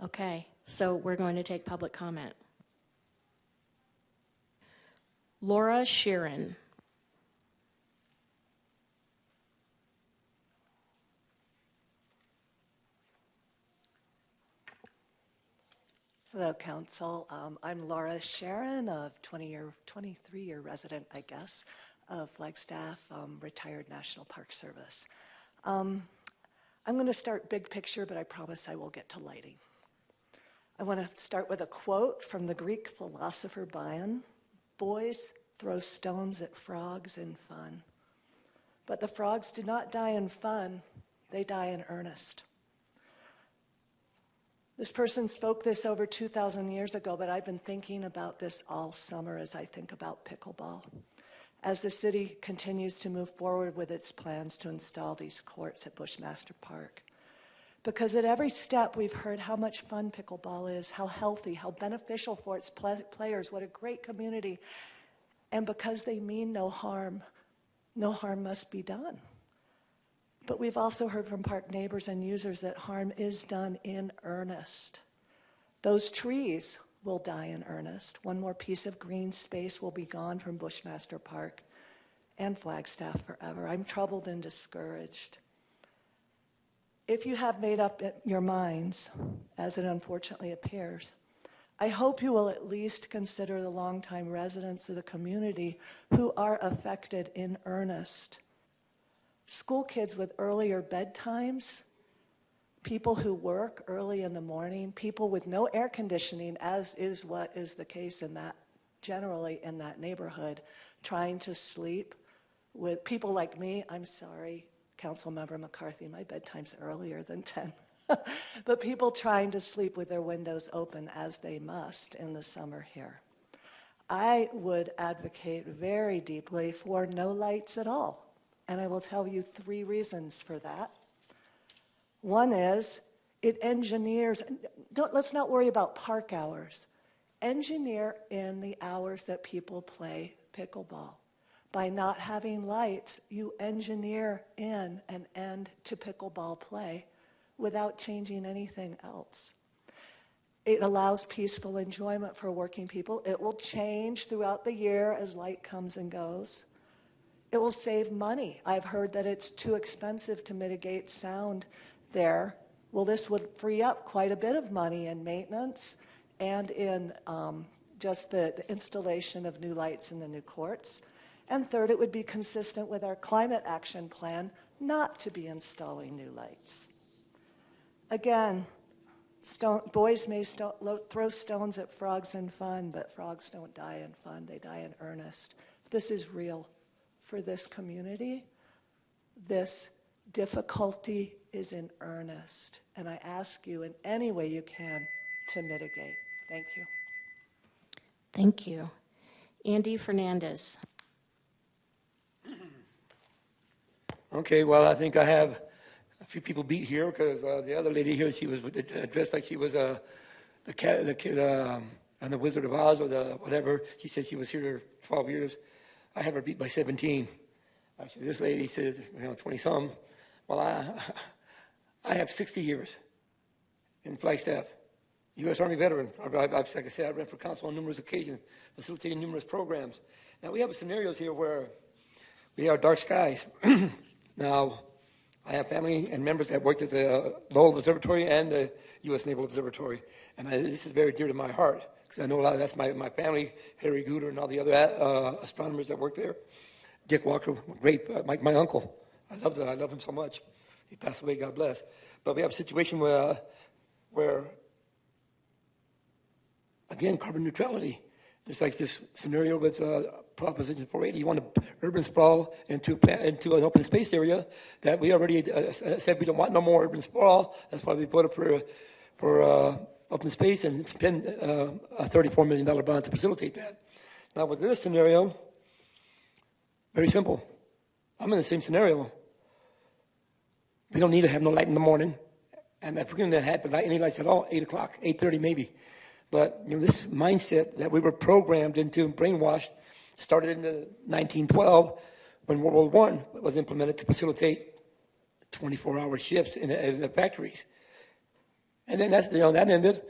Okay, so we're going to take public comment. Laura Sheeran. Hello, Council. I'm Laura Sharon, a 23-year resident, I guess, of Flagstaff, retired National Park Service. I'm going to start big picture, but I promise I will get to lighting. I want to start with a quote from the Greek philosopher Bion. Boys throw stones at frogs in fun, but the frogs do not die in fun, they die in earnest. This person spoke this over 2,000 years ago, but I've been thinking about this all summer as I think about pickleball. As the city continues to move forward with its plans to install these courts at Bushmaster Park. Because at every step we've heard how much fun pickleball is, how healthy, how beneficial for its players, what a great community. And because they mean no harm must be done. But we've also heard from park neighbors and users that harm is done in earnest. Those trees will die in earnest. One more piece of green space will be gone from Bushmaster Park and Flagstaff forever. I'm troubled and discouraged. If you have made up your minds, as it unfortunately appears, I hope you will at least consider the longtime residents of the community who are affected in earnest. School kids with earlier bedtimes, people who work early in the morning, people with no air conditioning, as is what is the case generally in that neighborhood, trying to sleep with people like me. I'm sorry, Councilmember McCarthy, my bedtime's earlier than 10. But people trying to sleep with their windows open as they must in the summer here. I would advocate very deeply for no lights at all. And I will tell you 3 reasons for that. One is it engineers, let's not worry about park hours. Engineer in the hours that people play pickleball. By not having lights, you engineer in an end to pickleball play without changing anything else. It allows peaceful enjoyment for working people. It will change throughout the year as light comes and goes. It will save money. I've heard that it's too expensive to mitigate sound there. Well, this would free up quite a bit of money in maintenance and in just the installation of new lights in the new courts. And third, it would be consistent with our climate action plan not to be installing new lights. Again, boys may throw stones at frogs in fun, but frogs don't die in fun, they die in earnest. This is real for this community. This difficulty is in earnest, and I ask you in any way you can to mitigate. Thank you. Thank you. Andy Fernandez. Okay, well, I think I have a few people beat here because the other lady here, she was dressed like she was the kid on the Wizard of Oz or the whatever. She said she was here 12 years. I have her beat by 17. Actually, this lady says, 20-some. Well, I have 60 years in Flagstaff. U.S. Army veteran. Like I said, I ran for council on numerous occasions, facilitating numerous programs. Now, we have scenarios here where we have dark skies. Now, I have family and members that worked at the Lowell Observatory and the U.S. Naval Observatory. And this is very dear to my heart because I know a lot of that's my family, Harry Gooder and all the other astronomers that worked there. Dick Walker, great, my uncle. I love him so much. He passed away, God bless. But we have a situation where again, carbon neutrality. There's like this scenario with Proposition 480. You want to urban sprawl into an open space area that we already said we don't want no more urban sprawl. That's why we put up for open space and spend a $34 million bond to facilitate that. Now, with this scenario, very simple. I'm in the same scenario. We don't need to have no light in the morning. And if we're going to have any lights at all, 8 o'clock, 8:30 maybe. But this mindset that we were programmed into, brainwashed, started in 1912 when World War I was implemented to facilitate 24-hour shifts in the factories. And then that ended.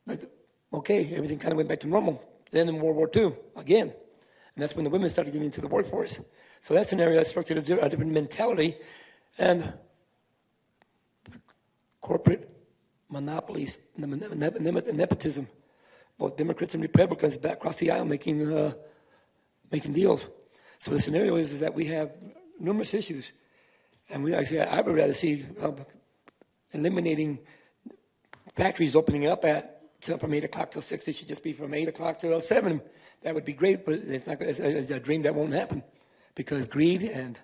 But okay, everything kind of went back to normal. Then in World War II, again. And that's when the women started getting into the workforce. So that scenario structured a different mentality. And corporate monopolies, nepotism, both Democrats and Republicans back across the aisle making deals. So the scenario is that we have numerous issues, and I would rather see eliminating factories opening up from 8 o'clock till 6. It should just be from 8 o'clock till 7. That would be great, but it's a dream that won't happen because greed and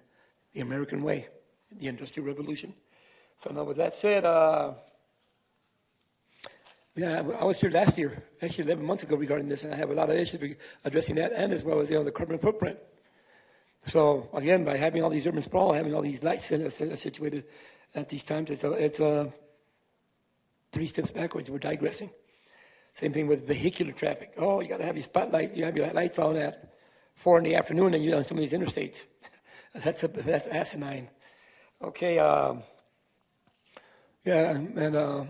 the American way, the Industrial Revolution. So now with that said, yeah, I was here last year, actually 11 months ago regarding this, and I have a lot of issues addressing that and as well as the carbon footprint. So again, by having all these urban sprawl, having all these lights situated at these times, it's 3 steps backwards. We're digressing. Same thing with vehicular traffic. Oh, you got to have your spotlight. You have your lights on at 4 in the afternoon, and you're on some of these interstates. That's asinine. Okay. Yeah, and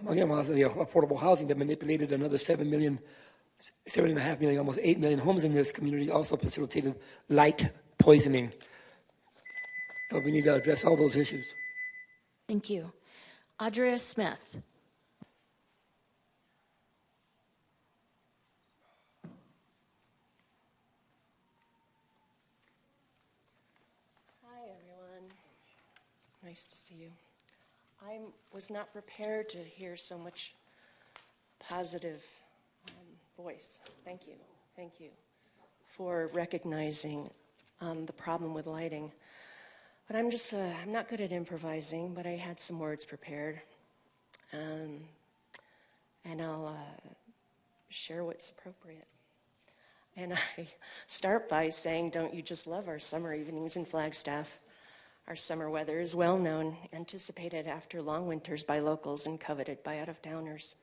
again, while the affordable housing that manipulated another 7.5 million, almost 8 million homes in this community, also facilitated light poisoning. But we need to address all those issues. Thank you. Audrea Smith. Hi, everyone. Nice to see you. I was not prepared to hear so much positive voice. Thank you. Thank you for recognizing the problem with lighting. But I'm not good at improvising, but I had some words prepared. And I'll share what's appropriate. And I start by saying, don't you just love our summer evenings in Flagstaff? Our summer weather is well known, anticipated after long winters by locals and coveted by out-of-towners.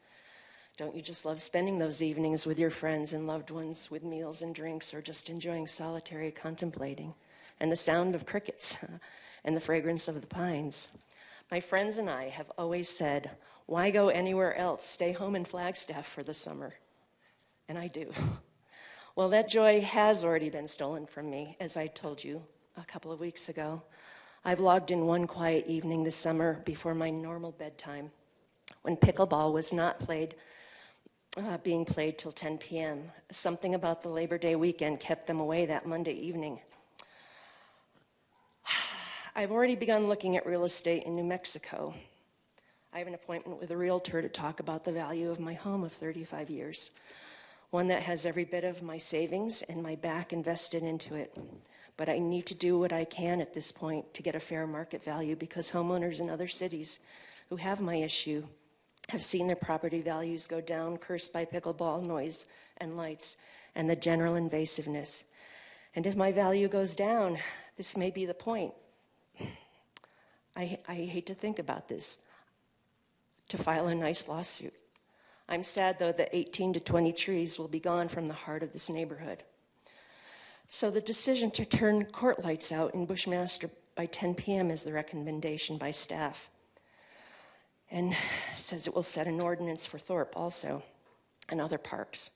Don't you just love spending those evenings with your friends and loved ones with meals and drinks or just enjoying solitary contemplating and the sound of crickets and the fragrance of the pines? My friends and I have always said, why go anywhere else? Stay home in Flagstaff for the summer. And I do. Well, that joy has already been stolen from me, as I told you a couple of weeks ago. I've logged in one quiet evening this summer before my normal bedtime, when pickleball was not being played till 10 p.m. Something about the Labor Day weekend kept them away that Monday evening. I've already begun looking at real estate in New Mexico. I have an appointment with a realtor to talk about the value of my home of 35 years, one that has every bit of my savings and my back invested into it. But I need to do what I can at this point to get a fair market value, because homeowners in other cities who have my issue have seen their property values go down, cursed by pickleball noise and lights and the general invasiveness. And if my value goes down, this may be the point. I hate to think about this, to file a nice lawsuit. I'm sad, though, that 18 to 20 trees will be gone from the heart of this neighborhood. So the decision to turn court lights out in Bushmaster by 10 p.m. is the recommendation by staff, and says it will set an ordinance for Thorpe also and other parks.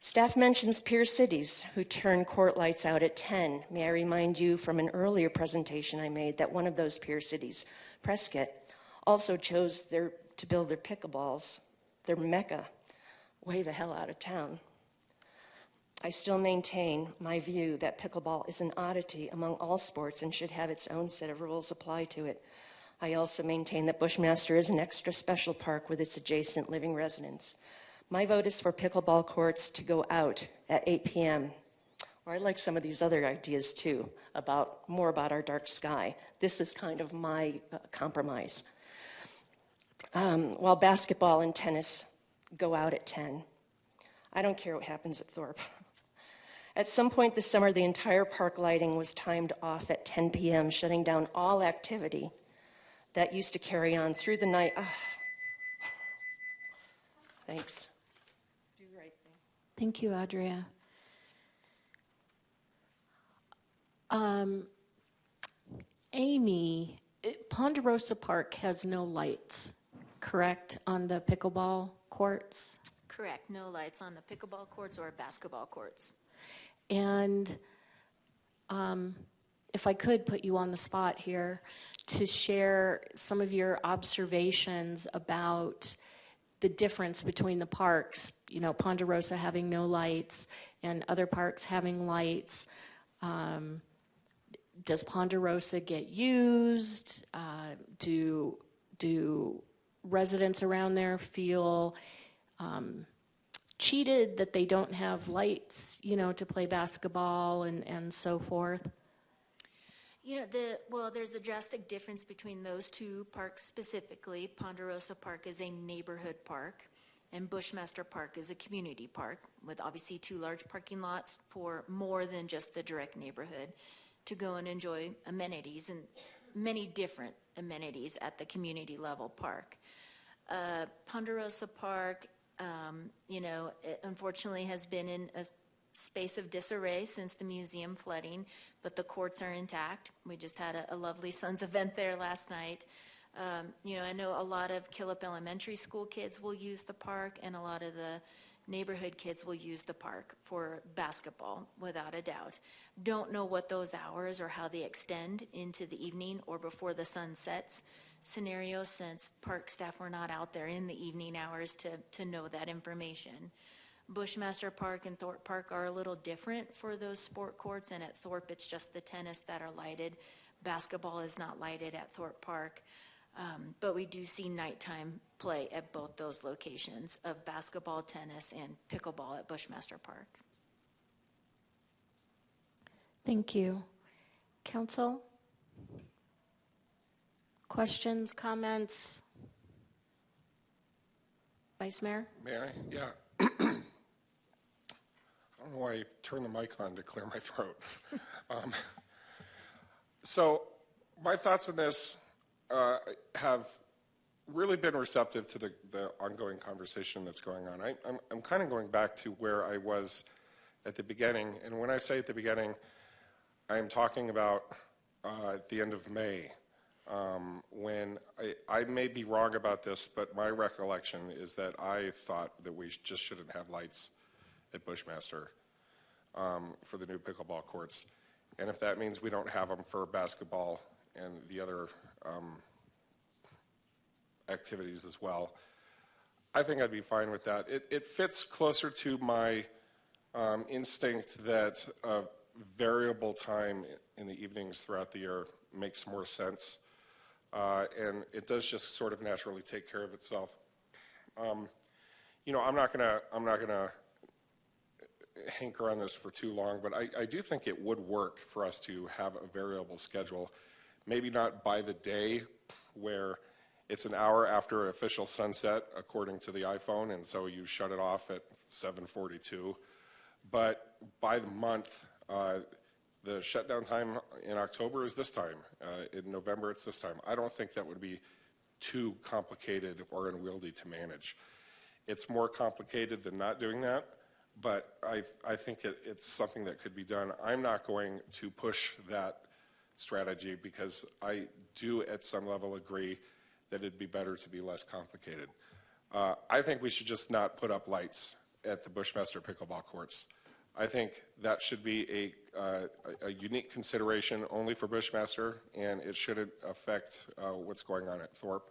Staff mentions peer cities who turn court lights out at 10. May I remind you from an earlier presentation I made that one of those peer cities, Prescott, also chose to build their pickleballs, their mecca, way the hell out of town. I still maintain my view that pickleball is an oddity among all sports and should have its own set of rules apply to it. I also maintain that Bushmaster is an extra special park with its adjacent living residents. My vote is for pickleball courts to go out at 8 p.m. Or I like some of these other ideas too, more about our dark sky. This is kind of my compromise. While basketball and tennis go out at 10. I don't care what happens at Thorpe. At some point this summer, the entire park lighting was timed off at 10 p.m., shutting down all activity that used to carry on through the night. Thanks. Do the right thing. Thank you, Audrea. Amy, Ponderosa Park has no lights, correct, on the pickleball courts? Correct. No lights on the pickleball courts or basketball courts. And if I could put you on the spot here to share some of your observations about the difference between the parks, you know, Ponderosa having no lights and other parks having lights. Does Ponderosa get used? Do residents around there feel cheated that they don't have lights, you know, to play basketball and so forth? You know, there's a drastic difference between those two parks specifically. Ponderosa Park is a neighborhood park, and Bushmaster Park is a community park with obviously two large parking lots for more than just the direct neighborhood to go and enjoy amenities and many different amenities at the community level park. Ponderosa Park, you know, it unfortunately has been in a space of disarray since the museum flooding, but the courts are intact. We just had a lovely Suns event there last night. You know, I know a lot of Killip Elementary School kids will use the park, and a lot of the neighborhood kids will use the park for basketball, without a doubt. Don't know what those hours or how they extend into the evening or before the sun sets scenario, since park staff were not out there in the evening hours to know that information. Bushmaster Park and Thorpe Park are a little different for those sport courts, and at Thorpe it's just the tennis that are lighted. Basketball is not lighted at Thorpe Park, but we do see nighttime play at both those locations of basketball, tennis, and pickleball at Bushmaster Park. Thank you. Council? Questions, comments? Vice Mayor? May I? Yeah. I don't know why I turned the mic on to clear my throat. So my thoughts on this have really been receptive to the ongoing conversation that's going on. I'm kind of going back to where I was at the beginning, and when I say at the beginning, I am talking about at the end of May, when I may be wrong about this, but my recollection is that I thought that we just shouldn't have lights at Bushmaster. for the new pickleball courts. And if that means we don't have them for basketball and the other activities as well, I think I'd be fine with that. It fits closer to my instinct that a variable time in the evenings throughout the year makes more sense. And it does just sort of naturally take care of itself. You know, I'm not gonna hanker on this for too long, but I do think it would work for us to have a variable schedule. Maybe not by the day, where it's an hour after official sunset according to the iPhone, and so you shut it off at 7:42. But by the month, the shutdown time in October is this time. In November, it's this time. I don't think that would be too complicated or unwieldy to manage. It's more complicated than not doing that, but I think it's something that could be done. I'm not going to push that strategy because I do at some level agree that it'd be better to be less complicated. I think we should just not put up lights at the Bushmaster pickleball courts. I think that should be a unique consideration only for Bushmaster, and it shouldn't affect what's going on at Thorpe.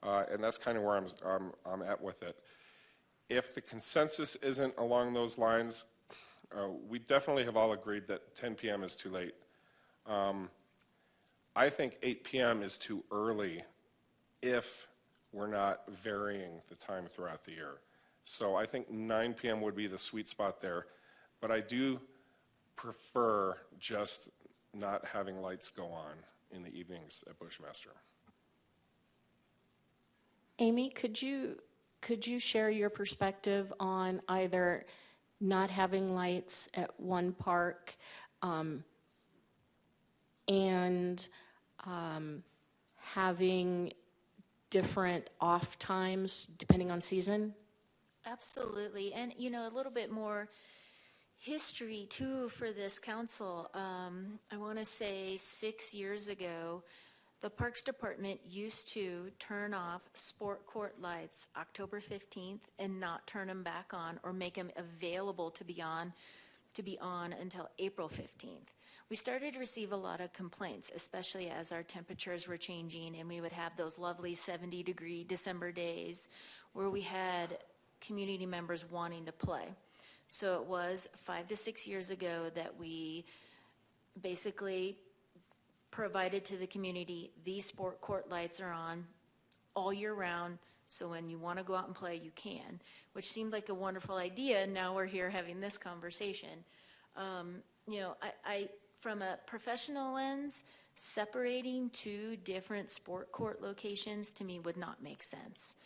And that's kind of where I'm at with it. If the consensus isn't along those lines, we definitely have all agreed that 10 p.m. is too late. I think 8 p.m. is too early if we're not varying the time throughout the year. So I think 9 p.m. would be the sweet spot there. But I do prefer just not having lights go on in the evenings at Bushmaster. Amy, could you share your perspective on either not having lights at one park and having different off times depending on season? Absolutely. And, you know, a little bit more history, too, for this council. I want to say 6 years ago, the Parks Department used to turn off sport court lights October 15th and not turn them back on or make them available to be on until April 15th. We started to receive a lot of complaints, especially as our temperatures were changing, and we would have those lovely 70-degree December days where we had community members wanting to play. So it was 5 to 6 years ago that we basically provided to the community, these sport court lights are on all year round, so when you want to go out and play, you can, which seemed like a wonderful idea, and now we're here having this conversation. You know, I from a professional lens, separating two different sport court locations to me would not make sense.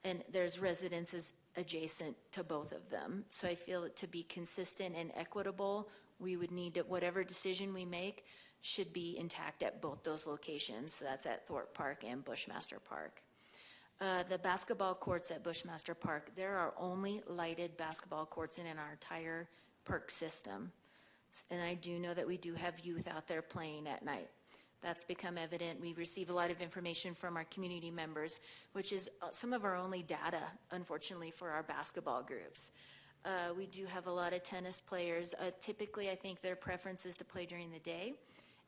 And there's residences adjacent to both of them. So I feel that to be consistent and equitable, we would need to, whatever decision we make should be intact at both those locations. So that's at Thorpe Park and Bushmaster Park. The basketball courts at Bushmaster Park, there are only lighted basketball courts in our entire park system. And I do know that we do have youth out there playing at night. That's become evident. We receive a lot of information from our community members, which is some of our only data, unfortunately, for our basketball groups. We do have a lot of tennis players. Typically, I think their preference is to play during the day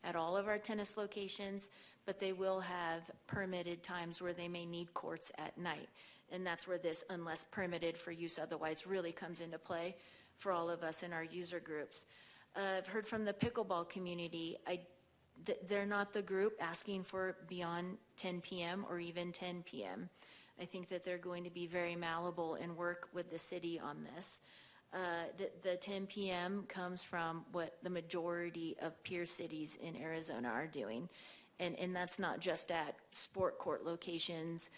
at all of our tennis locations, but they will have permitted times where they may need courts at night. And that's where this unless permitted for use otherwise really comes into play for all of us in our user groups. I've heard from the pickleball community, they're not the group asking for beyond 10 p.m. or even 10 p.m. I think that they're going to be very malleable and work with the city on this. The 10 p.m. comes from what the majority of peer cities in Arizona are doing. And that's not just at sport court locations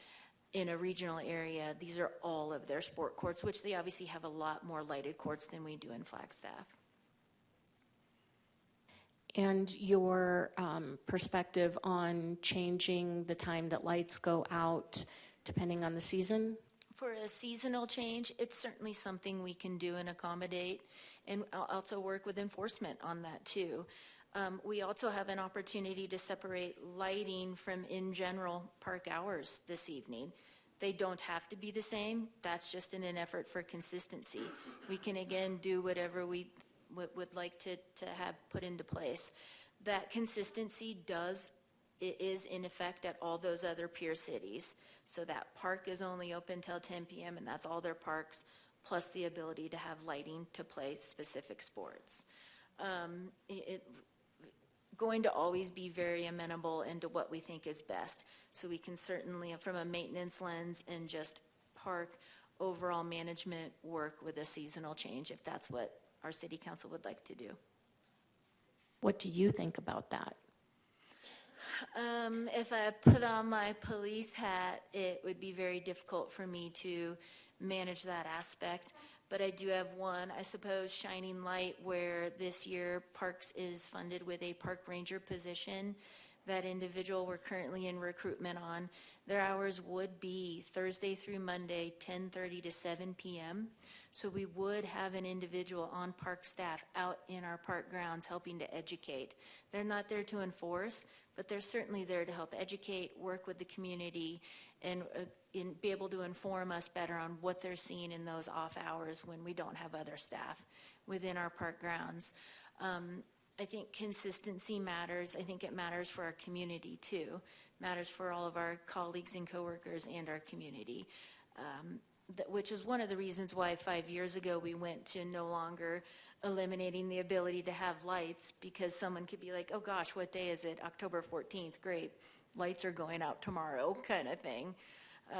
in a regional area. These are all of their sport courts, which they obviously have a lot more lighted courts than we do in Flagstaff. And your perspective on changing the time that lights go out depending on the season? For a seasonal change, it's certainly something we can do and accommodate, and I'll also work with enforcement on that too. We also have an opportunity to separate lighting from in general park hours this evening. They don't have to be the same. That's just in an effort for consistency. We can again do whatever we would like to have put into place. That consistency is in effect at all those other peer cities. So that park is only open till 10 p.m. and that's all their parks, plus the ability to have lighting to play specific sports. Going to always be very amenable into what we think is best. So we can certainly, from a maintenance lens and just park overall management, work with a seasonal change if that's what our city council would like to do. What do you think about that? If I put on my police hat, it would be very difficult for me to manage that aspect. But I do have one, I suppose, shining light where this year Parks is funded with a park ranger position. That individual we're currently in recruitment on. Their hours would be Thursday through Monday, 10:30 to 7 p.m. So we would have an individual on park staff out in our park grounds helping to educate. They're not there to enforce, but they're certainly there to help educate, work with the community, and be able to inform us better on what they're seeing in those off hours when we don't have other staff within our park grounds. I think consistency matters. I think it matters for our community too. Matters for all of our colleagues and coworkers and our community. Which is one of the reasons why 5 years ago we went to no longer eliminating the ability to have lights, because someone could be like, oh gosh, what day is it? October 14th, great. Lights are going out tomorrow, kind of thing.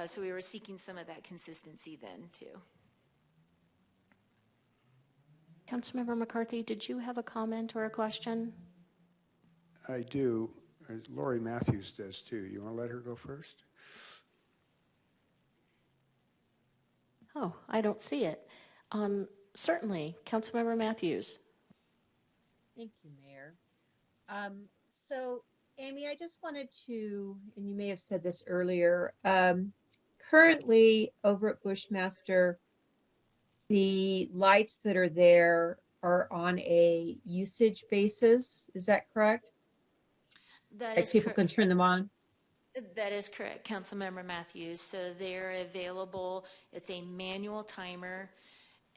So we were seeking some of that consistency then too. Councilmember McCarthy, did you have a comment or a question? I do. Lori Matthews does too. You want to let her go first? Oh, I don't see it. Certainly, Councilmember Matthews. Thank you, Mayor. So, Amy, I just wanted to, and you may have said this earlier, currently over at Bushmaster, the lights that are there are on a usage basis. Is that correct? That like is people correct. can turn them on? That is correct, Councilmember Matthews. So they're available. It's a manual timer,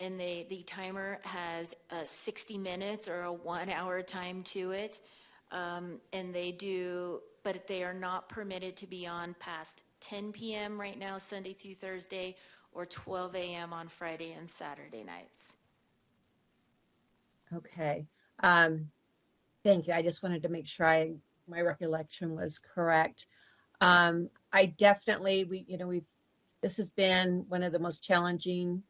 and the timer has 60 minutes or a 1 hour time to it. And they do, but they are not permitted to be on past 10 p.m. right now, Sunday through Thursday, or 12 a.m. on Friday and Saturday nights. Okay. Thank you. I just wanted to make sure my recollection was correct. I definitely, this has been one of the most challenging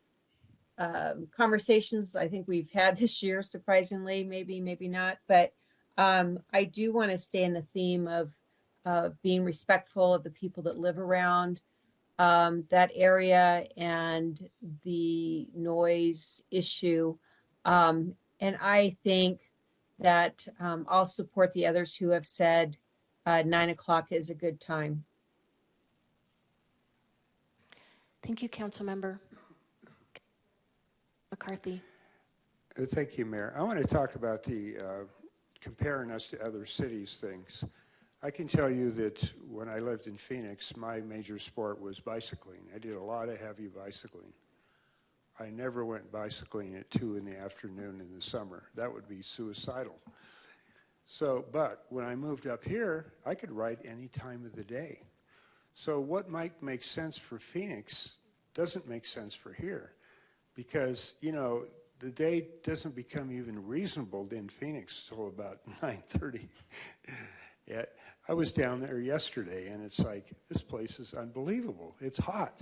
conversations I think we've had this year, surprisingly, maybe not, but I do want to stay in the theme of being respectful of the people that live around that area and the noise issue. And I think that I'll support the others who have said 9 o'clock is a good time. Thank you, Councilmember McCarthy. Thank you, Mayor. I want to talk about the comparing us to other cities things. I can tell you that when I lived in Phoenix, my major sport was bicycling. I did a lot of heavy bicycling. I never went bicycling at 2 in the afternoon in the summer. That would be suicidal. So, but when I moved up here, I could ride any time of the day. So what might make sense for Phoenix doesn't make sense for here, because, the day doesn't become even reasonable in Phoenix till about 9:30. Yeah, I was down there yesterday, and it's like, this place is unbelievable. It's hot.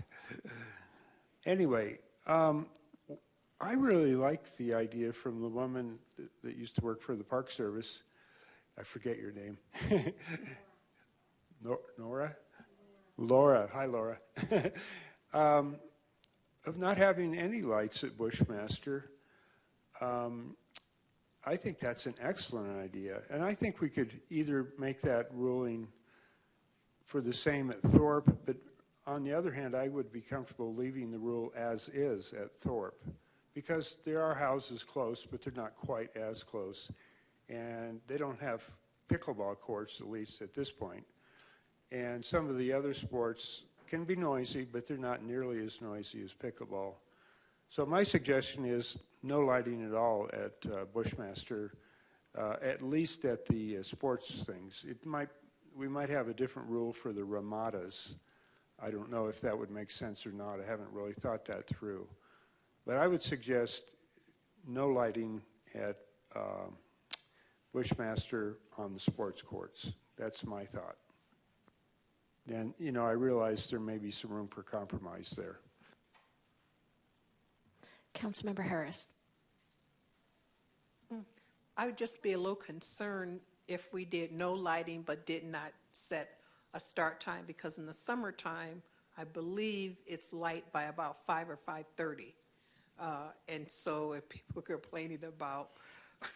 Anyway, I really like the idea from the woman that used to work for the Park Service. I forget your name. Nora? Laura. Hi, Laura. Of not having any lights at Bushmaster. I think that's an excellent idea. And I think we could either make that ruling for the same at Thorpe, but on the other hand, I would be comfortable leaving the rule as is at Thorpe, because there are houses close, but they're not quite as close. And they don't have pickleball courts, at least at this point. And some of the other sports can be noisy, but they're not nearly as noisy as pickleball. So my suggestion is no lighting at all at Bushmaster, at least at the sports things. We might have a different rule for the ramadas. I don't know if that would make sense or not. I haven't really thought that through. But I would suggest no lighting at Bushmaster on the sports courts. That's my thought. And, you know, I realize there may be some room for compromise there. Councilmember Harris. I would just be a little concerned if we did no lighting but did not set a start time, because in the summertime, I believe it's light by about 5 or 5:30. And so if people are complaining about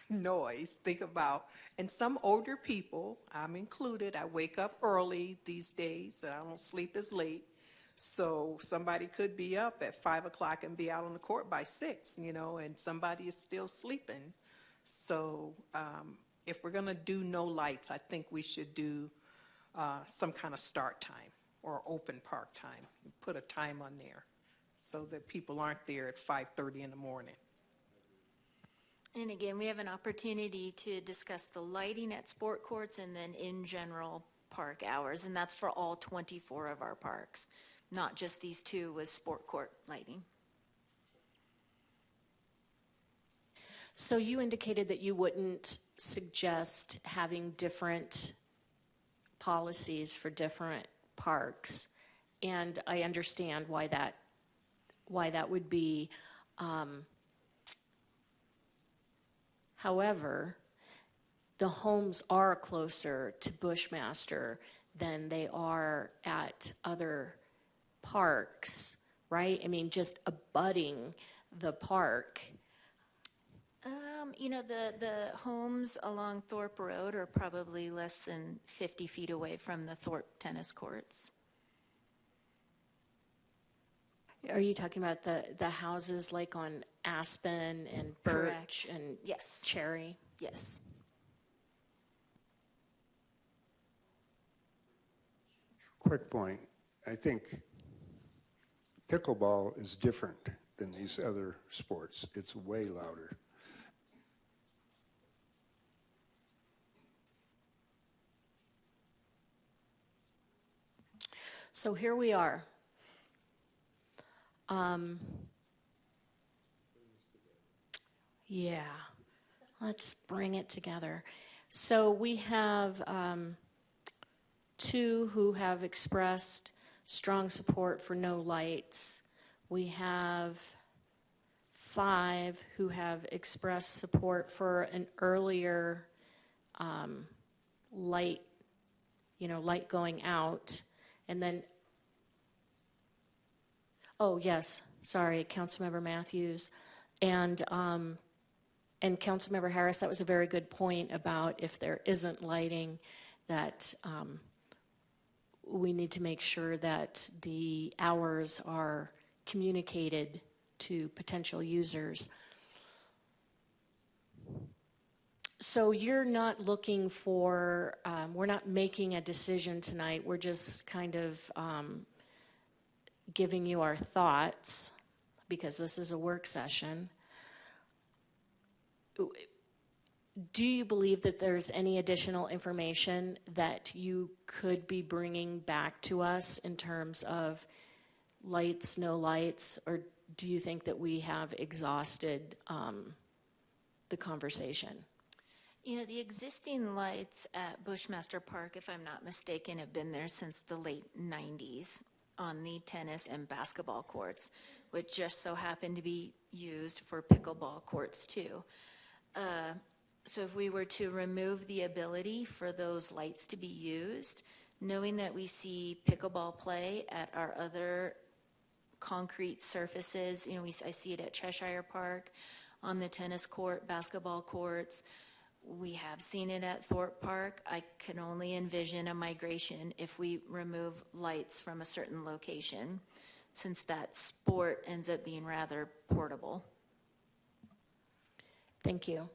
noise, think about, and some older people, I'm included, I wake up early these days and I don't sleep as late. So somebody could be up at 5 o'clock and be out on the court by 6, you know, and somebody is still sleeping. So if we're going to do no lights, I think we should do some kind of start time or open park time. Put a time on there so that people aren't there at 5:30 in the morning. And again, we have an opportunity to discuss the lighting at sport courts and then in general park hours, and that's for all 24 of our parks, not just these 2 with sport court lighting. So you indicated that you wouldn't suggest having different policies for different parks, and I understand why that would be. However, the homes are closer to Bushmaster than they are at other parks, right? I mean, just abutting the park. You know, the homes along Thorpe Road are probably less than 50 feet away from the Thorpe tennis courts. Are you talking about the houses like on Aspen and Birch Correct. and Yes. Cherry? Yes. Quick point. I think pickleball is different than these other sports. It's way louder. So here we are. Yeah, let's bring it together. So we have 2 who have expressed strong support for no lights. We have 5 who have expressed support for an earlier light going out. And then, oh yes, sorry, Councilmember Matthews. And Councilmember Harris, that was a very good point about if there isn't lighting, that we need to make sure that the hours are communicated to potential users. So you're not looking for, we're not making a decision tonight, we're just kind of giving you our thoughts because this is a work session. Do you believe that there's any additional information that you could be bringing back to us in terms of lights, no lights, or do you think that we have exhausted the conversation? You know, the existing lights at Bushmaster Park, if I'm not mistaken, have been there since the late 90s on the tennis and basketball courts, which just so happen to be used for pickleball courts too. So if we were to remove the ability for those lights to be used, knowing that we see pickleball play at our other concrete surfaces, you know, I see it at Cheshire Park, on the tennis court, basketball courts. We have seen it at Thorpe Park. I can only envision a migration if we remove lights from a certain location, since that sport ends up being rather portable. Thank you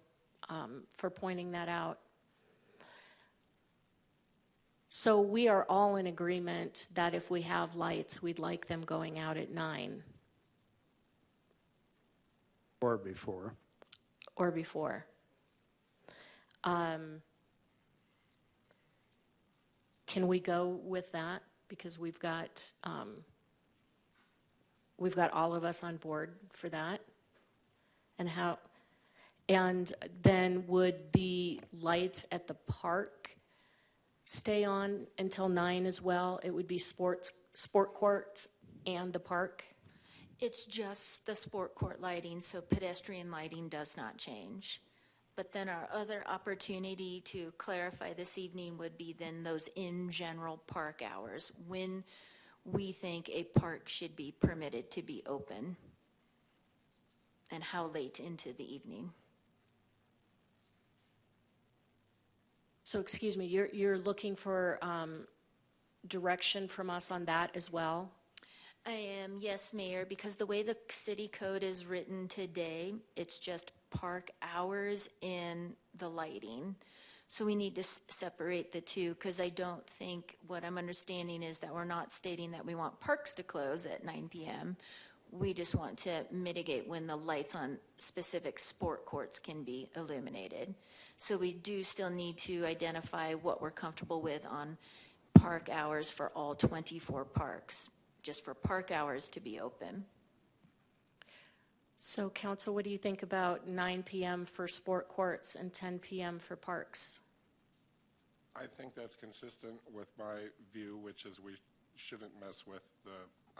for pointing that out. So we are all in agreement that if we have lights, we'd like them going out at 9. Or before. Or before. Can we go with that? Because we've got all of us on board for that. And then would the lights at the park stay on until 9 as well? It would be sport courts and the park? It's just the sport court lighting, so pedestrian lighting does not change. But then our other opportunity to clarify this evening would be then those in general park hours, when we think a park should be permitted to be open and how late into the evening. So excuse me, you're looking for direction from us on that as well? I am, yes, Mayor, because the way the city code is written today, it's just park hours and the lighting. So we need to separate the two, because I don't think, what I'm understanding is that we're not stating that we want parks to close at 9 p.m. We just want to mitigate when the lights on specific sport courts can be illuminated. So we do still need to identify what we're comfortable with on park hours for all 24 parks, just for park hours to be open. So council, what do you think about 9 p.m. for sport courts and 10 p.m. for parks? I think that's consistent with my view, which is we shouldn't mess with the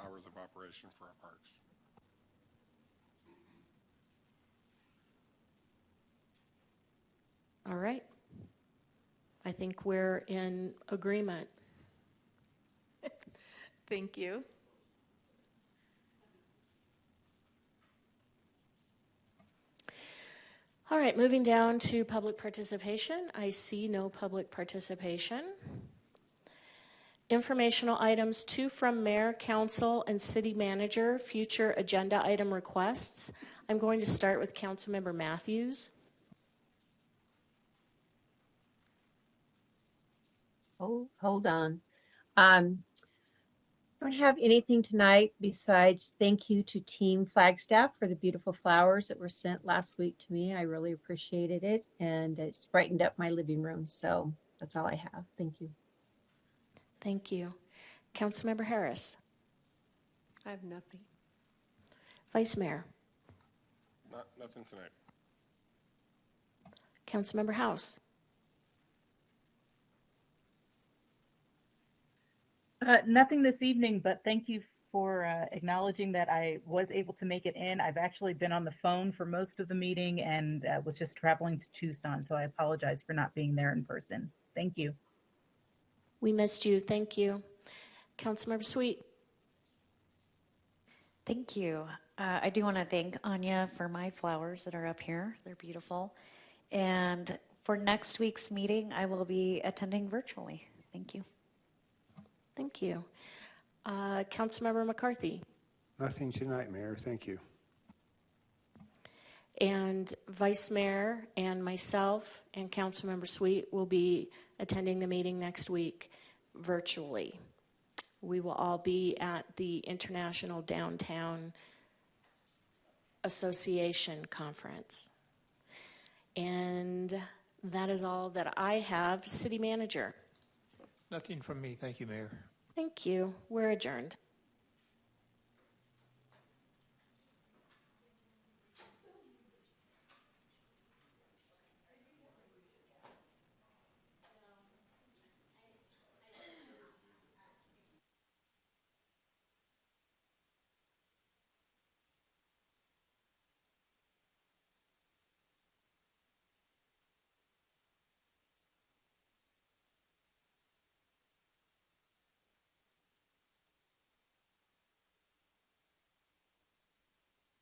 hours of operation for our parks. All right. I think we're in agreement. Thank you. All right, moving down to public participation. I see no public participation. Informational items, 2 from Mayor, Council, and City Manager, future agenda item requests. I'm going to start with Councilmember Matthews. Oh, hold on. Don't have anything tonight besides thank you to Team Flagstaff for the beautiful flowers that were sent last week to me. I really appreciated it, and it's brightened up my living room. So that's all I have. Thank you. Thank you. Councilmember Harris. I have nothing. Vice Mayor. Nothing tonight. Councilmember House. Nothing this evening, but thank you for acknowledging that I was able to make it in. I've actually been on the phone for most of the meeting and was just traveling to Tucson, so I apologize for not being there in person. Thank you. We missed you. Thank you. Councilmember Sweet. Thank you. I do want to thank Anya for my flowers that are up here. They're beautiful. And for next week's meeting, I will be attending virtually. Thank you. Thank you. Councilmember McCarthy. Nothing tonight, Mayor. Thank you. And Vice Mayor and myself and Councilmember Sweet will be attending the meeting next week virtually. We will all be at the International Downtown Association Conference. And that is all that I have. City Manager. Nothing from me. Thank you, Mayor. Thank you. We're adjourned.